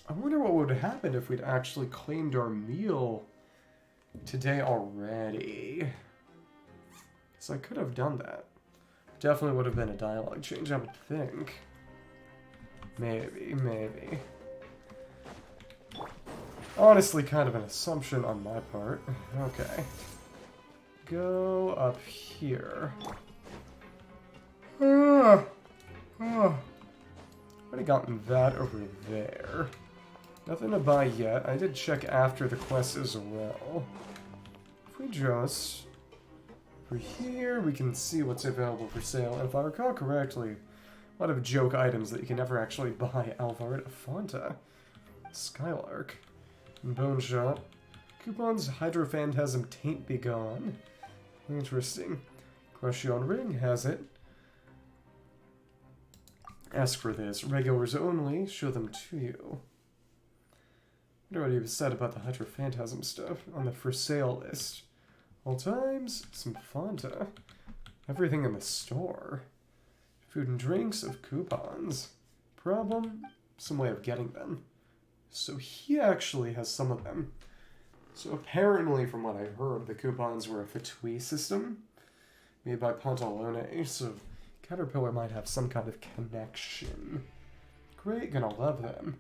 I wonder what would happen if we'd actually claimed our meal today already. So I could have done that. Definitely would have been a dialogue change, I would think. Maybe. Honestly, kind of an assumption on my part. Okay. Go up here. Already gotten that over there. Nothing to buy yet. I did check after the quest as well. If we just... over here, we can see what's available for sale. And if I recall correctly, a lot of joke items that you can never actually buy. Alvard, Fanta, Skylark, Bone Shot, Coupons, Hydrophantasm, Taint Be Gone. Interesting. Crushyon Ring has it. Ask for this. Regulars only. Show them to you. I wonder what he said about the Hydrophantasm stuff on the for sale list. All times, some Fanta. Everything in the store. Food and drinks of coupons. Problem? Some way of getting them. So he actually has some of them. So apparently, from what I heard, the coupons were a Fatui system made by Pantalone, so Caterpillar might have some kind of connection. Great, gonna love them.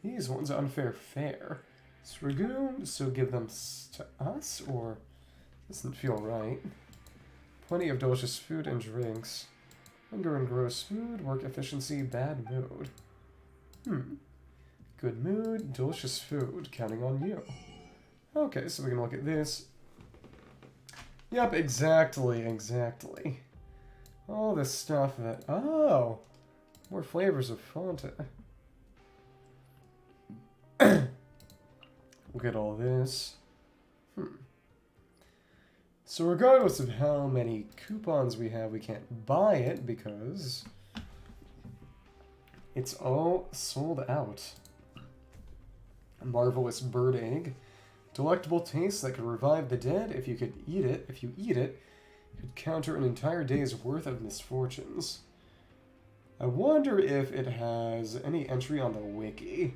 These ones unfair fare. Sragoon, so give them to us, or doesn't feel right. Plenty of delicious food and drinks. Hunger and gross food, work efficiency, bad mood. Good mood, delicious food, counting on you. Okay, so we can look at this. Yep, exactly. All this stuff that... Oh! More flavors of Fanta. Look at all this. So regardless of how many coupons we have, we can't buy it because it's all sold out. A marvelous bird egg. Delectable taste that could revive the dead if you eat it, could counter an entire day's worth of misfortunes. I wonder if it has any entry on the wiki,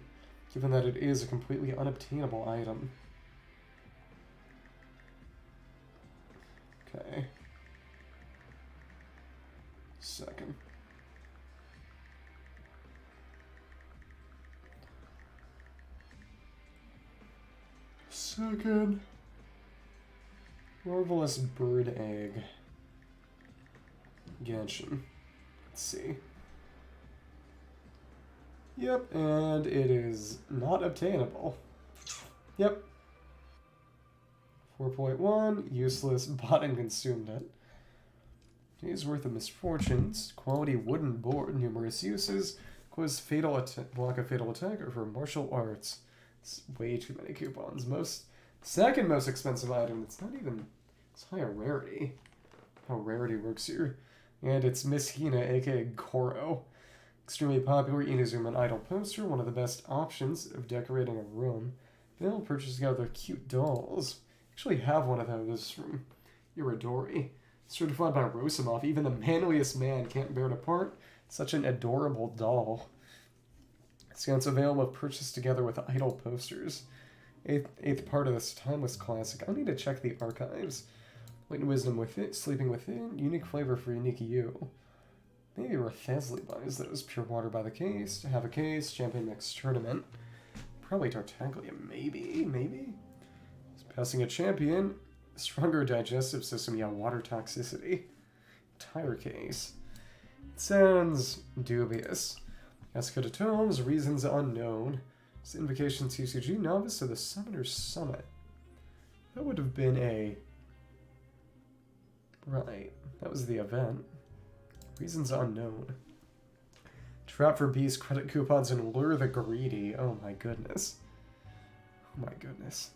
given that it is a completely unobtainable item. Okay. Second. Marvelous bird egg. Genshin. Let's see. Yep, and it is not obtainable. Yep. 4.1, useless, bought and consumed it. Day's worth of misfortunes, quality wooden board, numerous uses, cause fatal attack, block a fatal attack, or for martial arts. It's way too many coupons. Second most expensive item, it's not even, it's higher rarity. How rarity works here. And it's Miss Hina, aka Goro. Extremely popular Inazuma Idol poster, one of the best options of decorating a room. They'll purchase together cute dolls. Actually have one of those from Iridori. Certified by Rosamov, even the manliest man can't bear it apart. Such an adorable doll. Scans available purchased together with idol posters. Eighth part of this timeless classic. I need to check the archives. Latent wisdom within, sleeping within, unique flavor for unique you. Maybe Rathesley buys those. Pure water by the case. Have a case. Champion mix tournament. Probably Tartaglia. Maybe. Passing a champion. Stronger digestive system. Yeah, water toxicity. Tire case. It sounds dubious. Escatotomes. Reasons unknown. It's Invocation TCG. Novice to the Summoner's Summit. That would have been a... Right. That was the event. Reasons unknown. Trap for beast, credit coupons, and lure the greedy. Oh my goodness. Oh my goodness.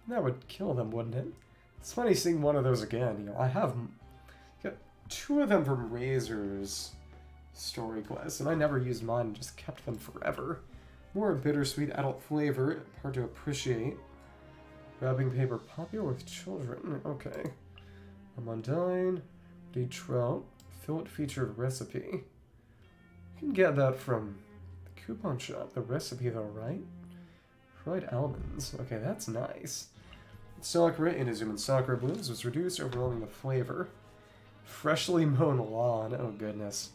That would kill them, wouldn't it? It's funny seeing one of those again. You know, I have got 2 of them from Razor's story quest, and I never used mine and just kept them forever. More bittersweet adult flavor, hard to appreciate. Wrapping paper popular with children. Okay. Amandine, de trout, fillet featured recipe. You can get that from the coupon shop. The recipe though, right? Fried almonds. Okay, that's nice. Sakura, Inazuma Sakura blooms was reduced, overwhelming the flavor. Freshly mown lawn. Oh goodness.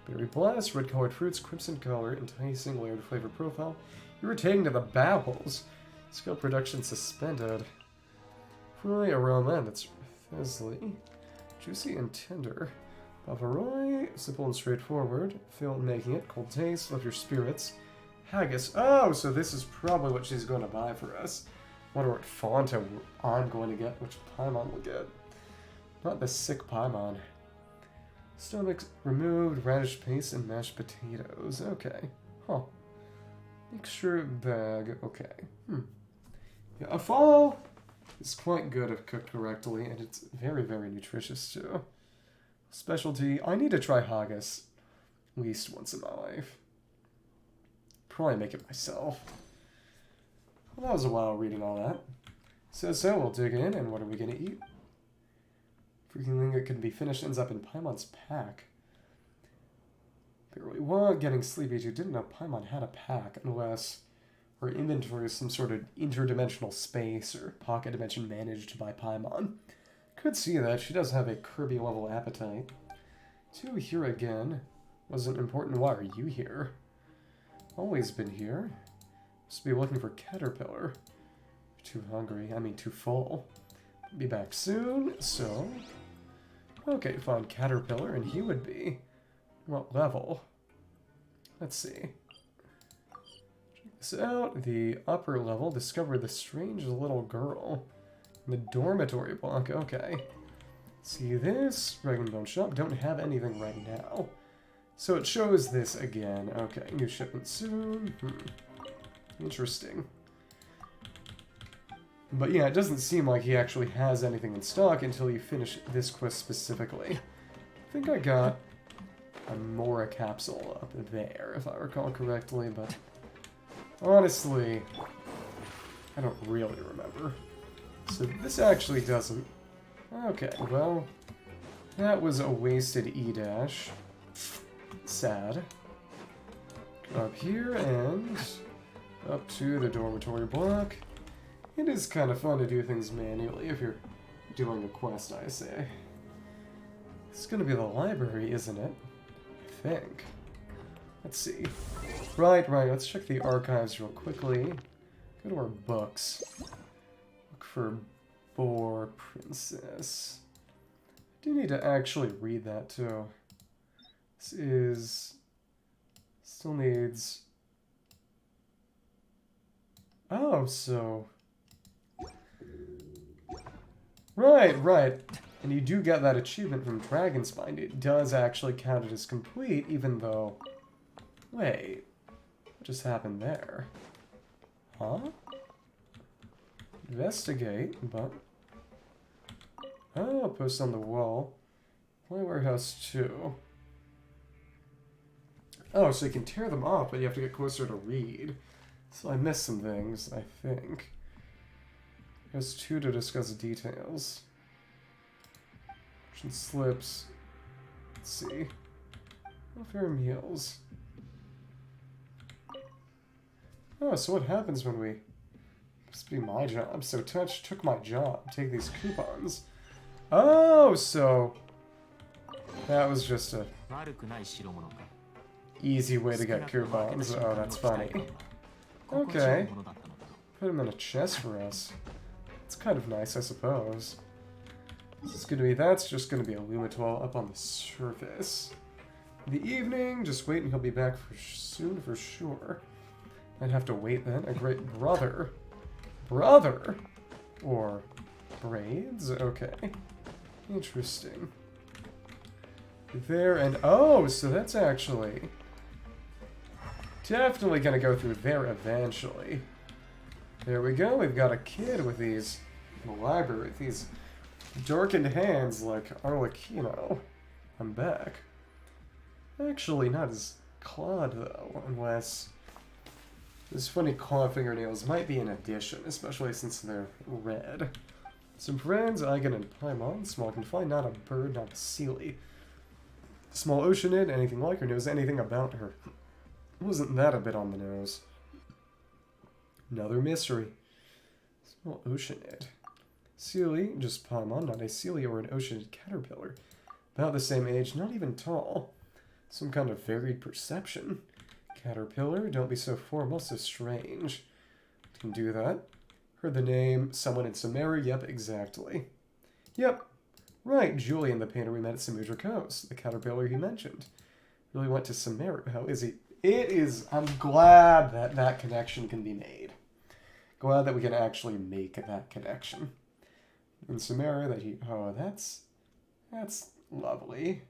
Berry blast, red colored fruits, crimson color, enticing layered flavor profile. Irritating to the bowels. Skill production suspended. Fruity aroma, and that's fizzly. Juicy and tender. Bavaroy, simple and straightforward. Feel making it. Cold taste, love your spirits. Haggis. Oh, so this is probably what she's going to buy for us. Wonder what font I'm going to get, which Paimon will get. Not the sick Paimon. Stomach removed, radish paste, and mashed potatoes. Okay. Huh. Mixture bag. Okay. Yeah, a fall is quite good if cooked correctly, and it's very, very nutritious too. Specialty. I need to try haggis at least once in my life. Probably make it myself. Well, that was a while reading all that. So we'll dig in, and what are we going to eat? Freaking thing that can be finished ends up in Paimon's pack. Barely was getting sleepy too. Didn't know Paimon had a pack unless her inventory is some sort of interdimensional space or pocket dimension managed by Paimon. Could see that. She does have a Kirby level appetite. 2 here again. Wasn't important. Why are you here? Always been here. Must be looking for Caterpillar. Too hungry. I mean, too full. Be back soon, so... Okay, find Caterpillar, and he would be... What level? Let's see. Check this out. The upper level. Discover the strange little girl. In the dormitory block. Okay. See this? Rag and Bone Shop. Don't have anything right now. So it shows this again. Okay, new shipment soon. Interesting. But yeah, it doesn't seem like he actually has anything in stock until you finish this quest specifically. I think I got a Mora capsule up there, if I recall correctly, but honestly, I don't really remember. So this actually doesn't... Okay, well, that was a wasted E-dash. Sad. Go up here and up to the dormitory block. It is kind of fun to do things manually if you're doing a quest, I say. It's gonna be the library, isn't it? I think. Let's see. Right, let's check the archives real quickly. Go to our books. Look for Boar Princess. I do need to actually read that too. This is... Still needs... Oh, so... Right. And you do get that achievement from Dragon's Spine. It does actually count it as complete, even though... Wait. What just happened there? Huh? Investigate, but... Oh, post on the wall. Play Warehouse 2. Oh, so you can tear them off, but you have to get closer to read. So I missed some things, I think. There's 2 to discuss details. Action slips. Let's see. Welfare meals. Oh, so what happens when we... Must be my job. So Touch took my job. Take these coupons. Oh, so... That was just a... easy way to get coupons. Oh, that's funny. Okay. Put them in a chest for us. It's kind of nice, I suppose. That's just gonna be a Lumitwall up on the surface. In the evening, just wait and he'll be back soon for sure. I'd have to wait then. A great brother. Brother? Or braids? Okay. Interesting. There and... Oh, so that's actually... Definitely gonna go through there eventually. There we go. We've got a kid with these in the library with these darkened hands like Arlecchino. I'm back. Actually, not as Claude though, unless those funny claw fingernails might be an addition, especially since they're red. Some friends, Eigen and Paimon. Small can fly, not a bird, not a Sealy. Small oceanid, anything like her, knows anything about her. Wasn't that a bit on the nose? Another mystery. Small oceanid. Sealy, just Paimon, not a Sealy or an oceanid caterpillar. About the same age, not even tall. Some kind of varied perception. Caterpillar, don't be so formal, so strange. Can do that. Heard the name, someone in Sumeru, yep, exactly. Yep, right, Julian, the painter we met at Samudra Coast, the caterpillar he mentioned. Really went to Sumeru, how is he? It is, I'm glad that that connection can be made. Glad that we can actually make that connection. In Sumeru, that he, oh, that's lovely.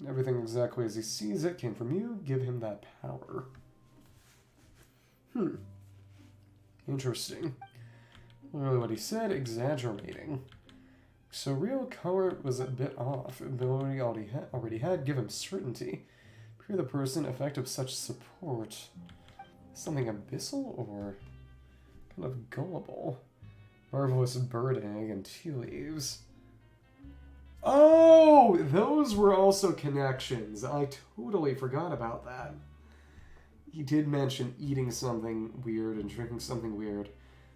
Everything exactly as he sees it came from you, give him that power. Interesting. Literally what he said, exaggerating. So real color was a bit off. Ability already had, give him certainty. Appear the person, effect of such support. Something abyssal or kind of gullible. Marvelous bird egg and tea leaves. Oh, those were also connections. I totally forgot about that. He did mention eating something weird and drinking something weird.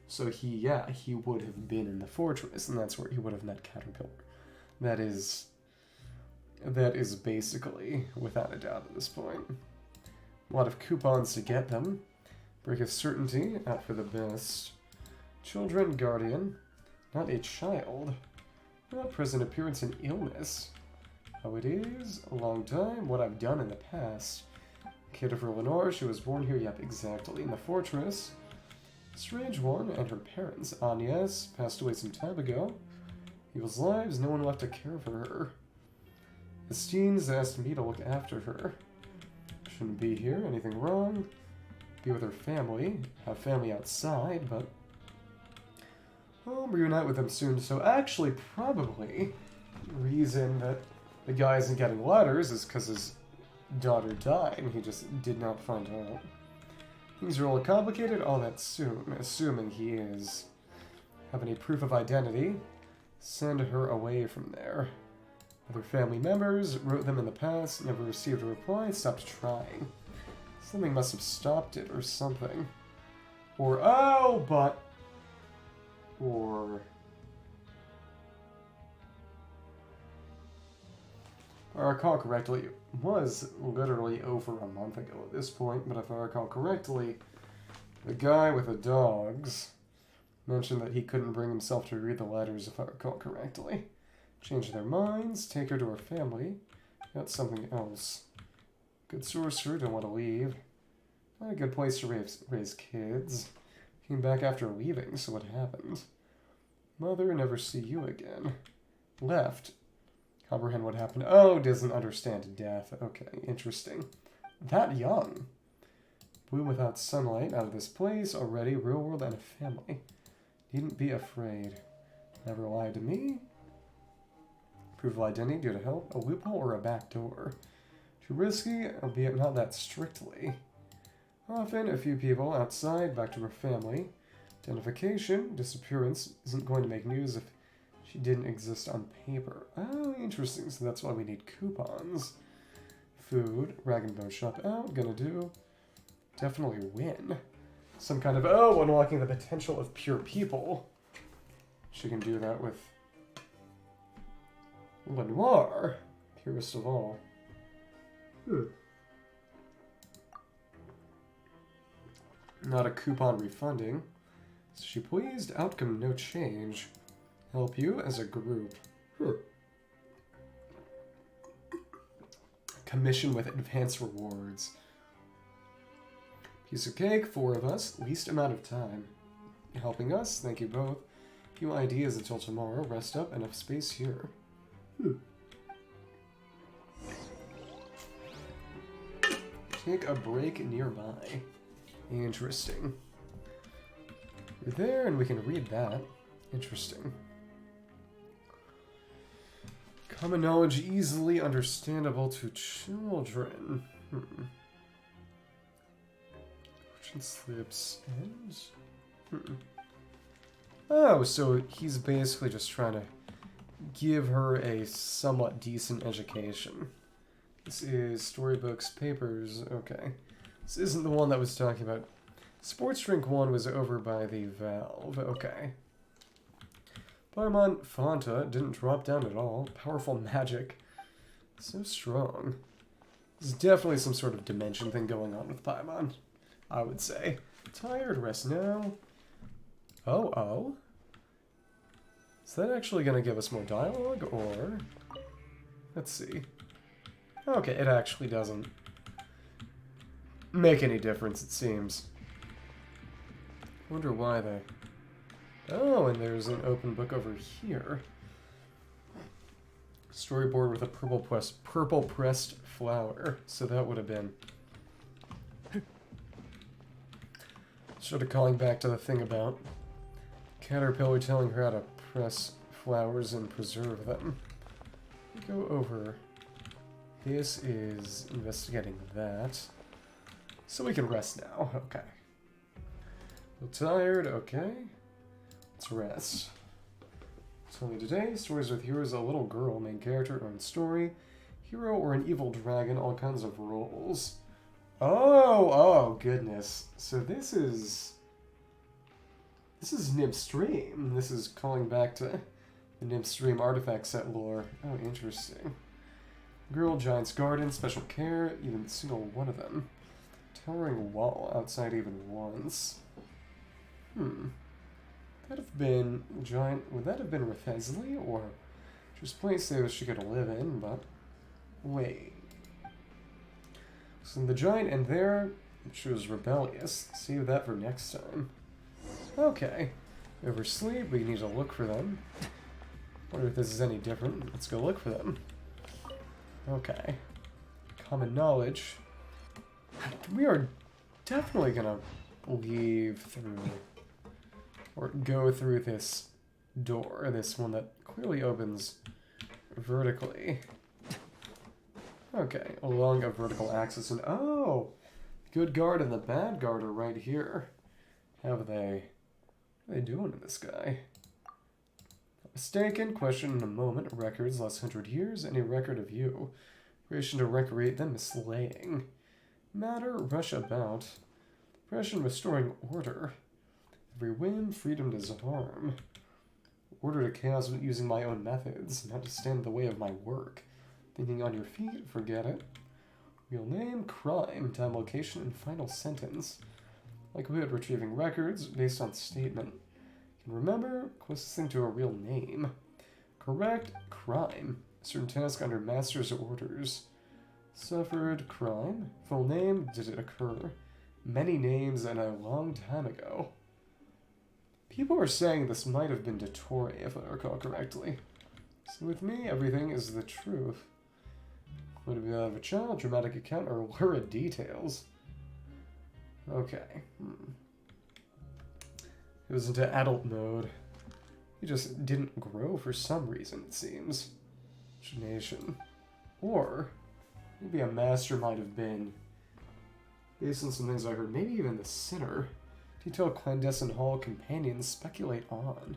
So he would have been in the fortress, and that's where he would have met Caterpillar. That is basically, without a doubt at this point. A lot of coupons to get them. Break of certainty, out for the best. Children, guardian. Not a child. Not present appearance in illness. How it is, a long time, what I've done in the past. Kid of Lenore, she was born here, yep, exactly, in the fortress. Strange one, and her parents, Agnes, passed away some time ago. People's lives, no one left to care for her. Estine's asked me to look after her. Shouldn't be here, anything wrong? Be with her family, have family outside, but I'll reunite with them soon, so actually, probably, the reason that the guy isn't getting letters is because his daughter died, and he just did not find out. Things are all complicated, all that soon, assuming he is. Have any proof of identity? Send her away from there. Other family members, wrote them in the past, never received a reply, stopped trying. Something must have stopped it or something. Or, oh, but... Or... If I recall correctly, it was literally over a month ago at this point, but if I recall correctly, the guy with the dogs mentioned that he couldn't bring himself to read the letters, if I recall correctly. Change their minds, take her to her family. Got something else. Good sorcerer, don't want to leave. Not a good place to raise kids. Came back after leaving, so what happened? Mother, never see you again. Left. Comprehend what happened. Oh, doesn't understand death. Okay, interesting. That young. Bloom without sunlight, out of this place, already, real world and a family. Needn't be afraid. Never lied to me. Proof of identity due to help. A loophole or a back door. Too risky, albeit not that strictly. Often, a few people outside, back to her family. Identification, disappearance, isn't going to make news if she didn't exist on paper. Oh, interesting. So that's why we need coupons. Food, rag and bone shop out, gonna do. Definitely win. Some kind of, oh, unlocking the potential of pure people. She can do that with Lenoir, purest of all. Not a coupon refunding. Is she pleased? Outcome no change. Help you as a group. Commission with advanced rewards. Piece of cake, 4 of us, least amount of time. Helping us, thank you both. Few ideas until tomorrow, rest up, enough space here. Take a break nearby. Interesting. We're there, and we can read that. Interesting. Common knowledge easily understandable to children. Merchant slips and... Oh, so he's basically just trying to give her a somewhat decent education. This is storybooks, papers, okay. This isn't the one that was talking about. Sports Drink 1 was over by the valve, okay. Paimon Fanta didn't drop down at all. Powerful magic. So strong. There's definitely some sort of dimension thing going on with Paimon, I would say. Tired, rest now. Oh. Is that actually going to give us more dialogue, or... Let's see. Okay, it actually doesn't make any difference, it seems. Wonder why they... Oh, and there's an open book over here. Storyboard with a purple pressed flower. So that would have been... Sort of calling back to the thing about Caterpillar telling her how to press flowers and preserve them. Go over. This is investigating that. So we can rest now. Okay. A little tired. Okay. Let's rest. Tell me today, stories with heroes, a little girl, main character, own story, hero or an evil dragon, all kinds of roles. Oh goodness. So this is Nib Stream. This is calling back to the Nib Stream artifact set lore. Oh, interesting. Girl, Giant's Garden, special care, even single one of them. Towering wall outside even once. That'd have been Giant. Would that have been Rathesli, or just place there she could live in? But wait. So the Giant and there, she was rebellious. Save that for next time. Okay. Oversleep. We need to look for them. Wonder if this is any different. Let's go look for them. Okay. Common knowledge. We are definitely gonna leave through, or go through this door, this one that clearly opens vertically. Okay, along a vertical axis, and oh! Good guard and the bad guard are right here. What are they doing to this guy? Mistaken, question in a moment, records, last 100 years, any record of you. Creation to recreate them, slaying. Matter, rush about. Oppression, restoring order. Every whim, freedom disarm. Order to chaos using my own methods, not to stand in the way of my work. Thinking on your feet, forget it. Real name, crime, time, location, and final sentence. Likelihood retrieving records based on statement. Can remember, closest thing to a real name. Correct, crime. Certain task under master's orders. Suffered, crime. Full name, did it occur? Many names and a long time ago. People are saying this might have been Dottore, if I recall correctly. So with me, everything is the truth. Would be of a child, dramatic account, or lurid details. Okay. It was into adult mode. He just didn't grow for some reason, it seems. Imagination. Or, maybe a master might have been, based on some things I heard, maybe even the sinner. Detailed clandestine hall companions speculate on.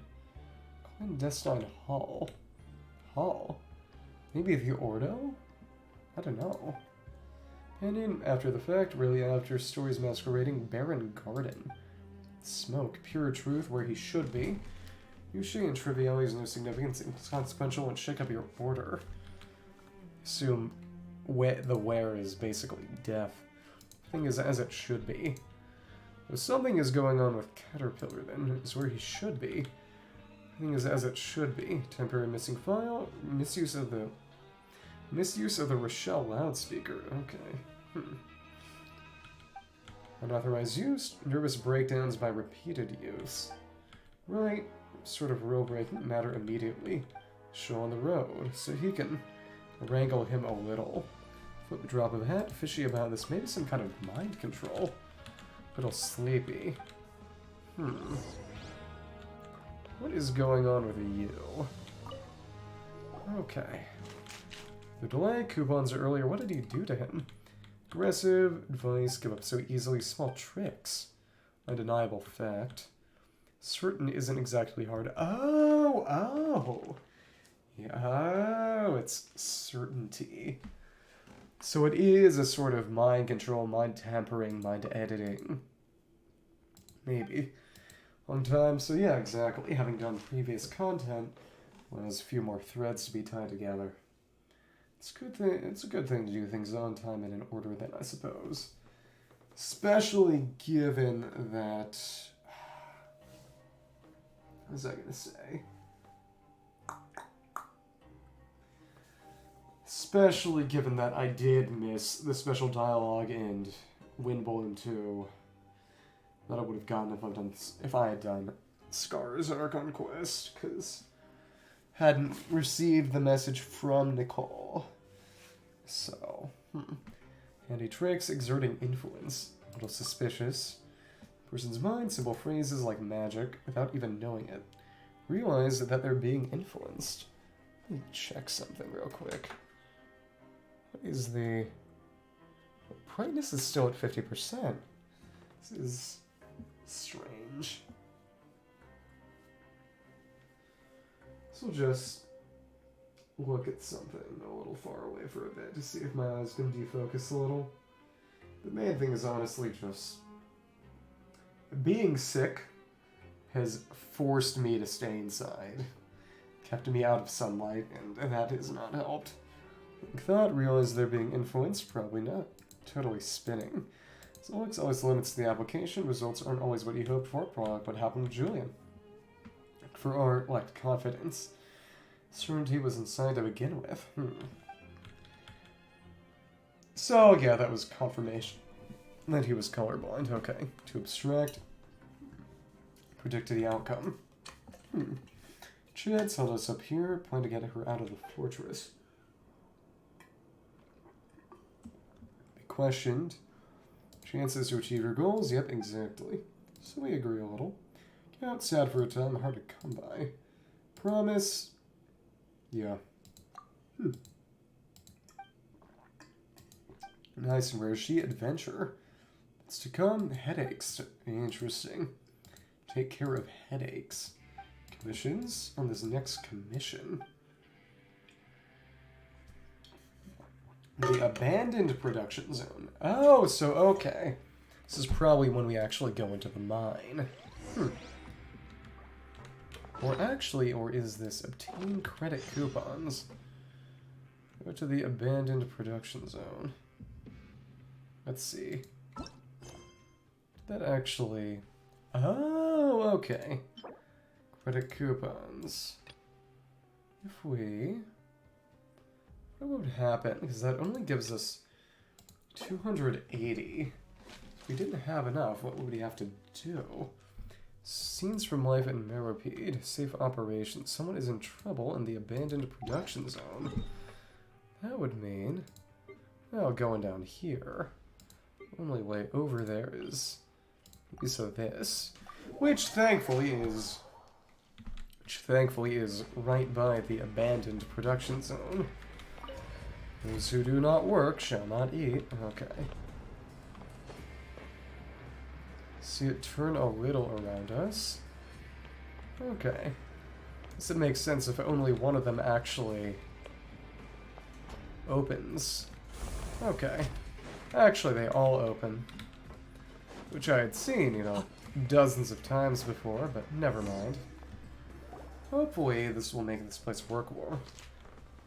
Clandestine hall. Hall? Maybe the Ordo? I don't know. Companion after the fact, really after stories masquerading barren garden. Smoke, pure truth where he should be. Usually in trivialities no significance, inconsequential and shake up your order. Assume the where is basically death. Thing is as it should be. If something is going on with Caterpillar then, it's where he should be. Thing is as it should be. Temporary missing file, misuse of the Rochelle loudspeaker. Okay. Unauthorized use, nervous breakdowns by repeated use. Right, sort of rule breaking matter immediately. Show on the road, so he can wrangle him a little. Flip a drop of a hat, fishy about this, maybe some kind of mind control. Little sleepy. What is going on with you? Okay. The delay, coupons earlier, what did he do to him? Aggressive, advice, give up so easily, small tricks. Undeniable fact. Certain isn't exactly hard. Oh! Yeah, oh, it's certainty. So it is a sort of mind control, mind tampering, mind editing. Maybe. Long time, so yeah, exactly. Having done previous content, well, there's a few more threads to be tied together. It's a good thing to do things on time and in order then, I suppose. Especially given that... What was I going to say? Especially given that I did miss the special dialogue and Windblown 2 that I would have gotten if I had done Scars Archon Quest, because hadn't received the message from Nicole. So, handy tricks, exerting influence. A little suspicious. Person's mind, simple phrases like magic, without even knowing it. Realize that they're being influenced. Let me check something real quick. What is the... Brightness is still at 50%. This is strange. So just look at something a little far away for a bit to see if my eyes can defocus a little. The main thing is honestly just being sick has forced me to stay inside, kept me out of sunlight, and that has not helped. Thought, realized they're being influenced, probably not. Totally spinning. So Alex always limits the application, results aren't always what you hoped for, probably like what happened with Julian. For art, lacked confidence. Certainty was inside to begin with. So, yeah, that was confirmation that he was colorblind. Okay. Too abstract. Predicted the outcome. Chad's held us up here. Plan to get her out of the fortress. Be questioned. Chances to achieve your goals? Yep, exactly. So we agree a little. Get sad for a time. Hard to come by. Promise. Yeah. Nice and rare. She adventure. It's to come. Headaches. Interesting. Take care of headaches. Commissions on this next commission. The abandoned production zone. Oh, so okay. This is probably when we actually go into the mine. Or is this obtain credit coupons? Go to the abandoned production zone. Let's see. That actually... Oh, okay. Credit coupons. If we... What would happen? Because that only gives us 280. If we didn't have enough, what would we have to do? Scenes from life in Meropide. Safe operations. Someone is in trouble in the abandoned production zone. That would mean... Well, going down here. Only way over there is... So this. Which thankfully is right by the abandoned production zone. Those who do not work shall not eat. Okay. See it turn a little around us. Okay. This would make sense if only one of them actually opens. Okay. Actually, they all open. Which I had seen, you know, dozens of times before, but never mind. Hopefully, this will make this place workable.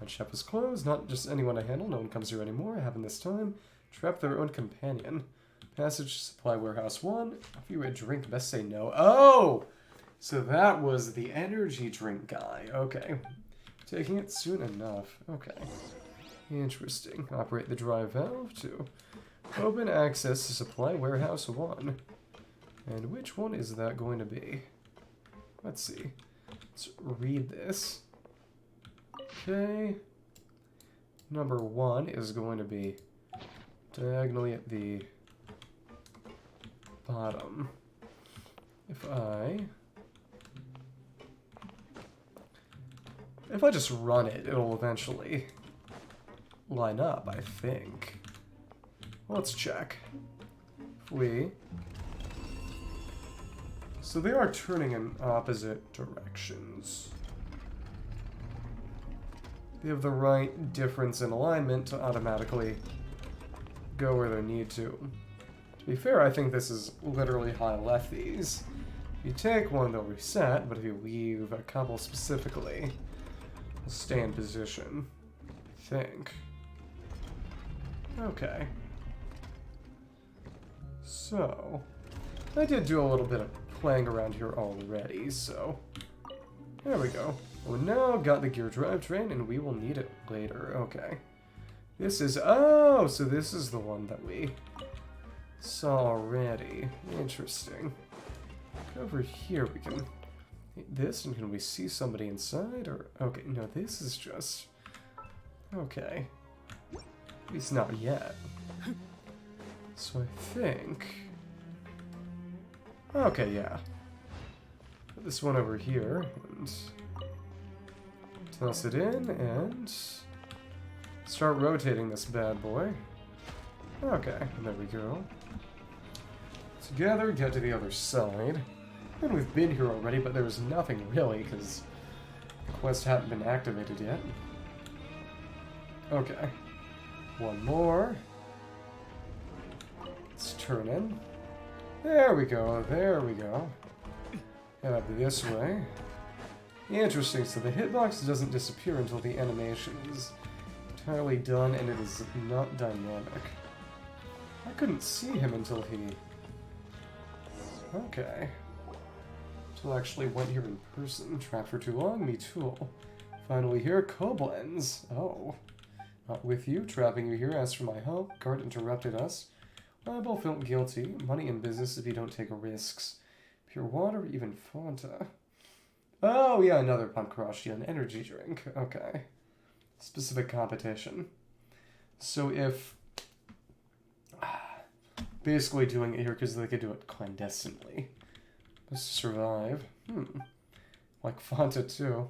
My shop is closed, not just anyone I handle, no one comes here anymore. I haven't this time. Trap their own companion. Passage supply warehouse 1. If you a drink, best say no. Oh! So that was the energy drink guy. Okay. Taking it soon enough. Okay. Interesting. Operate the drive valve to open access to supply warehouse 1. And which one is that going to be? Let's see. Let's read this. Okay. Number 1 is going to be diagonally at the bottom. If I If I just run it, it'll eventually line up, I think. Let's check. If we... So they are turning in opposite directions. They have the right difference in alignment to automatically go where they need to. To be fair, I think this is literally how I left these. If you take one, they'll reset, but if you leave a couple specifically, they'll stay in position. I think. Okay. So, I did do a little bit of playing around here already, so there we go. We now got the gear drivetrain, and we will need it later. Okay. This is... Oh, so this is the one that we saw already. Interesting. Over here, we can hit this, and can we see somebody inside? Or okay, no, this is just... Okay. At least not yet. So I think... Okay, yeah. Put this one over here, and... toss it in, and... start rotating this bad boy. Okay, and there we go. Together, get to the other side. And we've been here already, but there was nothing really, because the quest hadn't been activated yet. Okay. One more. Let's turn in. There we go, there we go. Head up this way. Interesting, so the hitbox doesn't disappear until the animation is entirely done, and it is not dynamic. I couldn't see him until he... Okay. Until I actually went here in person. Trapped for too long, me too. Finally here, Koblenz. Oh. Not with you, trapping you here, asked for my help. Guard interrupted us. Liable, felt guilty. Money in business if you don't take risks. Pure water, even Fanta. Oh, yeah, another Pancratian energy drink. Okay. Specific competition. So if... Basically doing it here because they could do it clandestinely. Just survive. Like Fanta too.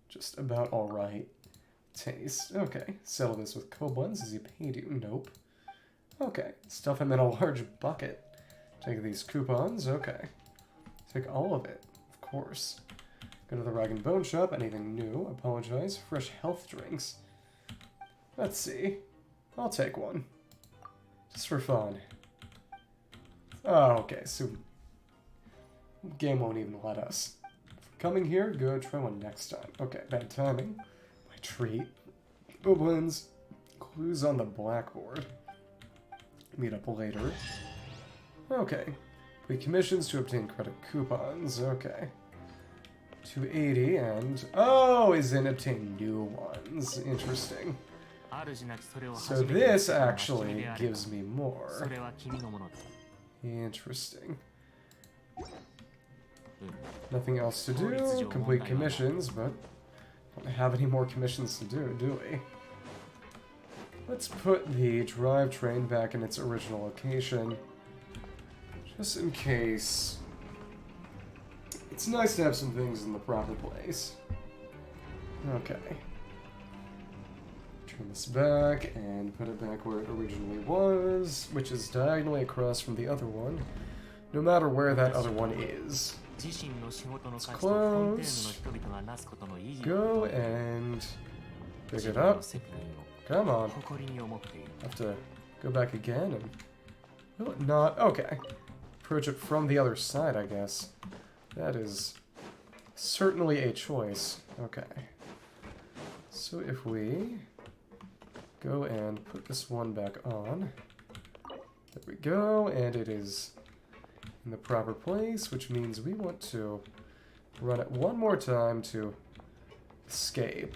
Just about alright. Taste. Okay. Settle this with Koblenz. Is he paid you? Nope. Okay. Stuff him in a large bucket. Take these coupons. Okay. Take all of it. Of course. Go to the Rag and Bone Shop. Anything new? Apologize. Fresh health drinks. Let's see. I'll take one. Just for fun. Oh, okay. So, game won't even let us. Coming here? Good. Try one next time. Okay. Bad timing. My treat. Goblins. Clues on the blackboard. Meet up later. Okay. We commissions to obtain credit coupons. Okay. 280 and... Oh, is in obtain new ones. Interesting. So this actually gives me more. Interesting. Nothing else to do. Complete commissions, but don't have any more commissions to do we? Let's put the drivetrain back in its original location. Just in case. It's nice to have some things in the proper place. Okay. Turn this back and put it back where it originally was, which is diagonally across from the other one, no matter where that other one is. It's close. Go and pick it up. Come on. Have to go back again and... Will it not? Okay. Approach it from the other side, I guess. That is certainly a choice. Okay. So if we go and put this one back on. There we go, and it is in the proper place, which means we want to run it one more time to escape.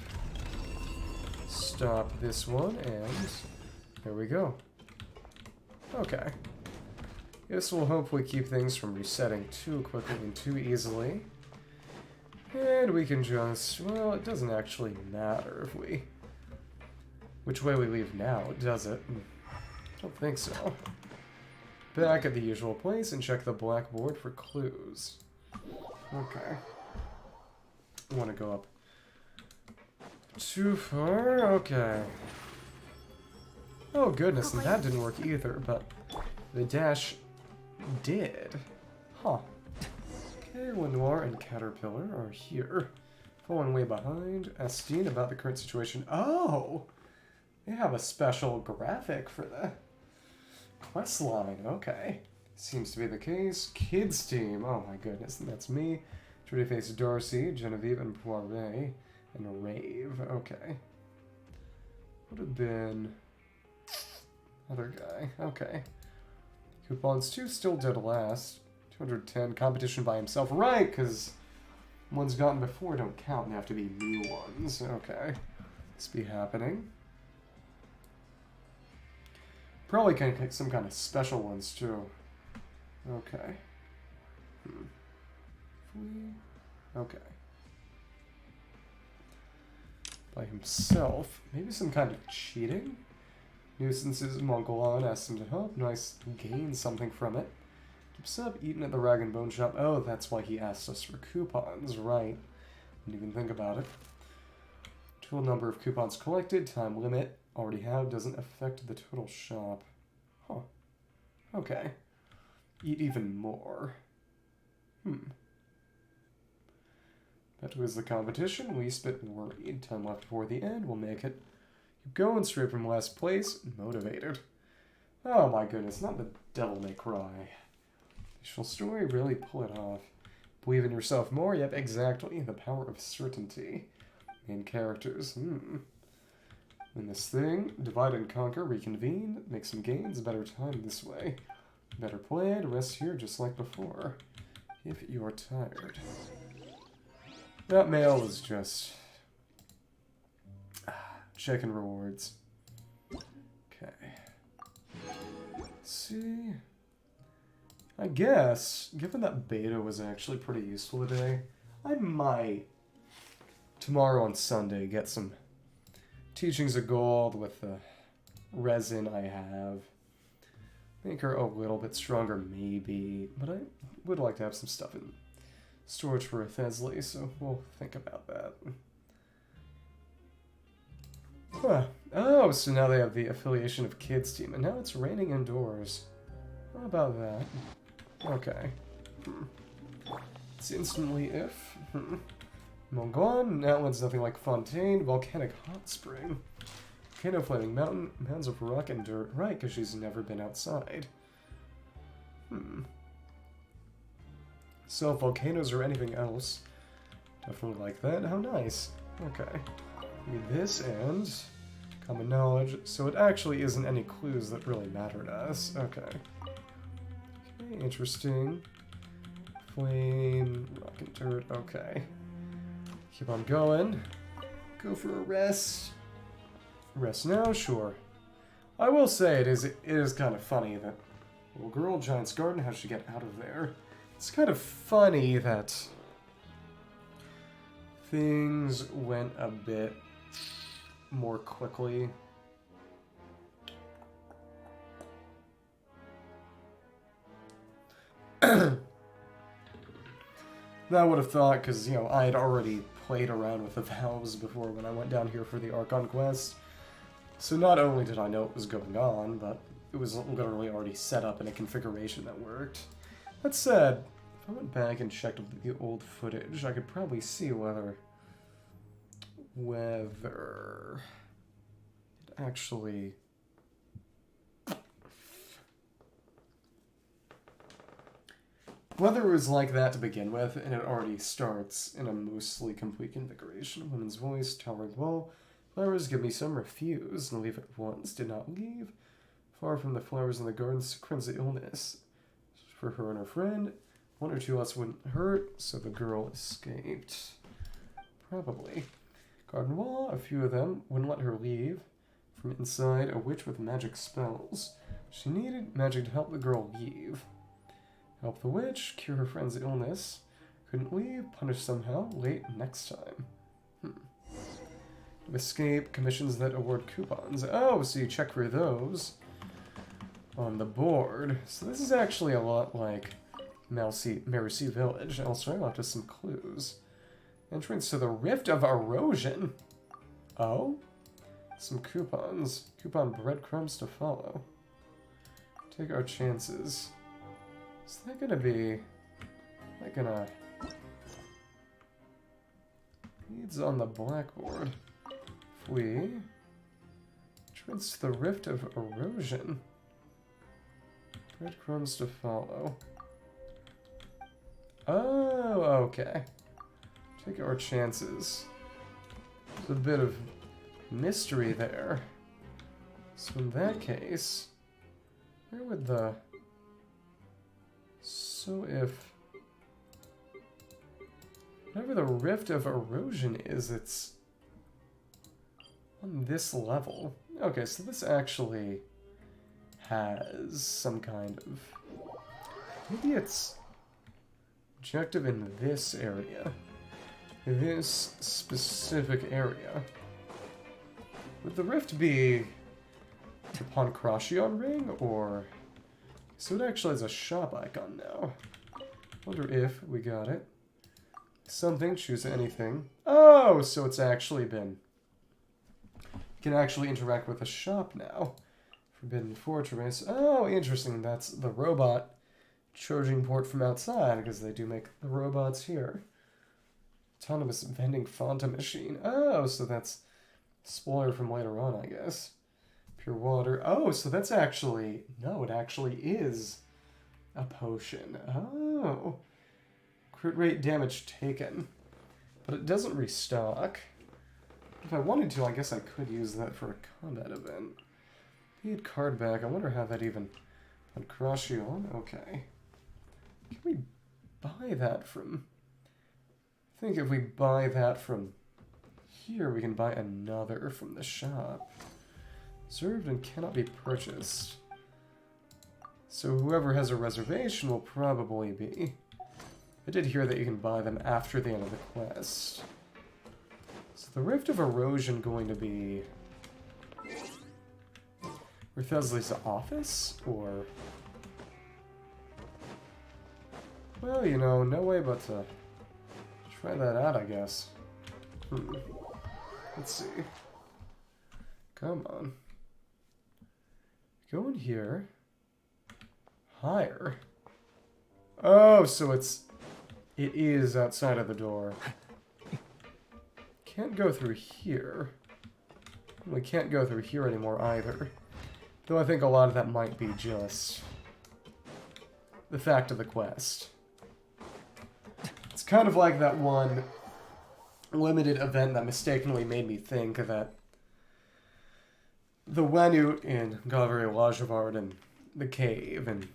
Stop this one, and there we go. Okay. This will hopefully keep things from resetting too quickly and too easily. And we can just, well, it doesn't actually matter if we... Which way we leave now, does it? I don't think so. Back at the usual place and check the blackboard for clues. Okay. I want to go up Too far? Okay. Oh goodness, and that didn't work either, but the dash did. Huh. Okay, Lenoir and Caterpillar are here. Falling way behind. Astine about the current situation. Oh! They have a special graphic for the questline. Okay. Seems to be the case. Kids team. Oh my goodness, and that's me. Trudy Face Darcy, Genevieve, and Poiret, and Rave. Okay. Would have been other guy. Okay. Coupons 2 still dead last. 210 competition by himself. Right, because ones gotten before don't count. They have to be new ones. Okay. This be happening. Probably can pick some kind of special ones too. Okay. Okay. By himself. Maybe some kind of cheating? Nuisances Mongolon asked him to help. Nice gain something from it. Keeps up eating at the rag and bone shop. Oh, that's why he asked us for coupons, right. Didn't even think about it. Total number of coupons collected. Time limit. Already have. Doesn't affect the total shop. Huh. Okay. Eat even more. That was the competition. Least bit worried. Time left before the end. We'll make it. Keep going straight from last place. Motivated. Oh my goodness, not the devil may cry. Visual story, really pull it off. Believe in yourself more? Yep, exactly. The power of certainty. Main characters. In this thing, divide and conquer, reconvene, make some gains, better time this way. Better played, rest here just like before. If you're tired. That mail is just checking rewards. Okay. Let's see. I guess, given that Beidou was actually pretty useful today, I might, tomorrow on Sunday, get some teachings of gold with the resin I have. Make her a little bit stronger, maybe, but I would like to have some stuff in storage for a Thesley, so we'll think about that. Huh. Oh, so now they have the affiliation of Kids Team, and now it's raining indoors. How about that? Okay. It's instantly if. Mongolon, that one's nothing like Fontaine, Volcanic Hot Spring. Volcano Flaming Mountain, mounds of rock and dirt. Right, because she's never been outside. So, volcanoes or anything else. Definitely like that. How nice. Okay. Need this and common knowledge. So it actually isn't any clues that really matter to us. Okay. Okay, interesting. Flame, rock and dirt. Okay. Keep on going. Go for a rest. Rest now? Sure. I will say it is kind of funny that little girl, Giant's Garden, how'd she get out of there? It's kind of funny that things went a bit more quickly. Than I would have thought, because, you know, I had already played around with the valves before when I went down here for the Archon quest. So not only did I know what was going on, but it was literally already set up in a configuration that worked. That said, if I went back and checked the old footage, I could probably see whether it actually... Whether it was like that to begin with, and it already starts in a mostly complete configuration. Woman's voice, towering wall. Flowers, give me some. Refuse. And leave at once. Did not leave. Far from the flowers in the garden, succumbs to illness. For her and her friend. One or two else wouldn't hurt, so the girl escaped. Probably. Garden wall, a few of them wouldn't let her leave. From inside, a witch with magic spells. She needed magic to help the girl leave. Help the witch, cure her friend's illness. Couldn't leave, punish somehow, late next time. Escape, commissions that award coupons. Oh, so you check for those on the board. So this is actually a lot like Mercy Village. Also, left us some clues. Entrance to the Rift of Erosion. Oh? Some coupons. Coupon breadcrumbs to follow. Take our chances. Is that gonna be... That gonna... Needs on the blackboard. If we... Trace the rift of erosion. Breadcrumbs to follow. Oh, okay. Take our chances. There's a bit of mystery there. So in that case, where would the... So if... Whatever the rift of erosion is, it's on this level. Okay, so this actually has some kind of... Maybe it's objective in this area. This specific area. Would the rift be the Pancration ring, or... So it actually has a shop icon now. Wonder if we got it. Something, choose anything. Oh, so it's actually been... You can actually interact with the shop now. Forbidden Fortress. Oh, interesting. That's the robot charging port from outside, because they do make the robots here. Autonomous vending Fanta machine. Oh, so that's spoiler from later on, I guess. Pure water. Oh, so that's actually... No, it actually is a potion. Oh. Crit rate damage taken. But it doesn't restock. If I wanted to, I guess I could use that for a combat event. Paid card back. I wonder how that even... Pancration. Okay. Can we buy that from... I think if we buy that from here, we can buy another from the shop. Reserved and cannot be purchased. So whoever has a reservation will probably be... I did hear that you can buy them after the end of the quest. So the Rift of Erosion going to be... Ruthelsley's office? Or... Well, you know, no way but to try that out, I guess. Let's see. Come on. Go in here. Higher. Oh, so it is outside of the door. Can't go through here. We can't go through here anymore either. Though I think a lot of that might be just the fact of the quest. It's kind of like that one limited event that mistakenly made me think that the Wenut in Gallery Lajavard and the cave, and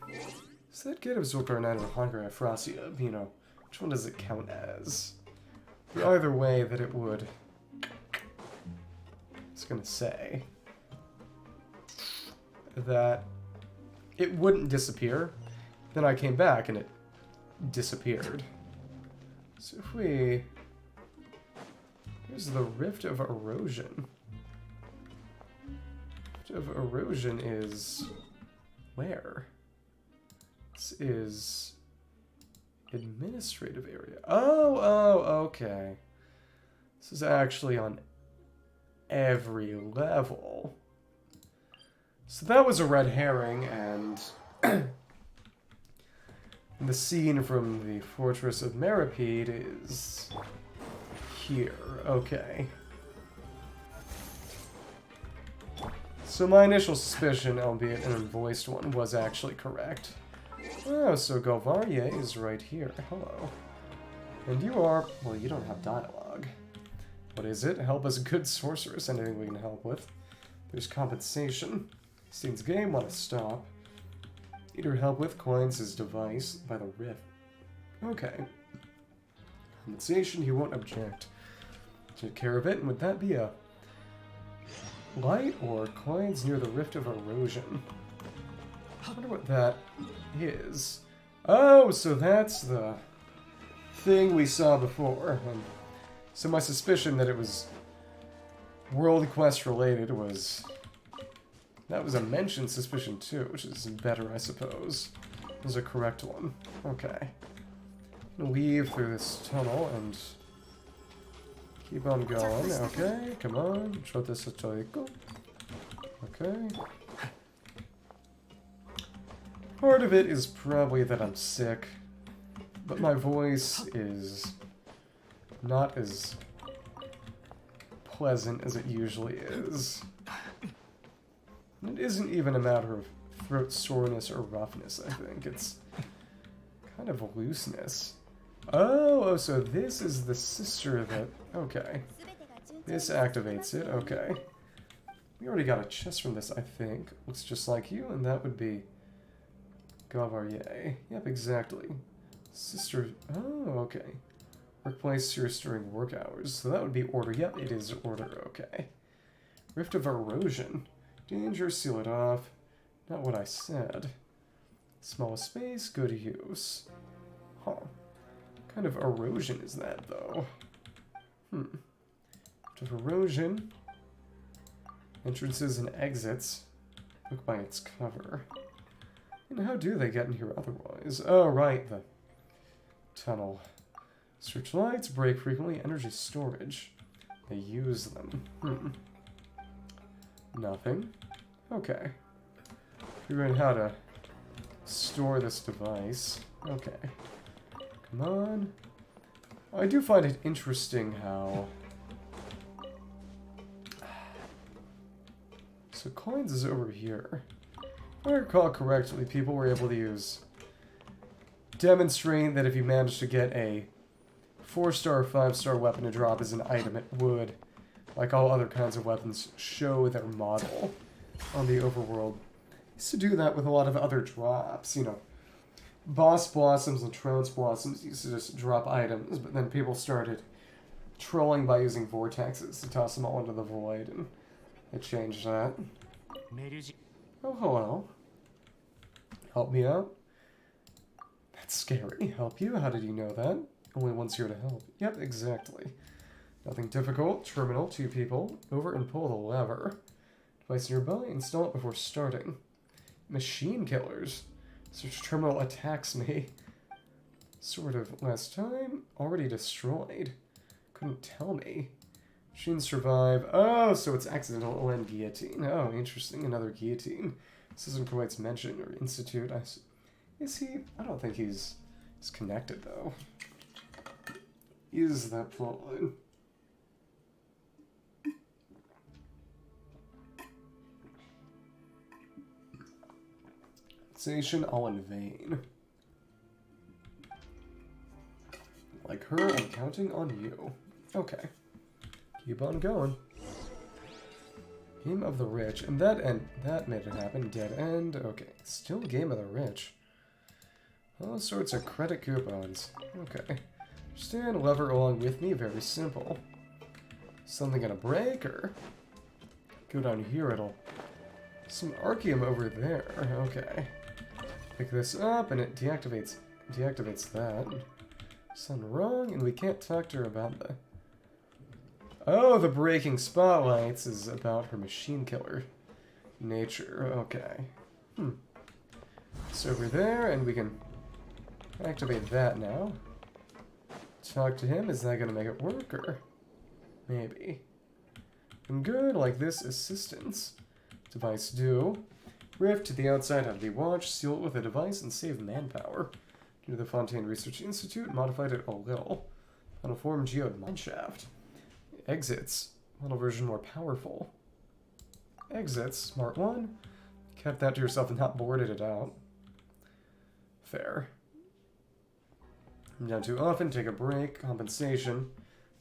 does that get absorbed or not in Hunger Afrasia? You know, which one does it count as? But either way that it would... It's gonna say that it wouldn't disappear. Then I came back and it disappeared. So if we... Here's the Rift of Erosion. Rift of Erosion is... Where? This is... Administrative area. Oh, okay. This is actually on every level. So that was a red herring, and the scene from the Fortress of Meripede is here. Okay. So my initial suspicion, albeit an unvoiced one, was actually correct. Oh, so Galvarie is right here. Hello. And you are... Well, you don't have dialogue. What is it? Help us, good sorceress. Anything we can help with. There's compensation. Scene's game, want to stop. Need her help with coins his device by the rift. Okay. Compensation, he won't object. Take care of it, and would that be a light or coins near the Rift of Erosion? I wonder what that is. Oh, so that's the thing we saw before. So my suspicion that it was World Quest related was... That was a mentioned suspicion too, which is better, I suppose. It was a correct one. Okay. I'm gonna weave through this tunnel and Keep on going. Okay, come on. Okay. Part of it is probably that I'm sick, but my voice is not as pleasant as it usually is. It isn't even a matter of throat soreness or roughness, I think. It's kind of looseness. Oh, so this is the sister that... Okay. This activates it, okay. We already got a chest from this, I think. Looks just like you, and that would be... Gavarier. Yep, exactly. Sister... Oh, okay. Workplace serious during work hours. So that would be order. Yep, it is order, okay. Rift of Erosion. Danger, seal it off. Not what I said. Small space, good use. Huh. What kind of erosion is that, though? Rift of Erosion. Entrances and exits. Look by its cover. And how do they get in here otherwise? Oh, right, the tunnel. Search lights, break frequently, energy storage. They use them. Nothing. Okay. Figuring how to store this device. Okay. Come on. I do find it interesting how... So coins is over here. If I recall correctly, people were able to use... Demonstrate that if you managed to get a 4-star or 5-star weapon to drop as an item, it would, like all other kinds of weapons, show their model on the overworld. Used to do that with a lot of other drops, you know. Boss Blossoms and Trounce Blossoms used to just drop items, but then people started trolling by using vortexes to toss them all into the void, and it changed that. Oh, hello. Help me out? That's scary. Help you? How did you know that? Only one's here to help. Yep, exactly. Nothing difficult. Terminal, 2 people. Over and pull the lever. Device nearby. Install it before starting. Machine killers. Search terminal attacks me. Sort of. Last time. Already destroyed. Couldn't tell me. Machines survive. Oh, so it's accidental and guillotine. Oh, interesting. Another guillotine. This isn't quite mentioned or institute. Is he? I don't think he's connected, though. Is that plotline? Sensation all in vain. Like her, I'm counting on you. Okay. Keep on going. Game of the Rich. And that made it happen. Dead end. Okay. Still Game of the Rich. All sorts of credit coupons. Okay. Stand lever along with me. Very simple. Something gonna break or go down here? It'll... Some Archeum over there. Okay. Pick this up and it deactivates that. Something wrong and we can't talk to her about the... Oh, the breaking spotlights is about her machine killer nature. Okay. It's over there and we can activate that now. Talk to him. Is that going to make it work or... Maybe. I'm good like this assistance. Device do. Rift to the outside have the watch, seal it with a device, and save manpower. Due to the Fontaine Research Institute, modified it a little. On a form geode mineshaft. Exits. Model version more powerful. Exits. Smart one. Kept that to yourself and not boarded it out. Fair. Not too often. Take a break. Compensation.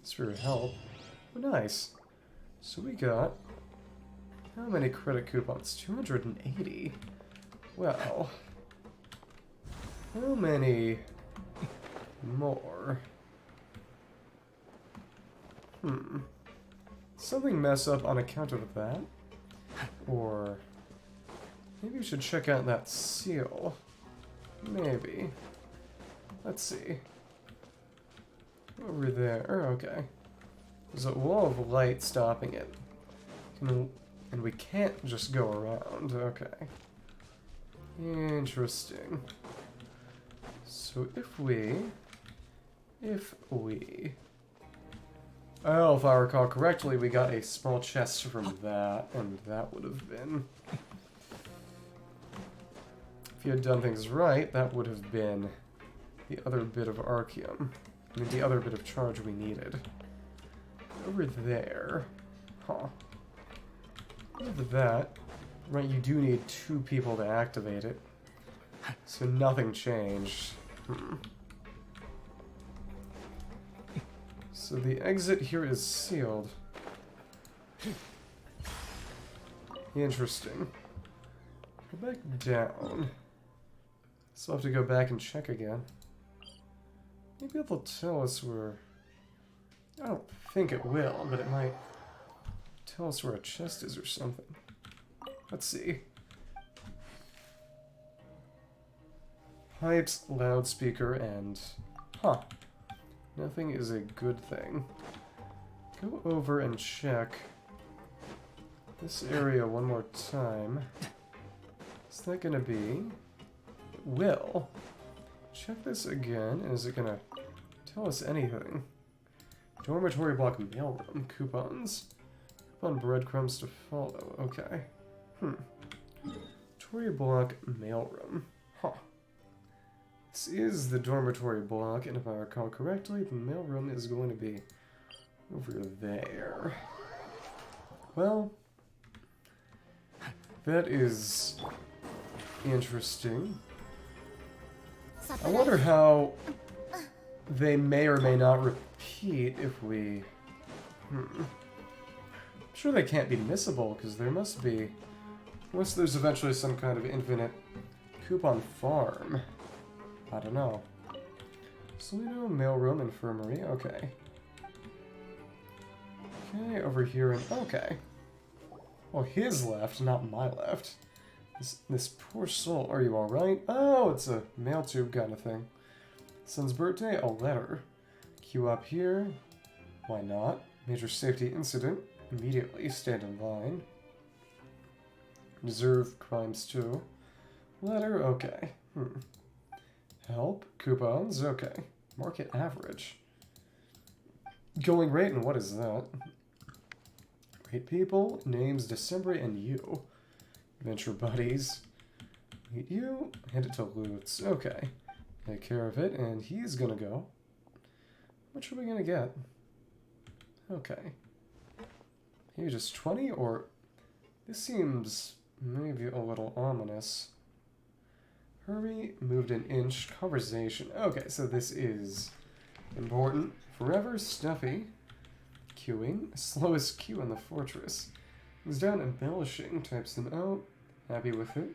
It's for your help. Oh, nice. So we got... How many credit coupons? 280. Well... How many more? Something mess up on account of that? Or... Maybe we should check out that seal. Maybe. Let's see. Over there. Okay. There's a wall of light stopping it. And we can't just go around. Okay. Interesting. So if we... Oh, if I recall correctly, we got a small chest from that, and that would have been... If you had done things right, that would have been the other bit of Arceum. I mean, the other bit of charge we needed. Over there... Huh. Over that... Right, you do need 2 people to activate it. So nothing changed. So the exit here is sealed. Interesting. Go back down. So I'll have to go back and check again. Maybe it'll tell us where... I don't think it will, but it might tell us where a chest is or something. Let's see. Pipes, loudspeaker, and... Huh. Nothing is a good thing. Go over and check this area one more time. Is that gonna be... It will. Check this again. Is it gonna tell us anything? Dormitory block mailroom. Coupons. Coupon breadcrumbs to follow. Okay. Dormitory block mailroom. Huh. This is the dormitory block, and if I recall correctly, the mailroom is going to be over there. Well, that is interesting. I wonder how they may or may not repeat if we... I'm sure they can't be missable, because there must be... Unless there's eventually some kind of infinite coupon farm. I don't know. So we know mailroom, infirmary, okay. Okay, over here and... Okay. Well, his left, not my left. This poor soul. Are you alright? Oh, it's a mail tube kind of thing. Son's birthday, a letter. Queue up here. Why not? Major safety incident. Immediately stand in line. Deserve crimes too. Letter, okay. Help, coupons, okay. Market average. Going rate, and what is that? Rate people, names, December, and you. Adventure buddies. Meet you, hand it to Lutz. Okay. Take care of it, and he's gonna go. How much are we gonna get? Okay. Maybe just 20, or... This seems maybe a little ominous. Hurry, moved an inch, conversation. Okay, so this is important. Forever stuffy. Queuing. Slowest queue in the fortress. He's down embellishing, types them out. Happy with it.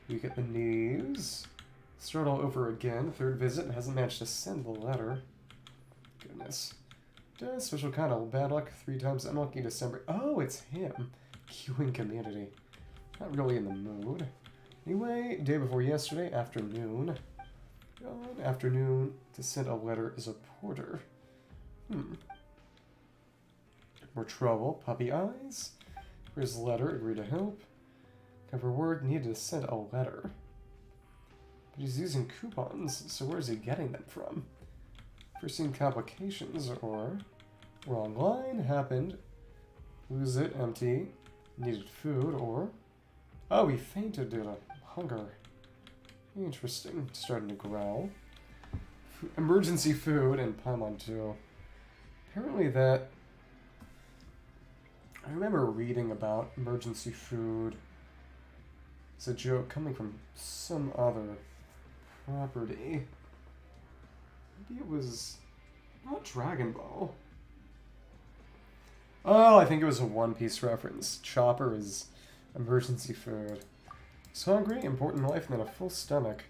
We get the news. Start all over again. Third visit, hasn't managed to send the letter. Goodness. Does special kind of bad luck 3 times unlucky December. Oh, it's him. Queuing community. Not really in the mood. Anyway, day before yesterday, afternoon. Afternoon to send a letter as a porter. More trouble. Puppy eyes. Here's the letter. Agree to help. Cover word. Needed to send a letter. But he's using coupons, so where's he getting them from? Foreseen complications, or... Wrong line. Happened. Lose it. Empty. Needed food, or... Oh, he fainted due to hunger. Interesting. Starting to growl. Emergency food and Paimon too. Apparently that... I remember reading about emergency food. It's a joke coming from some other property. Maybe it was... Not Dragon Ball. Oh, I think it was a One Piece reference. Chopper is emergency food. It's hungry, important life, and then a full stomach.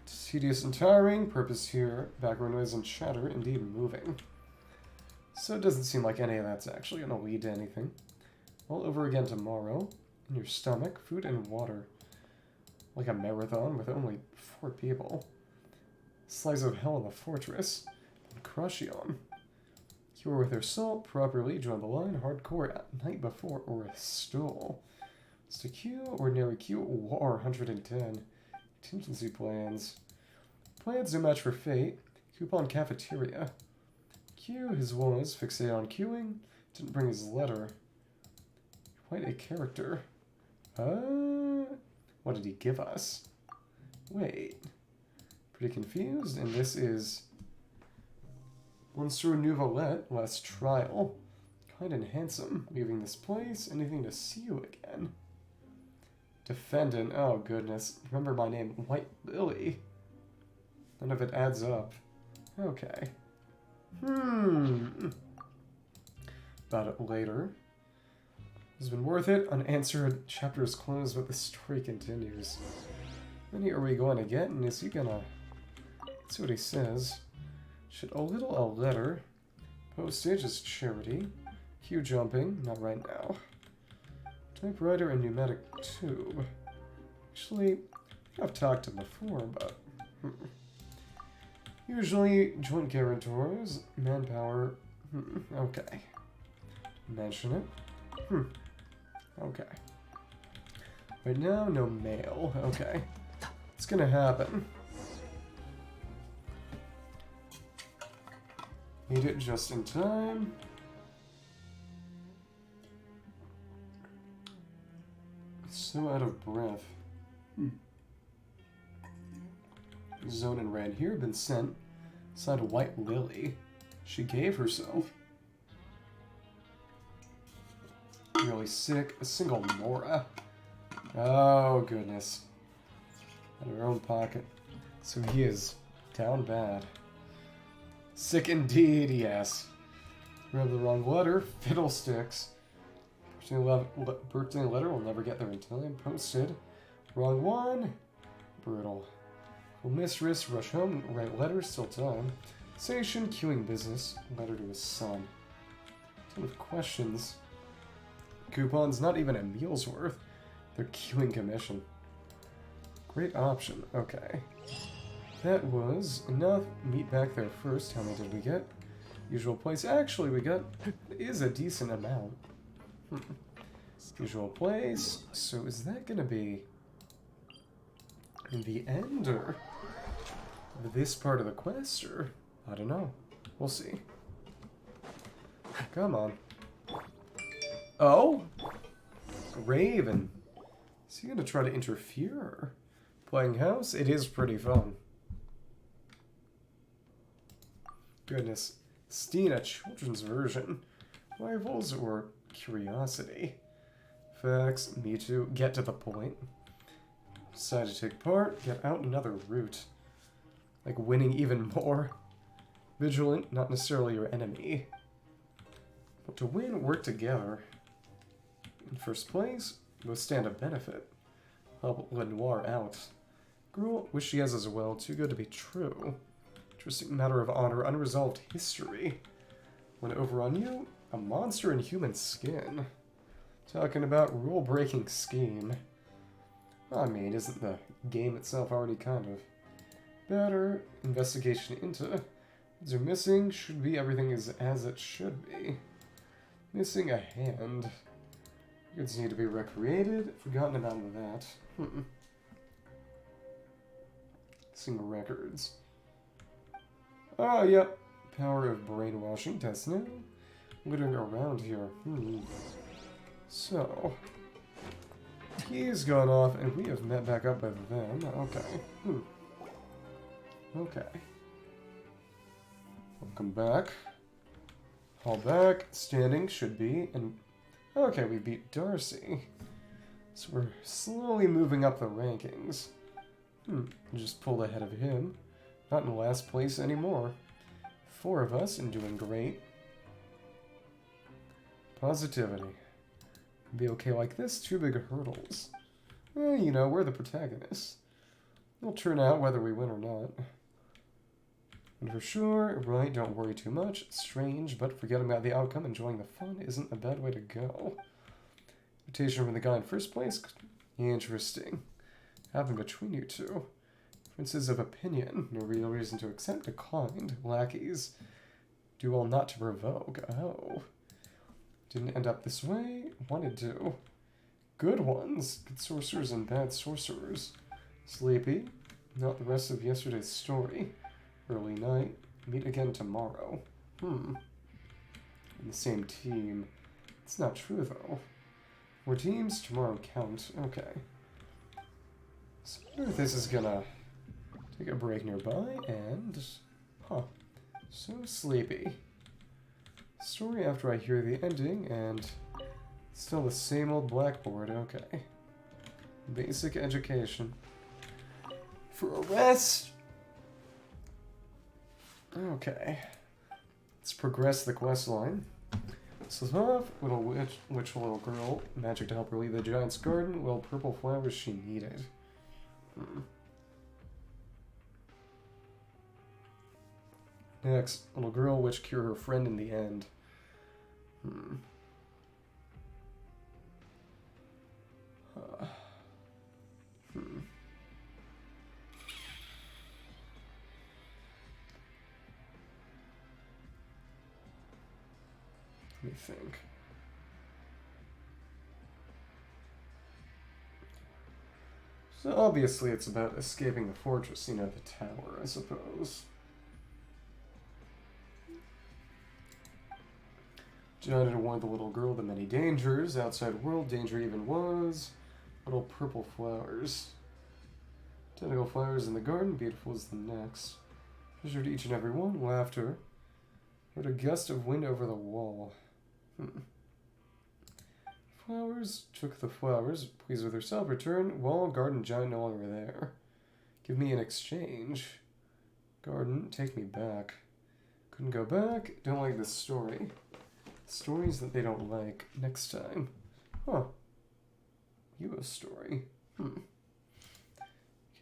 Tedious and tiring, purpose here, background noise and chatter, indeed moving. So it doesn't seem like any of that's actually going to lead to anything. All over again tomorrow. In your stomach, food and water. Like a marathon with only 4 people. Slice of hell in the fortress. And Crushyon. Cure with their salt, properly, join the line, hardcore at night before, or a stole. It's to queue, ordinary queue, war 110. Contingency plans. Plans no match for fate. Coupon cafeteria. queue. His was fixated on queuing. Didn't bring his letter. Quite a character. What did he give us? Wait. Pretty confused. And this is... Once through Neuvillette, last trial. Kind and handsome. Leaving this place. Anything to see you again. Defendant. Oh, goodness. Remember my name. White Lily. None of it adds up. Okay. About it later. Has been worth it. Unanswered. Chapter is closed, but the story continues. How many are we going to get? And is he gonna... Let's see what he says. Should a letter. Postage is charity. Queue jumping. Not right now. Typewriter and pneumatic tube. Actually, I've talked to him before, but... Usually, joint guarantors, manpower... Okay. Mention it. Okay. Right now, no mail. Okay. It's gonna happen. Made it just in time. So out of breath. Zone and ran here, been sent. Signed White Lily. She gave herself. Really sick. A single Nora. Oh, goodness. Out of her own pocket. So he is down bad. Sick indeed, yes. Read the wrong letter. Fiddlesticks. Birthday letter will never get there in time. Posted. Wrong one. Brutal. Will mistress rush home, write letters, still time. Station, queuing business. Letter to his son. Ton of questions. Coupons, not even a meal's worth. They're queuing commission. Great option. Okay. That was enough. Meet back there first. How many did we get? Usual place. Actually, we got... is a decent amount. Usual place. So is that going to be... in the end, or... this part of the quest, or... I don't know. We'll see. Come on. Oh? Raven. Is he going to try to interfere? Playing house? It is pretty fun. Goodness. Stina, children's version. Rivals or curiosity? Facts. Me too. Get to the point. Decide to take part. Get out another route. Like winning even more. Vigilant, not necessarily your enemy. But to win, work together. In first place, both stand to benefit. Help Lenoir out. Girl, wish she has as well. Too good to be true. Interesting matter of honor, unresolved history. When over on you, a monster in human skin. Talking about rule-breaking scheme. I mean, isn't the game itself already kind of better? Investigation into. These are missing. Should be everything is as it should be. Missing a hand. Goods need to be recreated. Forgotten about that. Missing records. Oh, yep. Power of brainwashing test now. Littering around here. So, he's gone off, and we have met back up with them. Okay. Okay. Welcome back. Haul back. Standing should be. And okay, we beat Darcy. So we're slowly moving up the rankings. Just pulled ahead of him. Not in last place anymore. 4 of us and doing great. Positivity. Be okay like this. 2 big hurdles. You know, we're the protagonists. It'll turn out whether we win or not. And for sure, right, don't worry too much. Strange, but forgetting about the outcome, enjoying the fun isn't a bad way to go. Invitation from the guy in first place? Interesting. Happened between you two. Differences of opinion. No real reason to accept. Declined. Lackeys. Do all not to provoke. Oh. Didn't end up this way. Wanted to. Good ones. Good sorcerers and bad sorcerers. Sleepy. Not the rest of yesterday's story. Early night. Meet again tomorrow. In the same team. It's not true, though. 4 teams, tomorrow count. Okay. So I wonder if this is gonna take a break nearby, and... Huh. So sleepy. Story after I hear the ending, and... Still the same old blackboard, okay. Basic education. For a rest! Okay. Let's progress the quest line. Slav, little witch little girl, magic to help her leave the giant's garden, well, purple flowers she needed. Next, little girl, witch cure her friend in the end. Let me think. So obviously it's about escaping the fortress, you know, the tower, I suppose. Giant had warned the little girl the many dangers. Outside world danger even was. Little purple flowers. Tentacle flowers in the garden, beautiful as the next. Treasured each and every one. Laughter. Heard a gust of wind over the wall. Flowers took the flowers. Pleased with herself, return. Wall, garden, giant no longer there. Give me an exchange. Garden, take me back. Couldn't go back. Don't like this story. Stories that they don't like. Next time. Huh. You a story.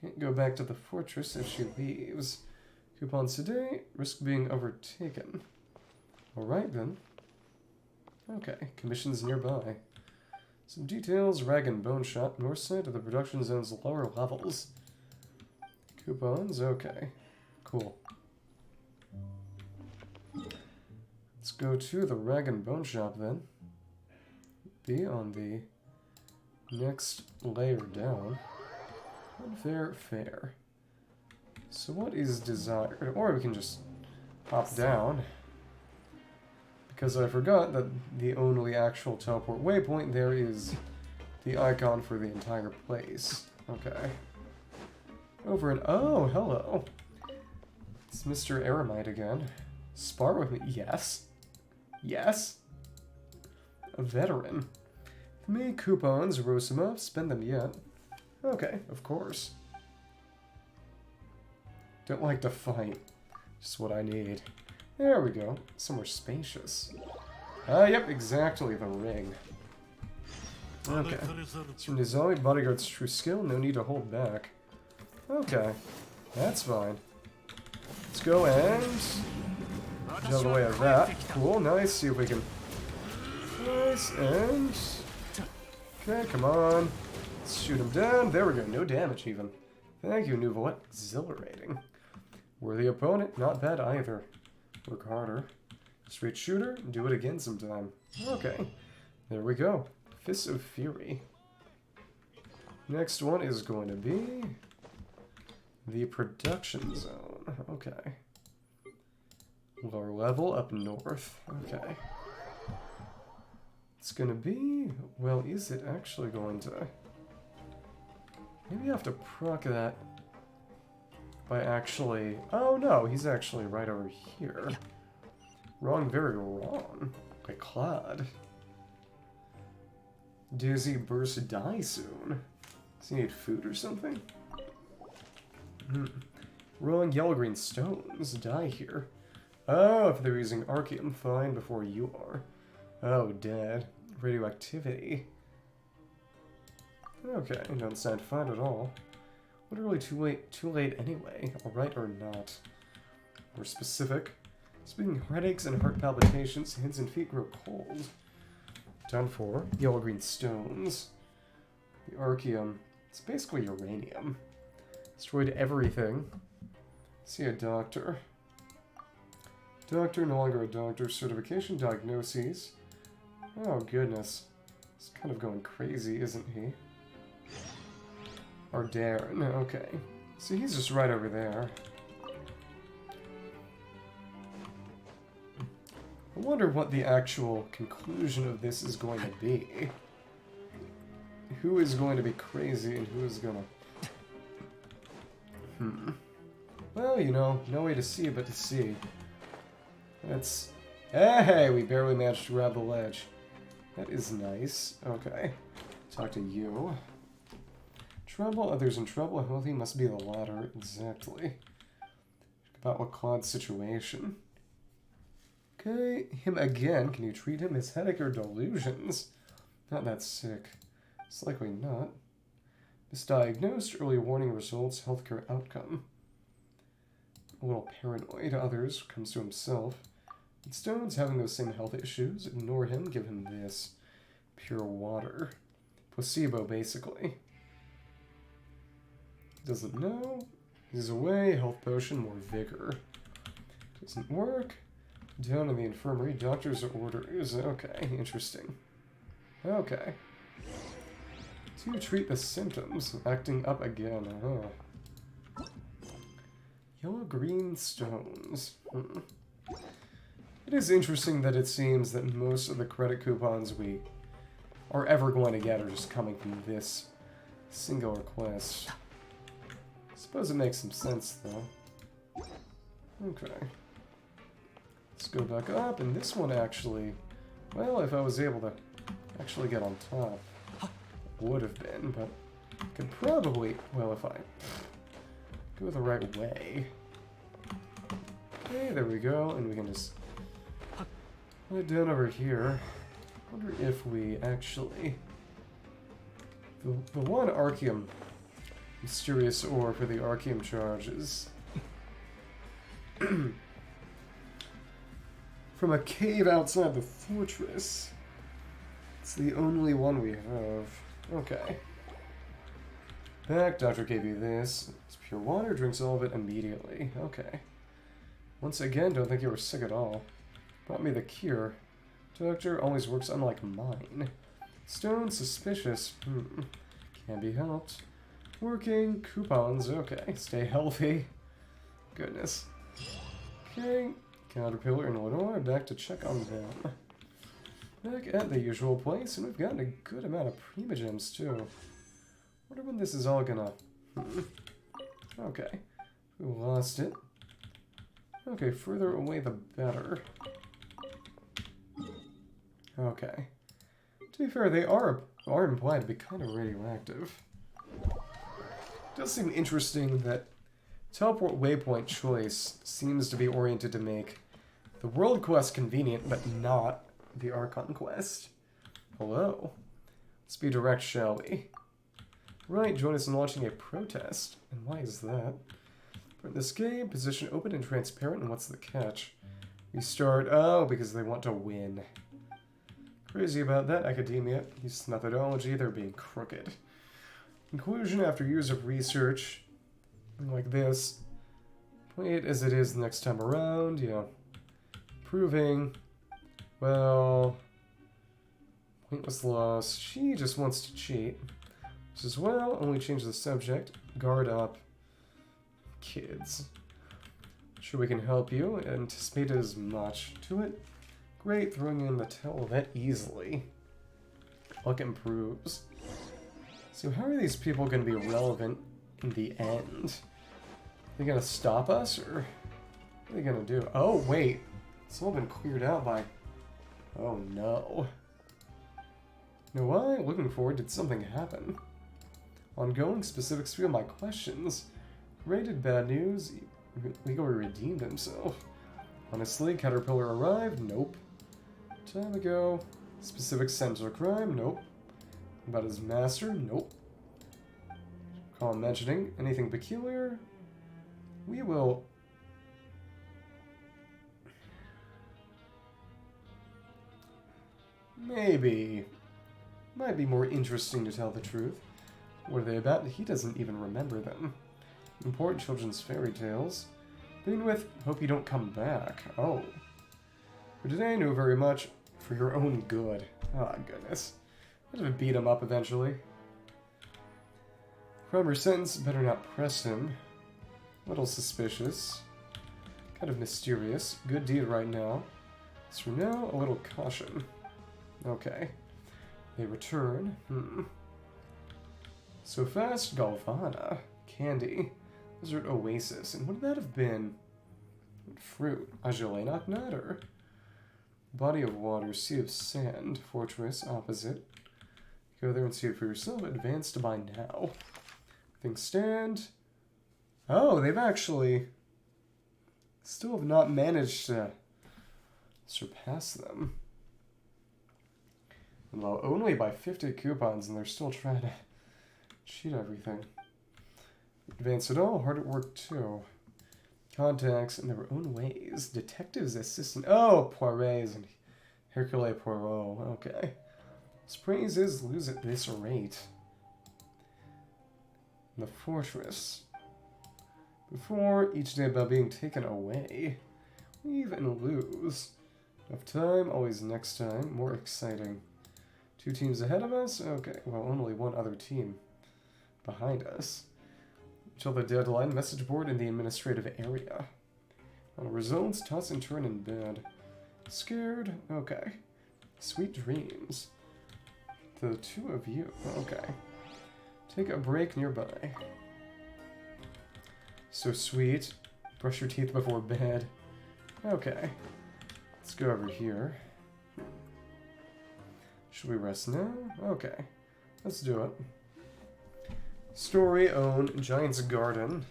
Can't go back to the fortress if she leaves. Coupons today. Risk being overtaken. Alright then. Okay. Commissions nearby. Some details. Rag and Bone Shop. North side of the production zone's lower levels. Coupons. Okay. Cool. Let's go to the Rag and Bone Shop then. Be on the next layer down. Unfair, fair. So what is desired? Or we can just hop down. Because I forgot that the only actual teleport waypoint there is the icon for the entire place. Okay. Over and... Oh, hello. It's Mr. Eremite again. Spar with me. Yes. Yes. A veteran. Me coupons, roast them up, spend them yet. Okay, of course. Don't like to fight. Just what I need. There we go. Somewhere spacious. Yep, exactly, the ring. Okay. It's from Nizami, bodyguard's true skill, no need to hold back. Okay. That's fine. Let's go and... jump away at that. Cool, nice. See if we can... Nice, and... Okay, come on. Let's shoot him down. There we go. No damage, even. Thank you, Neuvillette. Exhilarating. Worthy opponent. Not bad either. Work harder. Straight shooter. Do it again sometime. Okay. There we go. Fists of Fury. Next one is going to be... the production zone. Okay. Lower level up north. Okay. It's gonna be... well, is it actually going to... maybe I have to proc that by actually... oh no, he's actually right over here. Wrong, very wrong. Like Claude. Does he burst die soon? Does he need food or something? Wrong, yellow-green stones. Die here. Oh, if they're using Arceum, fine before you are. Oh, dead. Radioactivity. Okay, don't sound fine at all. Literally too late anyway, alright or not. More specific. Speaking of headaches and heart palpitations, hands and feet grow cold. Done for. Yellow-green stones. The Arceum. It's basically uranium. Destroyed everything. See a doctor. Doctor, no longer a doctor. Certification, diagnoses. Oh, goodness. He's kind of going crazy, isn't he? Or Darren, okay. So he's just right over there. I wonder what the actual conclusion of this is going to be. Who is going to be crazy and who is gonna... Well, you know, no way to see but to see. That's... Hey, we barely managed to grab the ledge. That is nice. Okay. Talk to you. Trouble, others in trouble, healthy must be the latter. Exactly. About what Claude's situation. Okay, him again. Can you treat him? His headache or delusions? Not that sick. It's likely not. Misdiagnosed, early warning results, healthcare outcome. A little paranoid. Others, comes to himself. And Stone's having those same health issues. Ignore him, give him this. Pure water. Placebo, basically. Doesn't know. He's away. Health potion, more vigor. Doesn't work. Down in the infirmary. Doctor's orders. Okay, interesting. Okay. To treat the symptoms. Acting up again. Oh. Yellow-green stones. It is interesting that it seems that most of the credit coupons we are ever going to get are just coming from this singular quest. Suppose it makes some sense, though. Okay. Let's go back up, and this one actually... Well, if I was able to actually get on top, would have been, but could probably... Well, if I go the right way... Okay, there we go, and we can just... Put it down over here. Wonder if we actually... The one Arceum mysterious ore for the Arceum charges. From a cave outside the fortress. It's the only one we have. Okay. Back, doctor gave you this. It's pure water, drinks all of it immediately. Okay. Once again, don't think you were sick at all. Brought me the cure. Doctor always works unlike mine. Stone suspicious. Can't be helped. Working. Coupons. Okay. Stay healthy. Goodness. Okay. Caterpillar and Lenore back to check on them. Back at the usual place, and we've gotten a good amount of primogems too. Wonder when this is all gonna... Okay. We lost it. Okay, further away the better. Okay. To be fair, they are implied to be kind of radioactive. It does seem interesting that teleport waypoint choice seems to be oriented to make the world quest convenient, but not the Archon quest. Hello. Let's be direct, shall we? Right, join us in launching a protest. And why is that? For this game, position open and transparent, and what's the catch? Restart. Oh, because they want to win. Crazy about that, academia. Use methodology, they're being crooked. Conclusion, after years of research, like this, play it as it is the next time around, yeah. Proving, well, pointless loss. She just wants to cheat. Which is, well, only change the subject. Guard up. Kids. Sure we can help you. Anticipate as much to it. Great, throwing in the towel that easily. Luck improves. So how are these people going to be relevant in the end? Are they going to stop us, or what are they going to do? Oh, wait. It's all been cleared out by... Oh, no. You know why? Looking forward, did something happen? Ongoing specifics feel my questions. Rated bad news. Igor redeemed himself. Honestly, Caterpillar arrived? Nope. Time ago. Specific center crime? Nope. About his master? Nope. Recall mentioning anything peculiar? We will... Maybe. Might be more interesting to tell the truth. What are they about? He doesn't even remember them. Important children's fairy tales. Begin with, hope you don't come back. Oh. For today, I know very much. For your own good. Ah, goodness. I'd have beat him up eventually. Crime or sentence, better not press him. Little suspicious. Kind of mysterious. Good deed right now. So for now, a little caution. Okay. They return. So fast, Galvana. Candy. Desert Oasis. And would that have been? Fruit. Agelenok Nut or? Body of water, sea of sand, fortress, opposite. Go there and see it for yourself. Advanced by now. Things stand. Oh, they've actually still have not managed to surpass them. Well, only by 50 coupons, and they're still trying to cheat everything. Advance at all, hard at work too. Contacts in their own ways. Detectives assistant. Oh, Poirets and Hercule Poirot. Okay. Sprays is lose at this rate. The fortress. Before each day about being taken away. Leave and lose. Enough time, always next time. More exciting. 2 teams ahead of us? Okay, well, only one other team behind us. Until the deadline, message board in the administrative area. On results, toss and turn in bed. Scared? Okay. Sweet dreams. To the 2 of you. Okay. Take a break nearby. So sweet. Brush your teeth before bed. Okay. Let's go over here. Should we rest now? Okay. Let's do it. Story own Giant's Garden.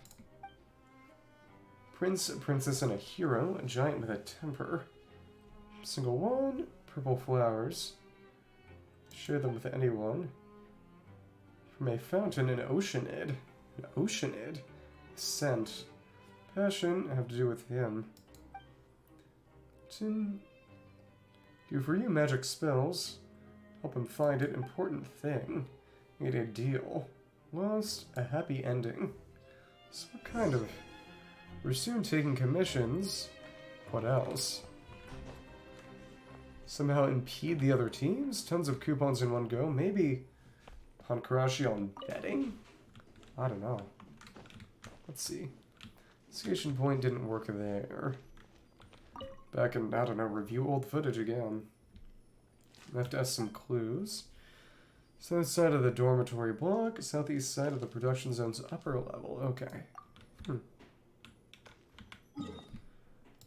Prince, princess, and a hero. A giant with a temper. Single one. Purple flowers. Share them with anyone. From a fountain, an oceanid. An oceanid? Scent. Passion have to do with him. Do for you magic spells. Help him find it. Important thing. Made a deal. Lost a happy ending. So what kind of... We're soon taking commissions. What else? Somehow impede the other teams? Tons of coupons in one go. Maybe Hankarashi on betting? I don't know. Let's see. Station point didn't work there. Back in, I don't know, review old footage again. I have to ask some clues. South side of the dormitory block, southeast side of the production zone's upper level. Okay.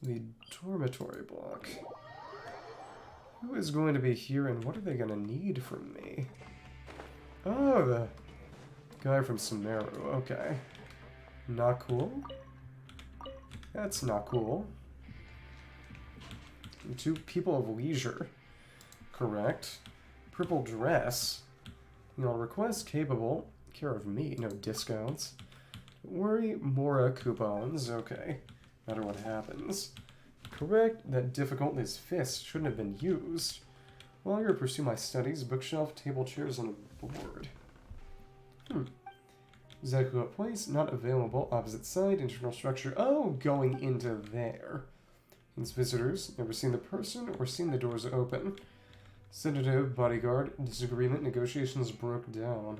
The dormitory block. Who is going to be here and what are they going to need from me? Oh, the guy from Sumeru. Okay. Not cool. That's not cool. 2 people of leisure. Correct. Purple dress. No request capable. Care of me. No discounts. Don't worry. Mora coupons. Okay. No matter what happens. Correct. That difficult. His fist shouldn't have been used. Longer pursue my studies. Bookshelf, table, chairs, and a board. Exactly what place? Not available. Opposite side. Internal structure. Oh, going into there. Means visitors. Never seen the person or seen the doors open. Sedative, bodyguard, disagreement, negotiations broke down.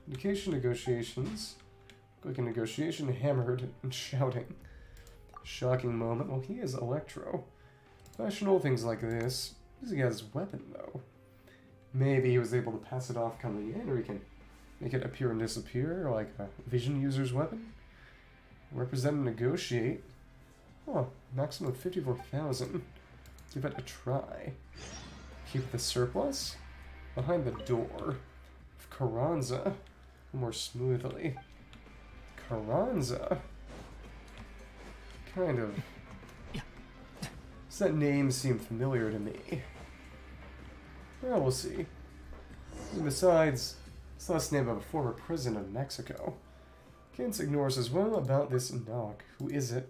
Indication, negotiations. Click a negotiation, hammered and shouting. Shocking moment. Well, he is Electro. Professional, things like this. What does he have his weapon, though? Maybe he was able to pass it off coming in, or he can make it appear and disappear, like a vision user's weapon. Represent and negotiate. Oh, maximum of 54,000. Give it a try. Keep the surplus behind the door of Carranza more smoothly. Carranza? Kind of. Does that name seem familiar to me? Well, we'll see. And besides, it's the last name of a former president of Mexico. Can't ignore us as well about this knock. Who is it?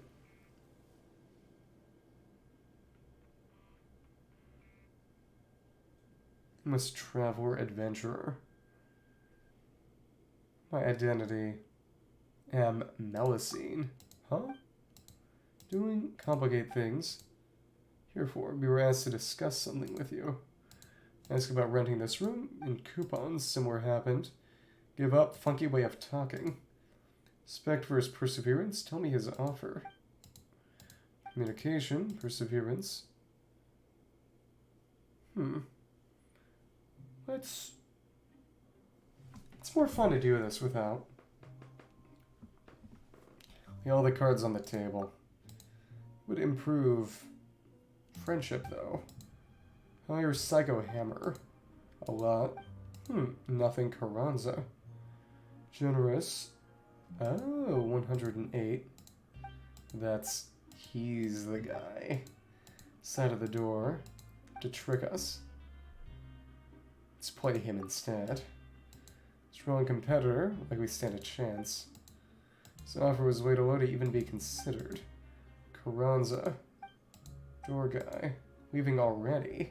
Must traveler adventurer. My identity. Am Melusine. Huh? Doing complicate things. Herefore, we were asked to discuss something with you. Ask about renting this room. In coupons, similar happened. Give up, funky way of talking. Respect for his perseverance. Tell me his offer. Communication, perseverance. It's more fun to do this without. All the cards on the table. Would improve friendship, though. Higher Psycho Hammer. A lot. Nothing Carranza. Generous. Oh, 108. He's the guy. Side of the door. To trick us. Let's play him instead. Strong competitor. Like we stand a chance. This offer was way too low to even be considered. Carranza. Door guy. Leaving already.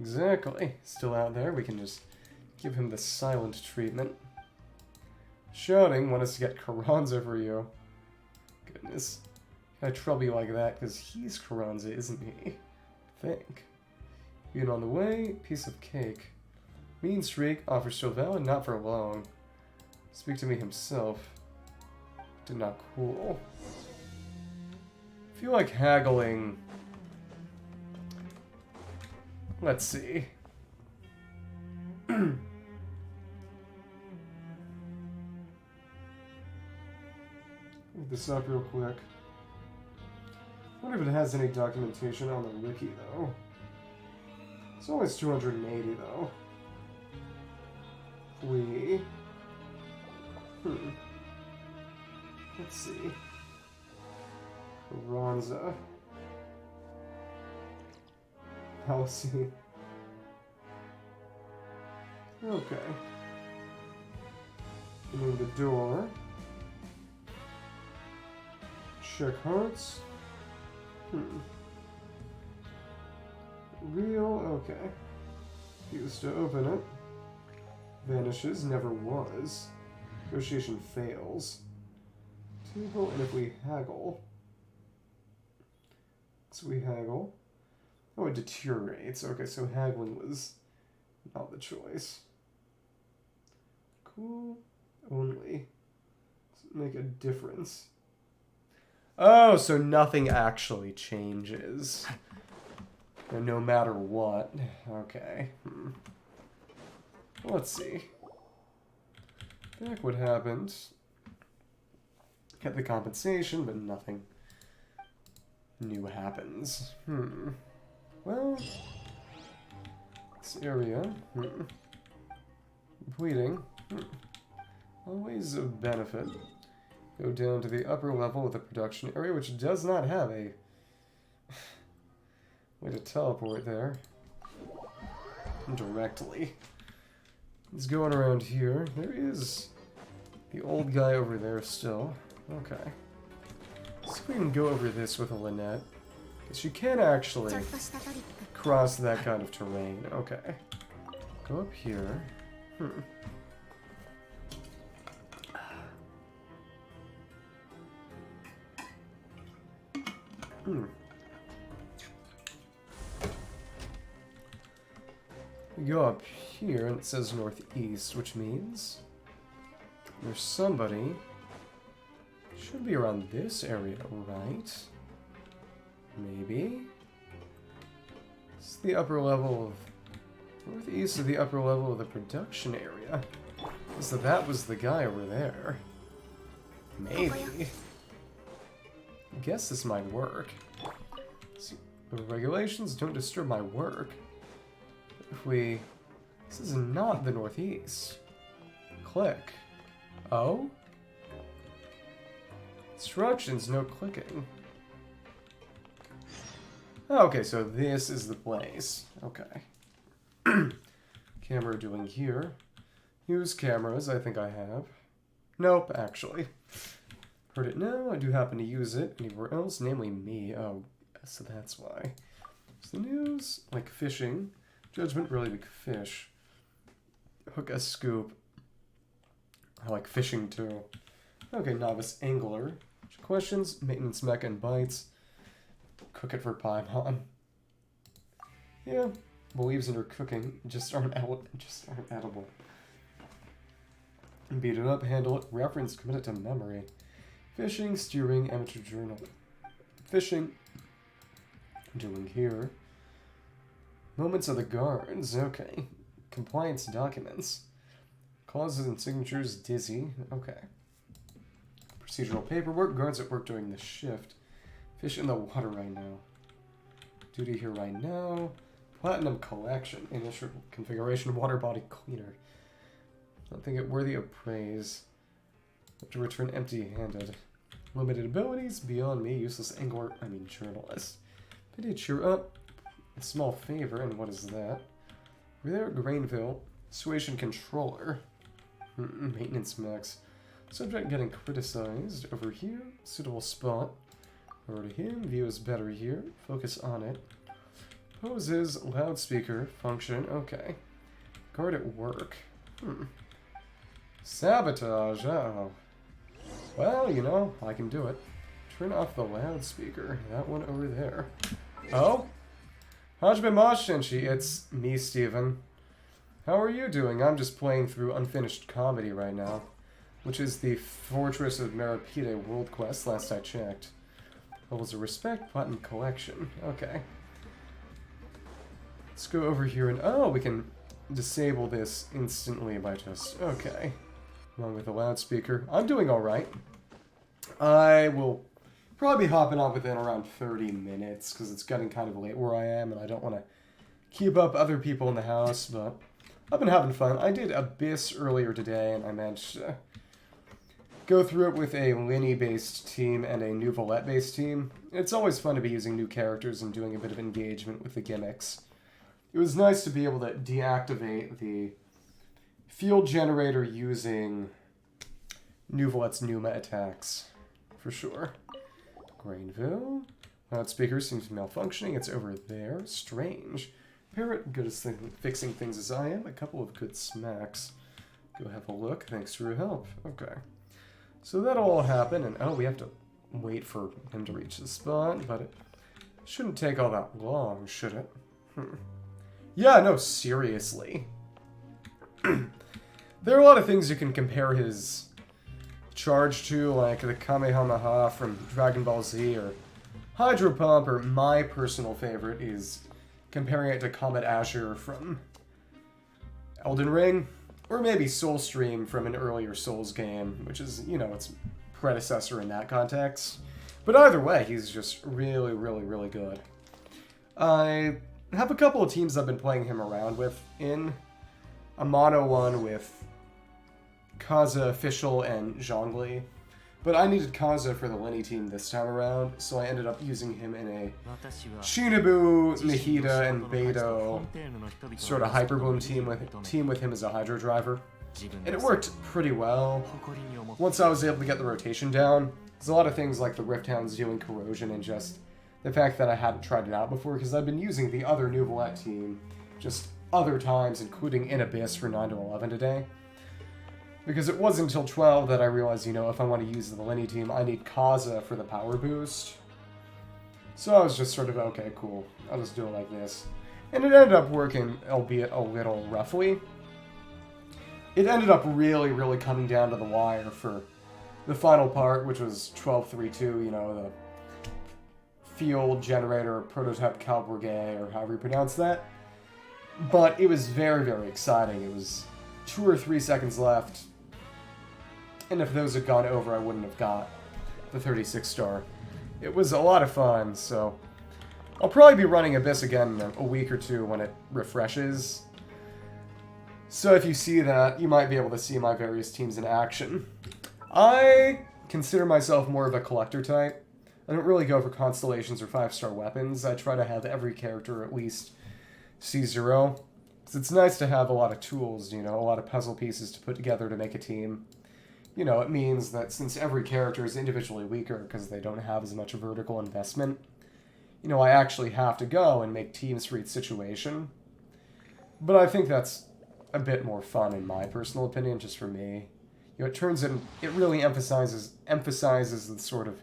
Exactly. Still out there. We can just give him the silent treatment. Shouting, want us to get Carranza for you. Goodness. Can I trouble you like that? Because he's Carranza, isn't he? I think. Being on the way, piece of cake. Mean streak, offers still valid, not for long. Speak to me himself. Did not cool. I feel like haggling. Let's see. Look this up real quick. I wonder if it has any documentation on the wiki, though. It's always 280, though. Let's see. Carranza. Halsey. Okay. And then the door. Check hearts. Real, okay. Used to open it. Vanishes, never was. Negotiation fails. Table, and if we haggle. So we haggle. Oh, it deteriorates. Okay, so haggling was not the choice. Cool. Only. Does it make a difference? Oh, so nothing actually changes. No matter what. Okay. Well, let's see. Back what happened. Get the compensation, but nothing new happens. Well, this area. Completing. Always a benefit. Go down to the upper level of the production area, which does not have a way to teleport there. Directly. He's going around here. There is the old guy over there still. Okay. Let's see if we can go over this with a Lynette. Because you can actually cross that kind of terrain. Okay. Go up here. We go up here and it says northeast, which means there's somebody. Should be around this area, right? Maybe? It's the upper level of northeast of the upper level of the production area. So that was the guy over there. Maybe. I guess this might work. So, the regulations don't disturb my work. If we... This is not the northeast. Click. Oh? Instructions, no clicking. Okay, so this is the place. Okay. Camera doing here. Use cameras, I think I have. Nope, actually. Heard it now, I do happen to use it anywhere else, namely me. Oh, so that's why. So the news, like fishing. Judgment, really big fish. Hook a scoop. I like fishing too. Okay, novice angler. Questions, maintenance mech and bites. Cook it for Paimon. Yeah, believes in her cooking, just aren't edible. Beat it up, handle it, reference, commit it to memory. Fishing, steering, amateur journal. Fishing. Doing here. Moments of the guards, okay. Compliance documents. Clauses and signatures, dizzy, okay. Procedural paperwork, guards at work during the shift. Fish in the water right now. Duty here right now. Platinum collection. Initial configuration, water body cleaner. I don't think it worthy of praise. Have to return empty-handed. Limited abilities, beyond me, useless angler, journalist. Pity cheer up. A small favor, and what is that? We're there at Grainville. Situation controller. Maintenance max. Subject getting criticized. Over here. Suitable spot. Over to him. View is better here. Focus on it. Poses. Loudspeaker. Function. Okay. Guard at work. Sabotage. Uh-oh. Well, you know, I can do it. Turn off the loudspeaker. That one over there. Oh? Hajime Mashenshi, it's me, Steven. How are you doing? I'm just playing through Unfinished Comedy right now, which is the Fortress of Meripide world quest, last I checked. Levels of Respect, Platinum Collection. Okay. Let's go over here and... Oh, we can disable this instantly by just... Okay. Along with the loudspeaker. I'm doing alright. I will probably be hopping on within around 30 minutes, because it's getting kind of late where I am, and I don't want to keep up other people in the house, but I've been having fun. I did Abyss earlier today, and I managed to go through it with a Lyney-based team and a Neuvillette-based team. It's always fun to be using new characters and doing a bit of engagement with the gimmicks. It was nice to be able to deactivate the field generator using Neuvillette's Numa attacks, for sure. Grainville. Loudspeaker seems to be malfunctioning. It's over there. Strange. Parrot, good as fixing things as I am. A couple of good smacks. Go have a look. Thanks for your help. Okay. So that'll all happen, and oh, we have to wait for him to reach the spot, but it shouldn't take all that long, should it? Yeah, no, seriously. There are a lot of things you can compare his charge to, like the Kamehameha from Dragon Ball Z, or Hydro Pump, or my personal favorite is comparing it to Comet Azure from Elden Ring, or maybe Soulstream from an earlier Souls game, which is, you know, its predecessor in that context. But either way, he's just really, really, really good. I have a couple of teams I've been playing him around with in a mono one with Kaza, Official, and Zhongli. But I needed Kaza for the Lyney team this time around, so I ended up using him in a Shinobu, Nihida, and Beidou sort of Hyperbloom team with him as a Hydro driver. And it worked pretty well. Once I was able to get the rotation down, there's a lot of things like the Rift Hounds doing corrosion and just the fact that I hadn't tried it out before, because I've been using the other Neuvillette team just other times, including in Abyss for 9 to 11 today. Because it wasn't until 12 that I realized, you know, if I want to use the Lyney team, I need Kaza for the power boost. So I was just sort of, okay, cool, I'll just do it like this. And it ended up working, albeit a little roughly. It ended up really, really coming down to the wire for the final part, which was 12.3.2, you know, the field generator prototype Calbrigay, or however you pronounce that. But it was very, very exciting. It was 2 or 3 seconds left. And if those had gone over, I wouldn't have got the 36 star. It was a lot of fun, so I'll probably be running Abyss again in a week or two when it refreshes. So if you see that, you might be able to see my various teams in action. I consider myself more of a collector type. I don't really go for constellations or 5-star weapons. I try to have every character at least C0. Because it's nice to have a lot of tools, you know, a lot of puzzle pieces to put together to make a team. You know, it means that since every character is individually weaker because they don't have as much vertical investment, you know, I actually have to go and make teams for each situation. But I think that's a bit more fun in my personal opinion, just for me. You know, it really emphasizes the sort of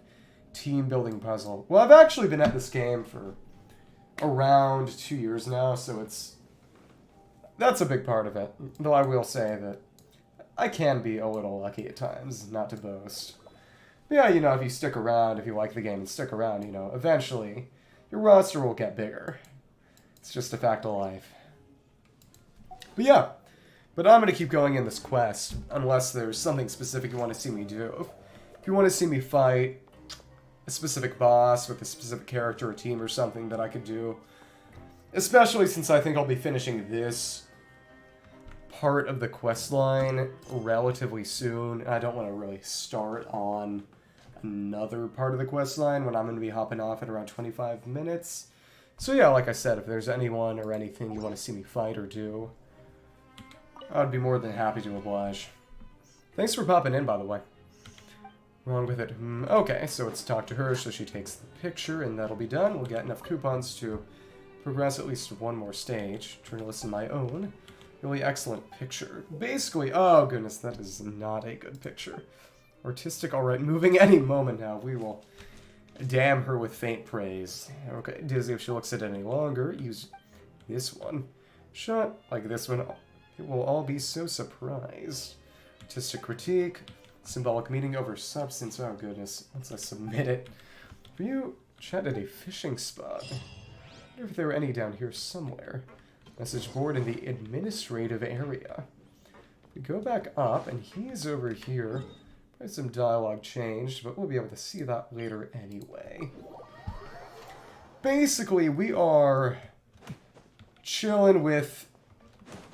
team-building puzzle. Well, I've actually been at this game for around 2 years now, so that's a big part of it. Though I will say that I can be a little lucky at times, not to boast. But yeah, you know, if you stick around, if you like the game and stick around, you know, eventually your roster will get bigger. It's just a fact of life. But yeah. But I'm going to keep going in this quest, unless there's something specific you want to see me do. If you want to see me fight a specific boss with a specific character or team or something that I could do, especially since I think I'll be finishing this part of the quest line relatively soon. I don't want to really start on another part of the quest line when I'm going to be hopping off in around 25 minutes. So yeah, like I said, if there's anyone or anything you want to see me fight or do, I'd be more than happy to oblige. Thanks for popping in, by the way. Wrong with it. Okay, so let's talk to her so she takes the picture, and that'll be done. We'll get enough coupons to progress at least one more stage. Trying to listen to my own. Really excellent picture. Basically, oh goodness, that is not a good picture. Artistic, alright, moving any moment now. We will damn her with faint praise. Okay, Dizzy, if she looks at it any longer, use this one. Shot like this one. It will all be so surprised. Artistic critique. Symbolic meaning over substance. Oh goodness. Once I submit it. For you, chat at a fishing spot. I wonder if there are any down here somewhere. Message board in the administrative area. We go back up, and he's over here. Probably some dialogue changed, but we'll be able to see that later anyway. Basically, we are chilling with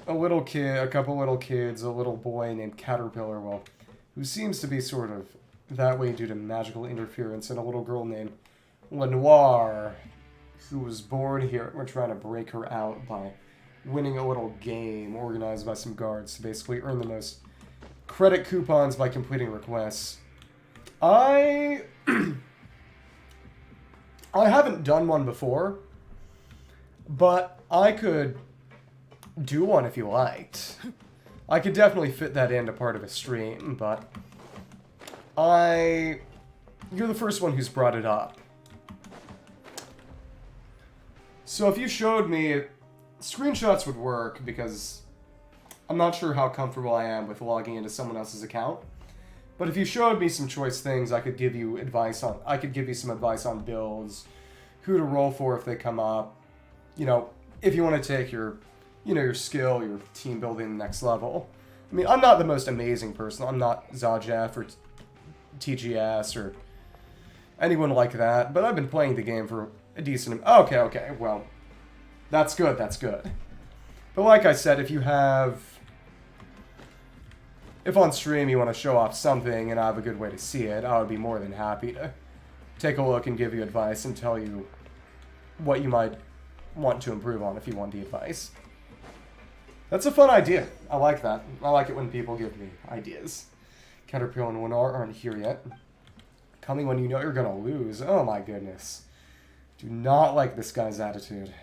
a little kid, a couple little kids, a little boy named Caterpillar, well, who seems to be sort of that way due to magical interference, and a little girl named Lenoir, who was born here. We're trying to break her out by winning a little game organized by some guards to basically earn the most credit coupons by completing requests. I haven't done one before, but I could do one if you liked. I could definitely fit that into part of a stream, but you're the first one who's brought it up. So if you showed me, screenshots would work because I'm not sure how comfortable I am with logging into someone else's account. But if you showed me some choice things, I could give you advice on, some advice on builds, who to roll for if they come up. You know, if you want to take your skill, your team building next level. I mean, I'm not the most amazing person. I'm not Zajef or TGS or anyone like that, but I've been playing the game for a decent... Okay, well, that's good, that's good. But like I said, if on stream you want to show off something and I have a good way to see it, I would be more than happy to take a look and give you advice and tell you what you might want to improve on if you want the advice. That's a fun idea. I like that. I like it when people give me ideas. Caterpillar and Winar aren't here yet. Coming when you know you're gonna lose. Oh my goodness. Do not like this guy's attitude.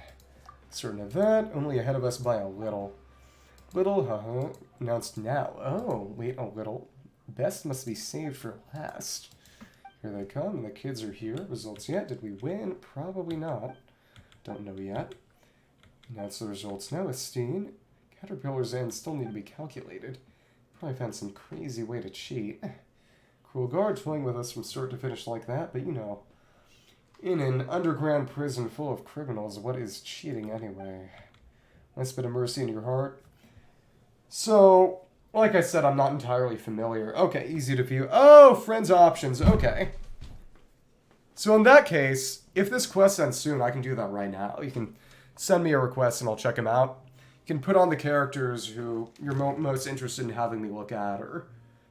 Certain of that. Only ahead of us by a little. Little, announced now. Oh, wait a little. Best must be saved for last. Here they come, and the kids are here. Results yet? Did we win? Probably not. Don't know yet. Announce the results now, Esteen. Caterpillar's ends still need to be calculated. Probably found some crazy way to cheat. Cruel guard playing with us from start to finish like that, but you know. In an underground prison full of criminals, what is cheating anyway? Nice bit of mercy in your heart. So, like I said, I'm not entirely familiar. Okay, easy to view. Oh, friends options. Okay. So in that case, if this quest ends soon, I can do that right now. You can send me a request and I'll check them out. You can put on the characters who you're most interested in having me look at or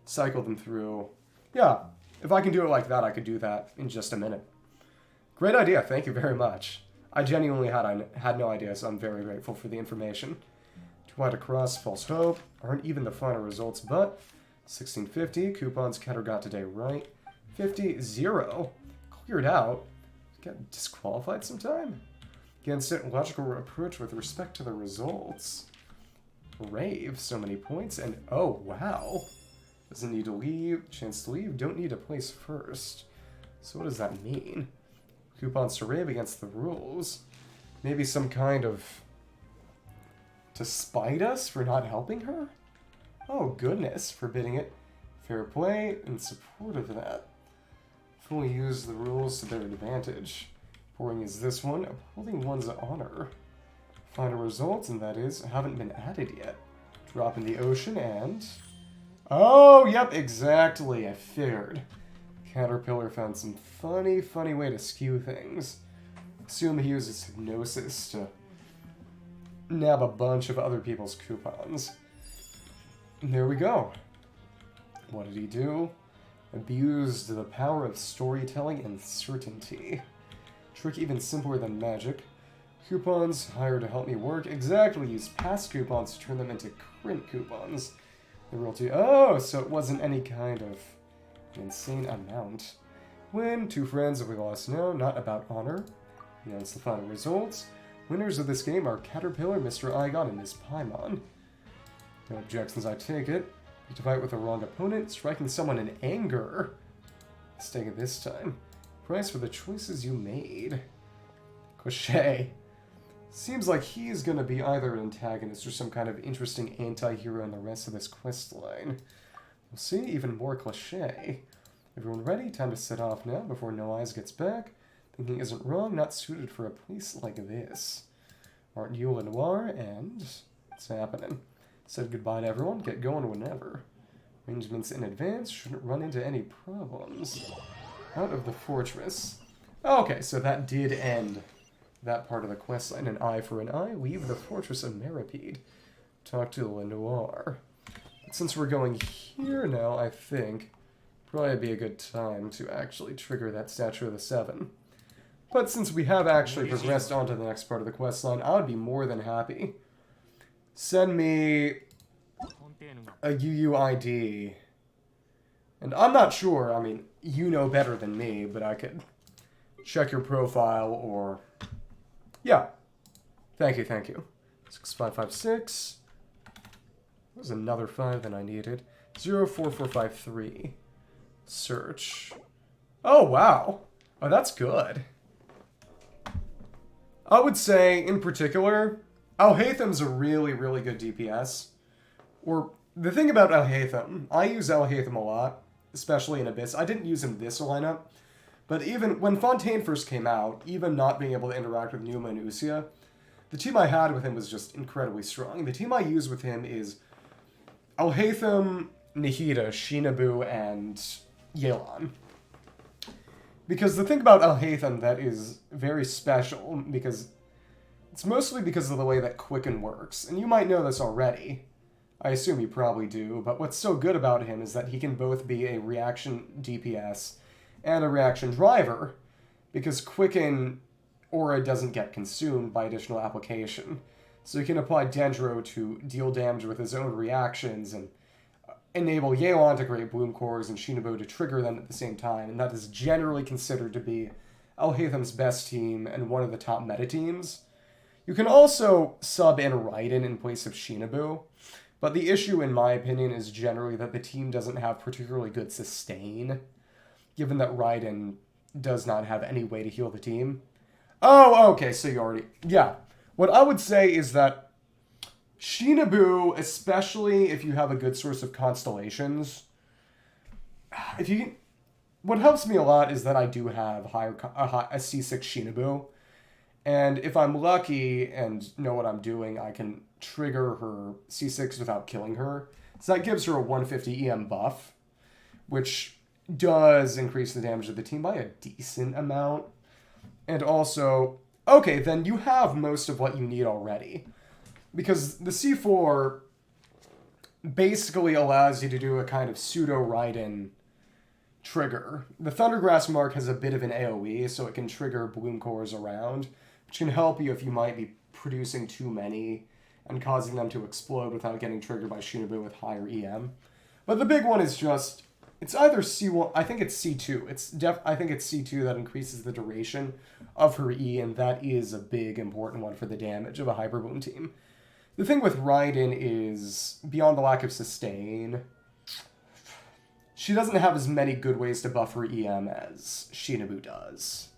cycle them through. Yeah, if I can do it like that, I could do that in just a minute. Great idea. Thank you very much. I genuinely had no idea, so I'm very grateful for the information. Twilight Across, False Hope, aren't even the final results, but 1650, coupons Keter got today right. 50, 0, cleared out. Got disqualified sometime? Against it, logical approach with respect to the results. Rave, so many points, and oh, wow. Doesn't need to leave, chance to leave, don't need to place first. So what does that mean? Coupons to rave against the rules. Maybe some kind of... to spite us for not helping her? Oh goodness, forbidding it. Fair play in support of that. Fully use the rules to their advantage. Boring is this one, upholding one's honor. Final results, and that is, haven't been added yet. Drop in the ocean and... Oh, yep, exactly. I figured. Caterpillar found some funny way to skew things. Assume he uses hypnosis to nab a bunch of other people's coupons. And there we go. What did he do? Abused the power of storytelling and certainty. Trick even simpler than magic. Coupons, hired to help me work. Exactly, use past coupons to turn them into current coupons. The royalty. Oh, so it wasn't any kind of insane amount. Win, 2 friends if we lost now, not about honor. Announce the final results. Winners of this game are Caterpillar, Mr. Igon, and Ms. Paimon. No objections, I take it. You to fight with a wrong opponent, striking someone in anger. Mistake it this time. Price for the choices you made. Cliche. Seems like he's gonna be either an antagonist or some kind of interesting anti-hero in the rest of this quest line. We'll see, even more cliche. Everyone ready? Time to set off now before No Eyes gets back. Thinking isn't wrong, not suited for a place like this. Aren't you Lenoir? And it's happening. Said goodbye to everyone, get going whenever. Arrangements in advance, shouldn't run into any problems. Out of the fortress. Okay, so that did end that part of the questline. An eye for an eye, leave the fortress of Meripede. Talk to Lenoir. But since we're going here now, I think probably be a good time to actually trigger that Statue of the Seven. But since we have actually progressed on to the next part of the questline, I would be more than happy. Send me a UUID. And I'm not sure, I mean, you know better than me, but I could check your profile or... Yeah. Thank you, thank you. 6556. That was another 5 than I needed. 04453. Search. Oh, wow. Oh, that's good. I would say, in particular, Alhaitham's a really good DPS. Or, the thing about Alhaitham, I use Alhaitham a lot, especially in Abyss. I didn't use him this lineup, but even when Fontaine first came out, even not being able to interact with Numa and Usia, the team I had with him was just incredibly strong. The team I use with him is Alhaitham, Nahida, Shinobu, and Yelan. Because the thing about Alhaitham that is very special, because it's mostly because of the way that Quicken works, and you might know this already. I assume you probably do, but what's so good about him is that he can both be a reaction DPS and a reaction driver, because Quicken aura doesn't get consumed by additional application. So he can apply Dendro to deal damage with his own reactions and enable Yelan to create Bloom Cores and Shinobu to trigger them at the same time, and that is generally considered to be Alhaitham's best team and one of the top meta teams. You can also sub in Raiden in place of Shinobu, but the issue, in my opinion, is generally that the team doesn't have particularly good sustain, given that Raiden does not have any way to heal the team. Oh, okay, so you already... Yeah. What I would say is that Shinobu, especially if you have a good source of constellations, if you can... What helps me a lot is that I do have a C6 Shinobu, and if I'm lucky and know what I'm doing, I can trigger her C6 without killing her. So that gives her a 150 EM buff, which does increase the damage of the team by a decent amount. And also, okay, then you have most of what you need already. Because the C4 basically allows you to do a kind of pseudo-Raiden trigger. The Thundergrass Mark has a bit of an AoE, so it can trigger Bloom Cores around, which can help you if you might be producing too many and causing them to explode without getting triggered by Shinobu with higher EM. But the big one is just, it's either C1, I think it's C2. I think it's C2 that increases the duration of her E, and that is a big important one for the damage of a Hyperbloom team. The thing with Raiden is, beyond the lack of sustain, she doesn't have as many good ways to buff her EM as Shinobu does,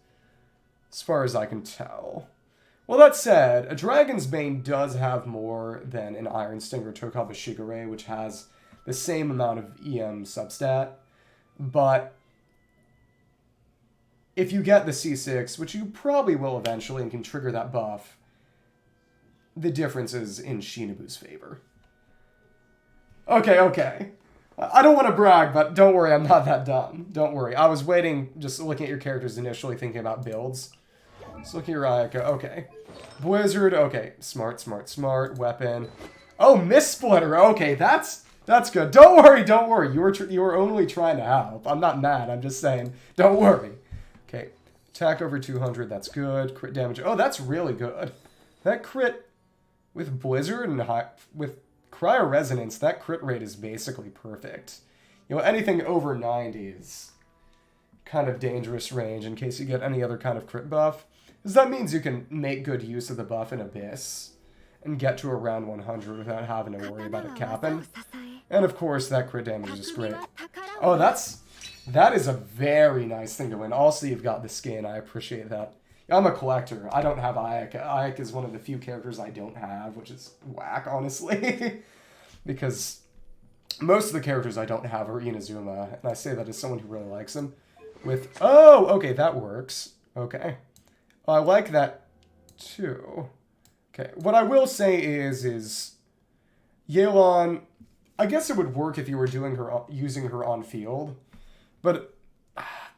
as far as I can tell. Well, that said, a Dragon's Bane does have more than an Iron Stinger Tokaba Shigure, which has the same amount of EM substat, but if you get the C6, which you probably will eventually and can trigger that buff, the difference is in Shinobu's favor. Okay. I don't want to brag, but don't worry, I'm not that dumb. Don't worry. I was waiting, just looking at your characters initially, thinking about builds. Just looking at your Ayaka. Okay. Blizzard. Okay. Smart. Weapon. Oh, Mist Splitter. Okay, that's good. Don't worry. You were only trying to help. I'm not mad. I'm just saying, don't worry. Okay. Attack over 200. That's good. Crit damage. Oh, that's really good. That crit with Blizzard and with Cryo Resonance, that crit rate is basically perfect. You know, anything over 90 is kind of dangerous range in case you get any other kind of crit buff. Because that means you can make good use of the buff in Abyss and get to around 100 without having to worry about it capping. And of course, that crit damage is great. Oh, that is a very nice thing to win. Also, you've got the skin. I appreciate that. I'm a collector. I don't have Ayaka. Ayaka is one of the few characters I don't have, which is whack, honestly. Because most of the characters I don't have are Inazuma, and I say that as someone who really likes them. Oh, okay, that works. Okay. I like that, too. Okay, what I will say is Yelan, I guess it would work if you were using her on field, but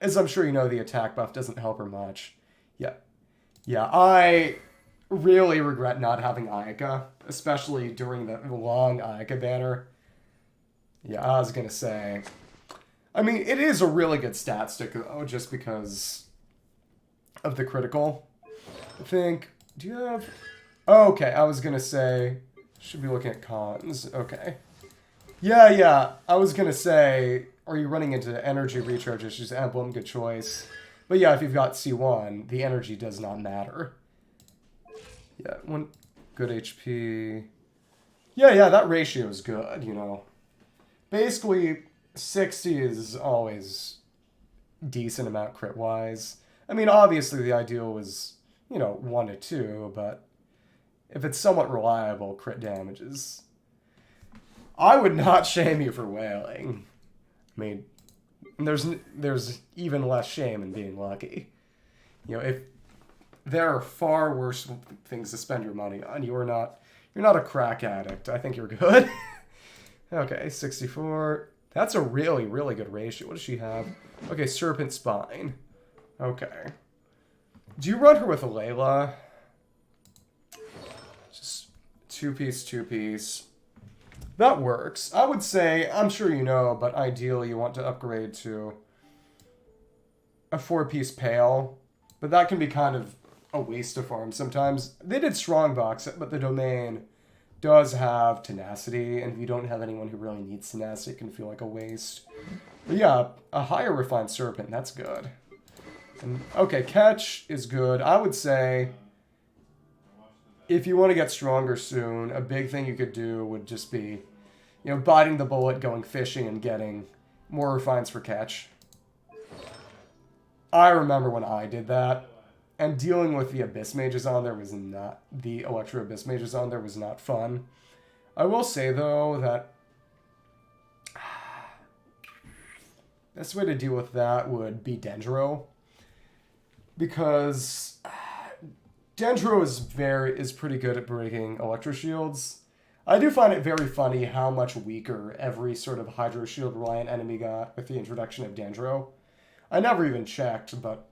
as I'm sure you know, the attack buff doesn't help her much. Yeah, I really regret not having Ayaka, especially during the long Ayaka banner. Yeah, I was gonna say. I mean, it is a really good stat stick, though, just because of the critical. I think, do you have... Okay, I was gonna say, should be looking at cons. Okay. Yeah, I was gonna say, are you running into energy recharge issues? Emblem, good choice. But yeah, if you've got C1, the energy does not matter. Yeah, one good HP. Yeah, that ratio is good, you know. Basically, 60 is always decent amount crit-wise. I mean, obviously the ideal was, 1 to 2, but if it's somewhat reliable, crit damages. I would not shame you for wailing. I mean, there's even less shame in being lucky. If there are far worse things to spend your money on, you're not a crack addict. I think you're good. Okay, 64. That's a really, really good ratio. What does she have? Okay, Serpent Spine. Okay. Do you run her with a Layla? Just two-piece. That works. I would say, I'm sure you know, but ideally you want to upgrade to a 4-piece Pale. But that can be kind of a waste of farm sometimes. They did Strongbox it, but the domain does have Tenacity, and if you don't have anyone who really needs Tenacity, it can feel like a waste. But yeah, a higher Refined Serpent, that's good. And, okay, Catch is good. I would say, if you want to get stronger soon, a big thing you could do would just be, biting the bullet, going fishing, and getting more refines for Catch. I remember when I did that, and dealing with the Abyss Mages on there was not, the Electro Abyss Mages on there was not fun. I will say, though, that best way to deal with that would be Dendro, because Dendro is pretty good at breaking Electro Shields. I do find it very funny how much weaker every sort of Hydro Shield reliant enemy got with the introduction of Dendro. I never even checked, but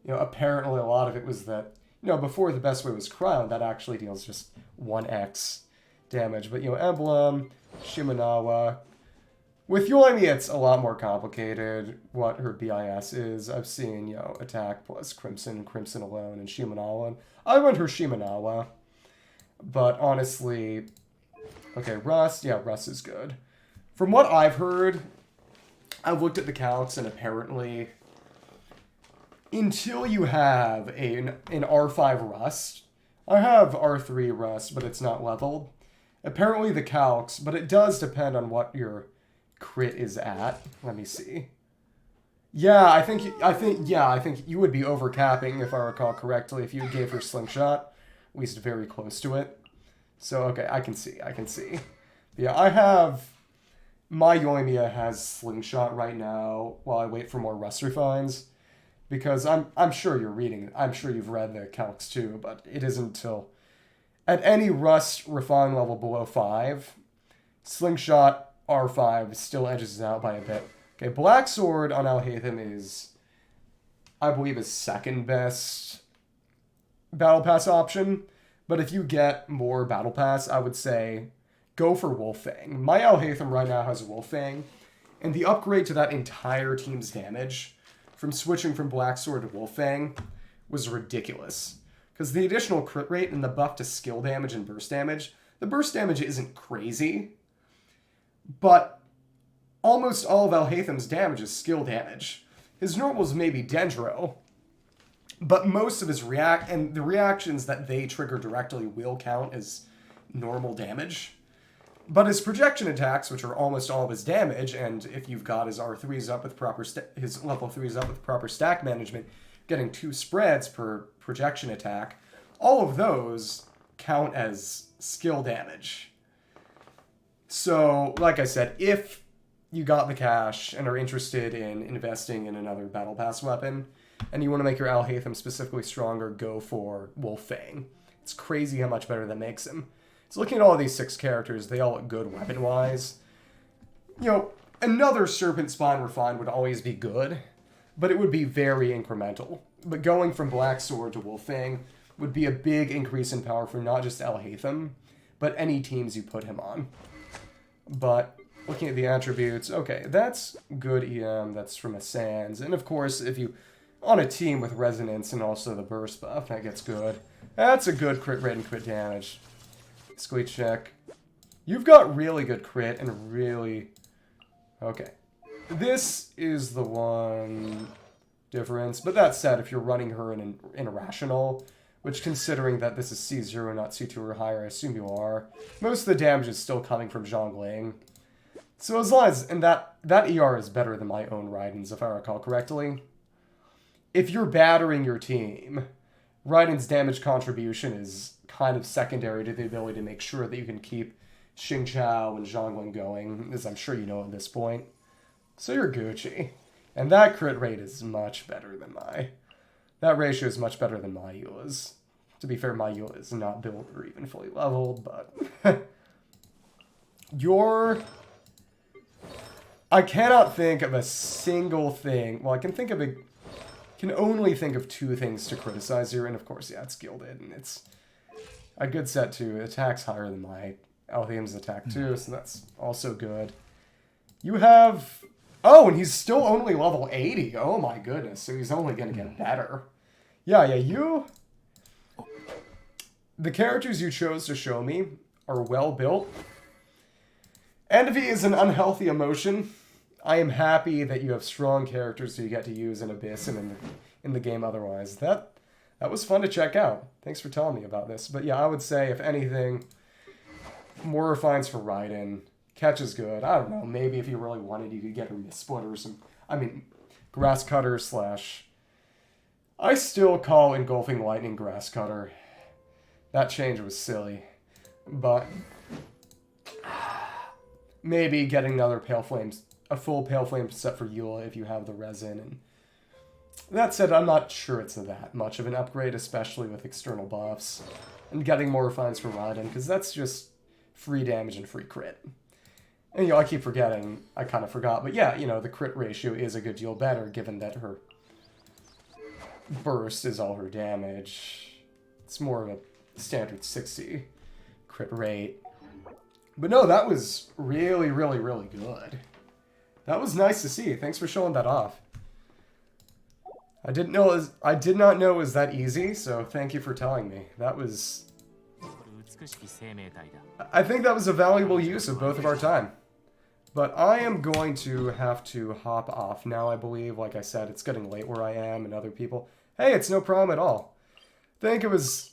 apparently a lot of it was that, before the best way was Crown, that actually deals just 1x damage. But, Emblem, Shimenawa. With Yoimi, it's a lot more complicated what her BIS is. I've seen, attack plus Crimson alone, and Shimenawa. I run her Shimenawa. But honestly, okay, Rust, yeah, Rust is good. From what I've heard, I've looked at the counts, and apparently, until you have an R5 Rust, I have R3 Rust, but it's not leveled. Apparently the calcs, but it does depend on what your crit is at. Let me see. Yeah, I think you would be overcapping, if I recall correctly, if you gave her Slingshot, at least very close to it. So, okay, I can see. Yeah, my Yoimiya has Slingshot right now while I wait for more Rust refines. Because I'm sure you're reading, I'm sure you've read the calcs too, but it isn't until at any Rust refine level below 5, Slingshot R5 still edges it out by a bit. Okay, Black Sword on Alhaitham is, I believe, his second best Battle Pass option. But if you get more Battle Pass, I would say go for Wolffang. My Alhaitham right now has Wolffang, and the upgrade to that entire team's damage from switching from Black Sword to Wolffang was ridiculous. Because the additional crit rate and the buff to skill damage and burst damage, the burst damage isn't crazy, but almost all of Alhaitham's damage is skill damage. His normals may be Dendro, but most of his the reactions that they trigger directly will count as normal damage. But his projection attacks, which are almost all of his damage, and if you've got his R3s up with proper his level 3s up with proper stack management, getting 2 spreads per projection attack, all of those count as skill damage. So, like I said, if you got the cash and are interested in investing in another Battle Pass weapon, and you want to make your Alhaitham specifically stronger, go for Wolffang. It's crazy how much better that makes him. So looking at all these 6 characters, they all look good weapon-wise. You know, another Serpent Spawn Refined would always be good, but it would be very incremental. But going from Black Sword to Wolffang would be a big increase in power for not just Alhaitham, but any teams you put him on. But looking at the attributes, okay, that's good EM, that's from a Sans. And of course, if you on a team with Resonance and also the burst buff, that gets good. That's a good crit rate and crit damage. Squeak check. You've got really good crit and really... Okay. This is the one difference. But that said, if you're running her in Irrational, which considering that this is C0, not C2 or higher, I assume you are, most of the damage is still coming from Zhongling. So as long as... And that ER is better than my own Raiden's, if I recall correctly. If you're battering your team, Raiden's damage contribution is kind of secondary to the ability to make sure that you can keep Xing Chao and Zhongling going, as I'm sure you know at this point. So you're Gucci. And that crit rate is much better than that ratio is much better than my Eula's. To be fair, my Eula is not built or even fully leveled, but... I cannot think of a single thing... Well, I can only think of 2 things to criticize here, and of course, yeah, it's gilded, and it's a good set too. It attacks higher than my Alhaitham's attack too, so that's also good. You have... Oh, and he's still only level 80. Oh my goodness, so he's only going to get better. Yeah, you... The characters you chose to show me are well built. Envy is an unhealthy emotion. I am happy that you have strong characters so you get to use in Abyss and in the game otherwise. That was fun to check out. Thanks for telling me about this. But yeah, I would say, if anything, more refines for Raiden. Catch is good. I don't know. Maybe if you really wanted, you could get her Missplit or some... I mean, Grass Cutter slash... I still call Engulfing Lightning Grass Cutter. That change was silly. But... maybe getting another Pale Flames... A full Pale Flame set for Eula if you have the resin. And that said, I'm not sure it's that much of an upgrade, especially with external buffs. And getting more refines for Raiden, because that's just free damage and free crit. And, you know, I keep forgetting. I kind of forgot. But yeah, you know, the crit ratio is a good deal better, given that her burst is all her damage. It's more of a standard 60 crit rate. But no, that was really, really, really good. That was nice to see. Thanks for showing that off. I did not know it was that easy, so thank you for telling me. That was... I think that was a valuable use of both of our time. But I am going to have to hop off now, I believe. Like I said, it's getting late where I am and other people. Hey, it's no problem at all. I think it was...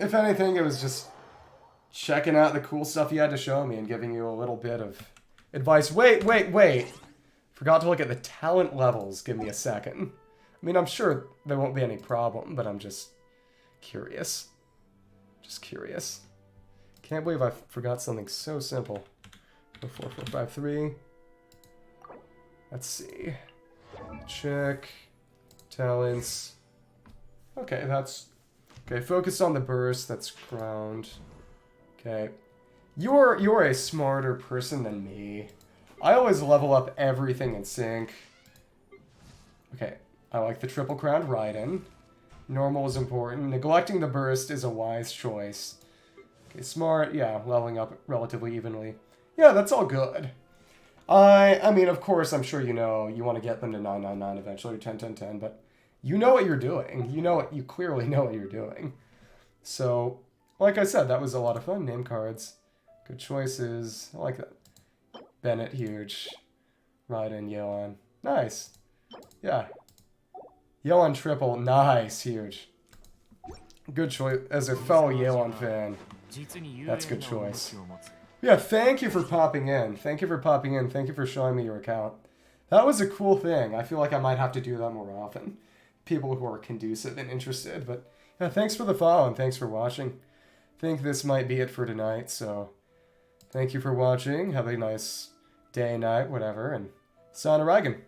If anything, it was just checking out the cool stuff you had to show me and giving you a little bit of... advice. Wait. Forgot to look at the talent levels. Give me a second. I mean, I'm sure there won't be any problem, but I'm just curious. Just curious. Can't believe I forgot something so simple. 4453. Let's see. Check. Talents. Okay, that's Okay, focus on the burst. That's ground. Okay. You're a smarter person than me. I always level up everything in sync. Okay, I like the triple crowned Raiden. Normal is important. Neglecting the burst is a wise choice. Okay, smart, yeah, leveling up relatively evenly. Yeah, that's all good. I mean, of course, I'm sure you know you want to get them to 999 eventually, or 10, but you know what you're doing. You clearly know what you're doing. So, like I said, that was a lot of fun. Name cards. Good choices. I like that. Bennett, huge. Raiden, Yelan. Nice. Yeah. Yelan triple, nice, huge. Good choice. As a fellow Yelan fan, that's good choice. Yeah, thank you for popping in. Thank you for popping in. Thank you for showing me your account. That was a cool thing. I feel like I might have to do that more often. People who are conducive and interested. But yeah, thanks for the follow and thanks for watching. I think this might be it for tonight, so thank you for watching. Have a nice day, night, whatever, and Sana Ragan.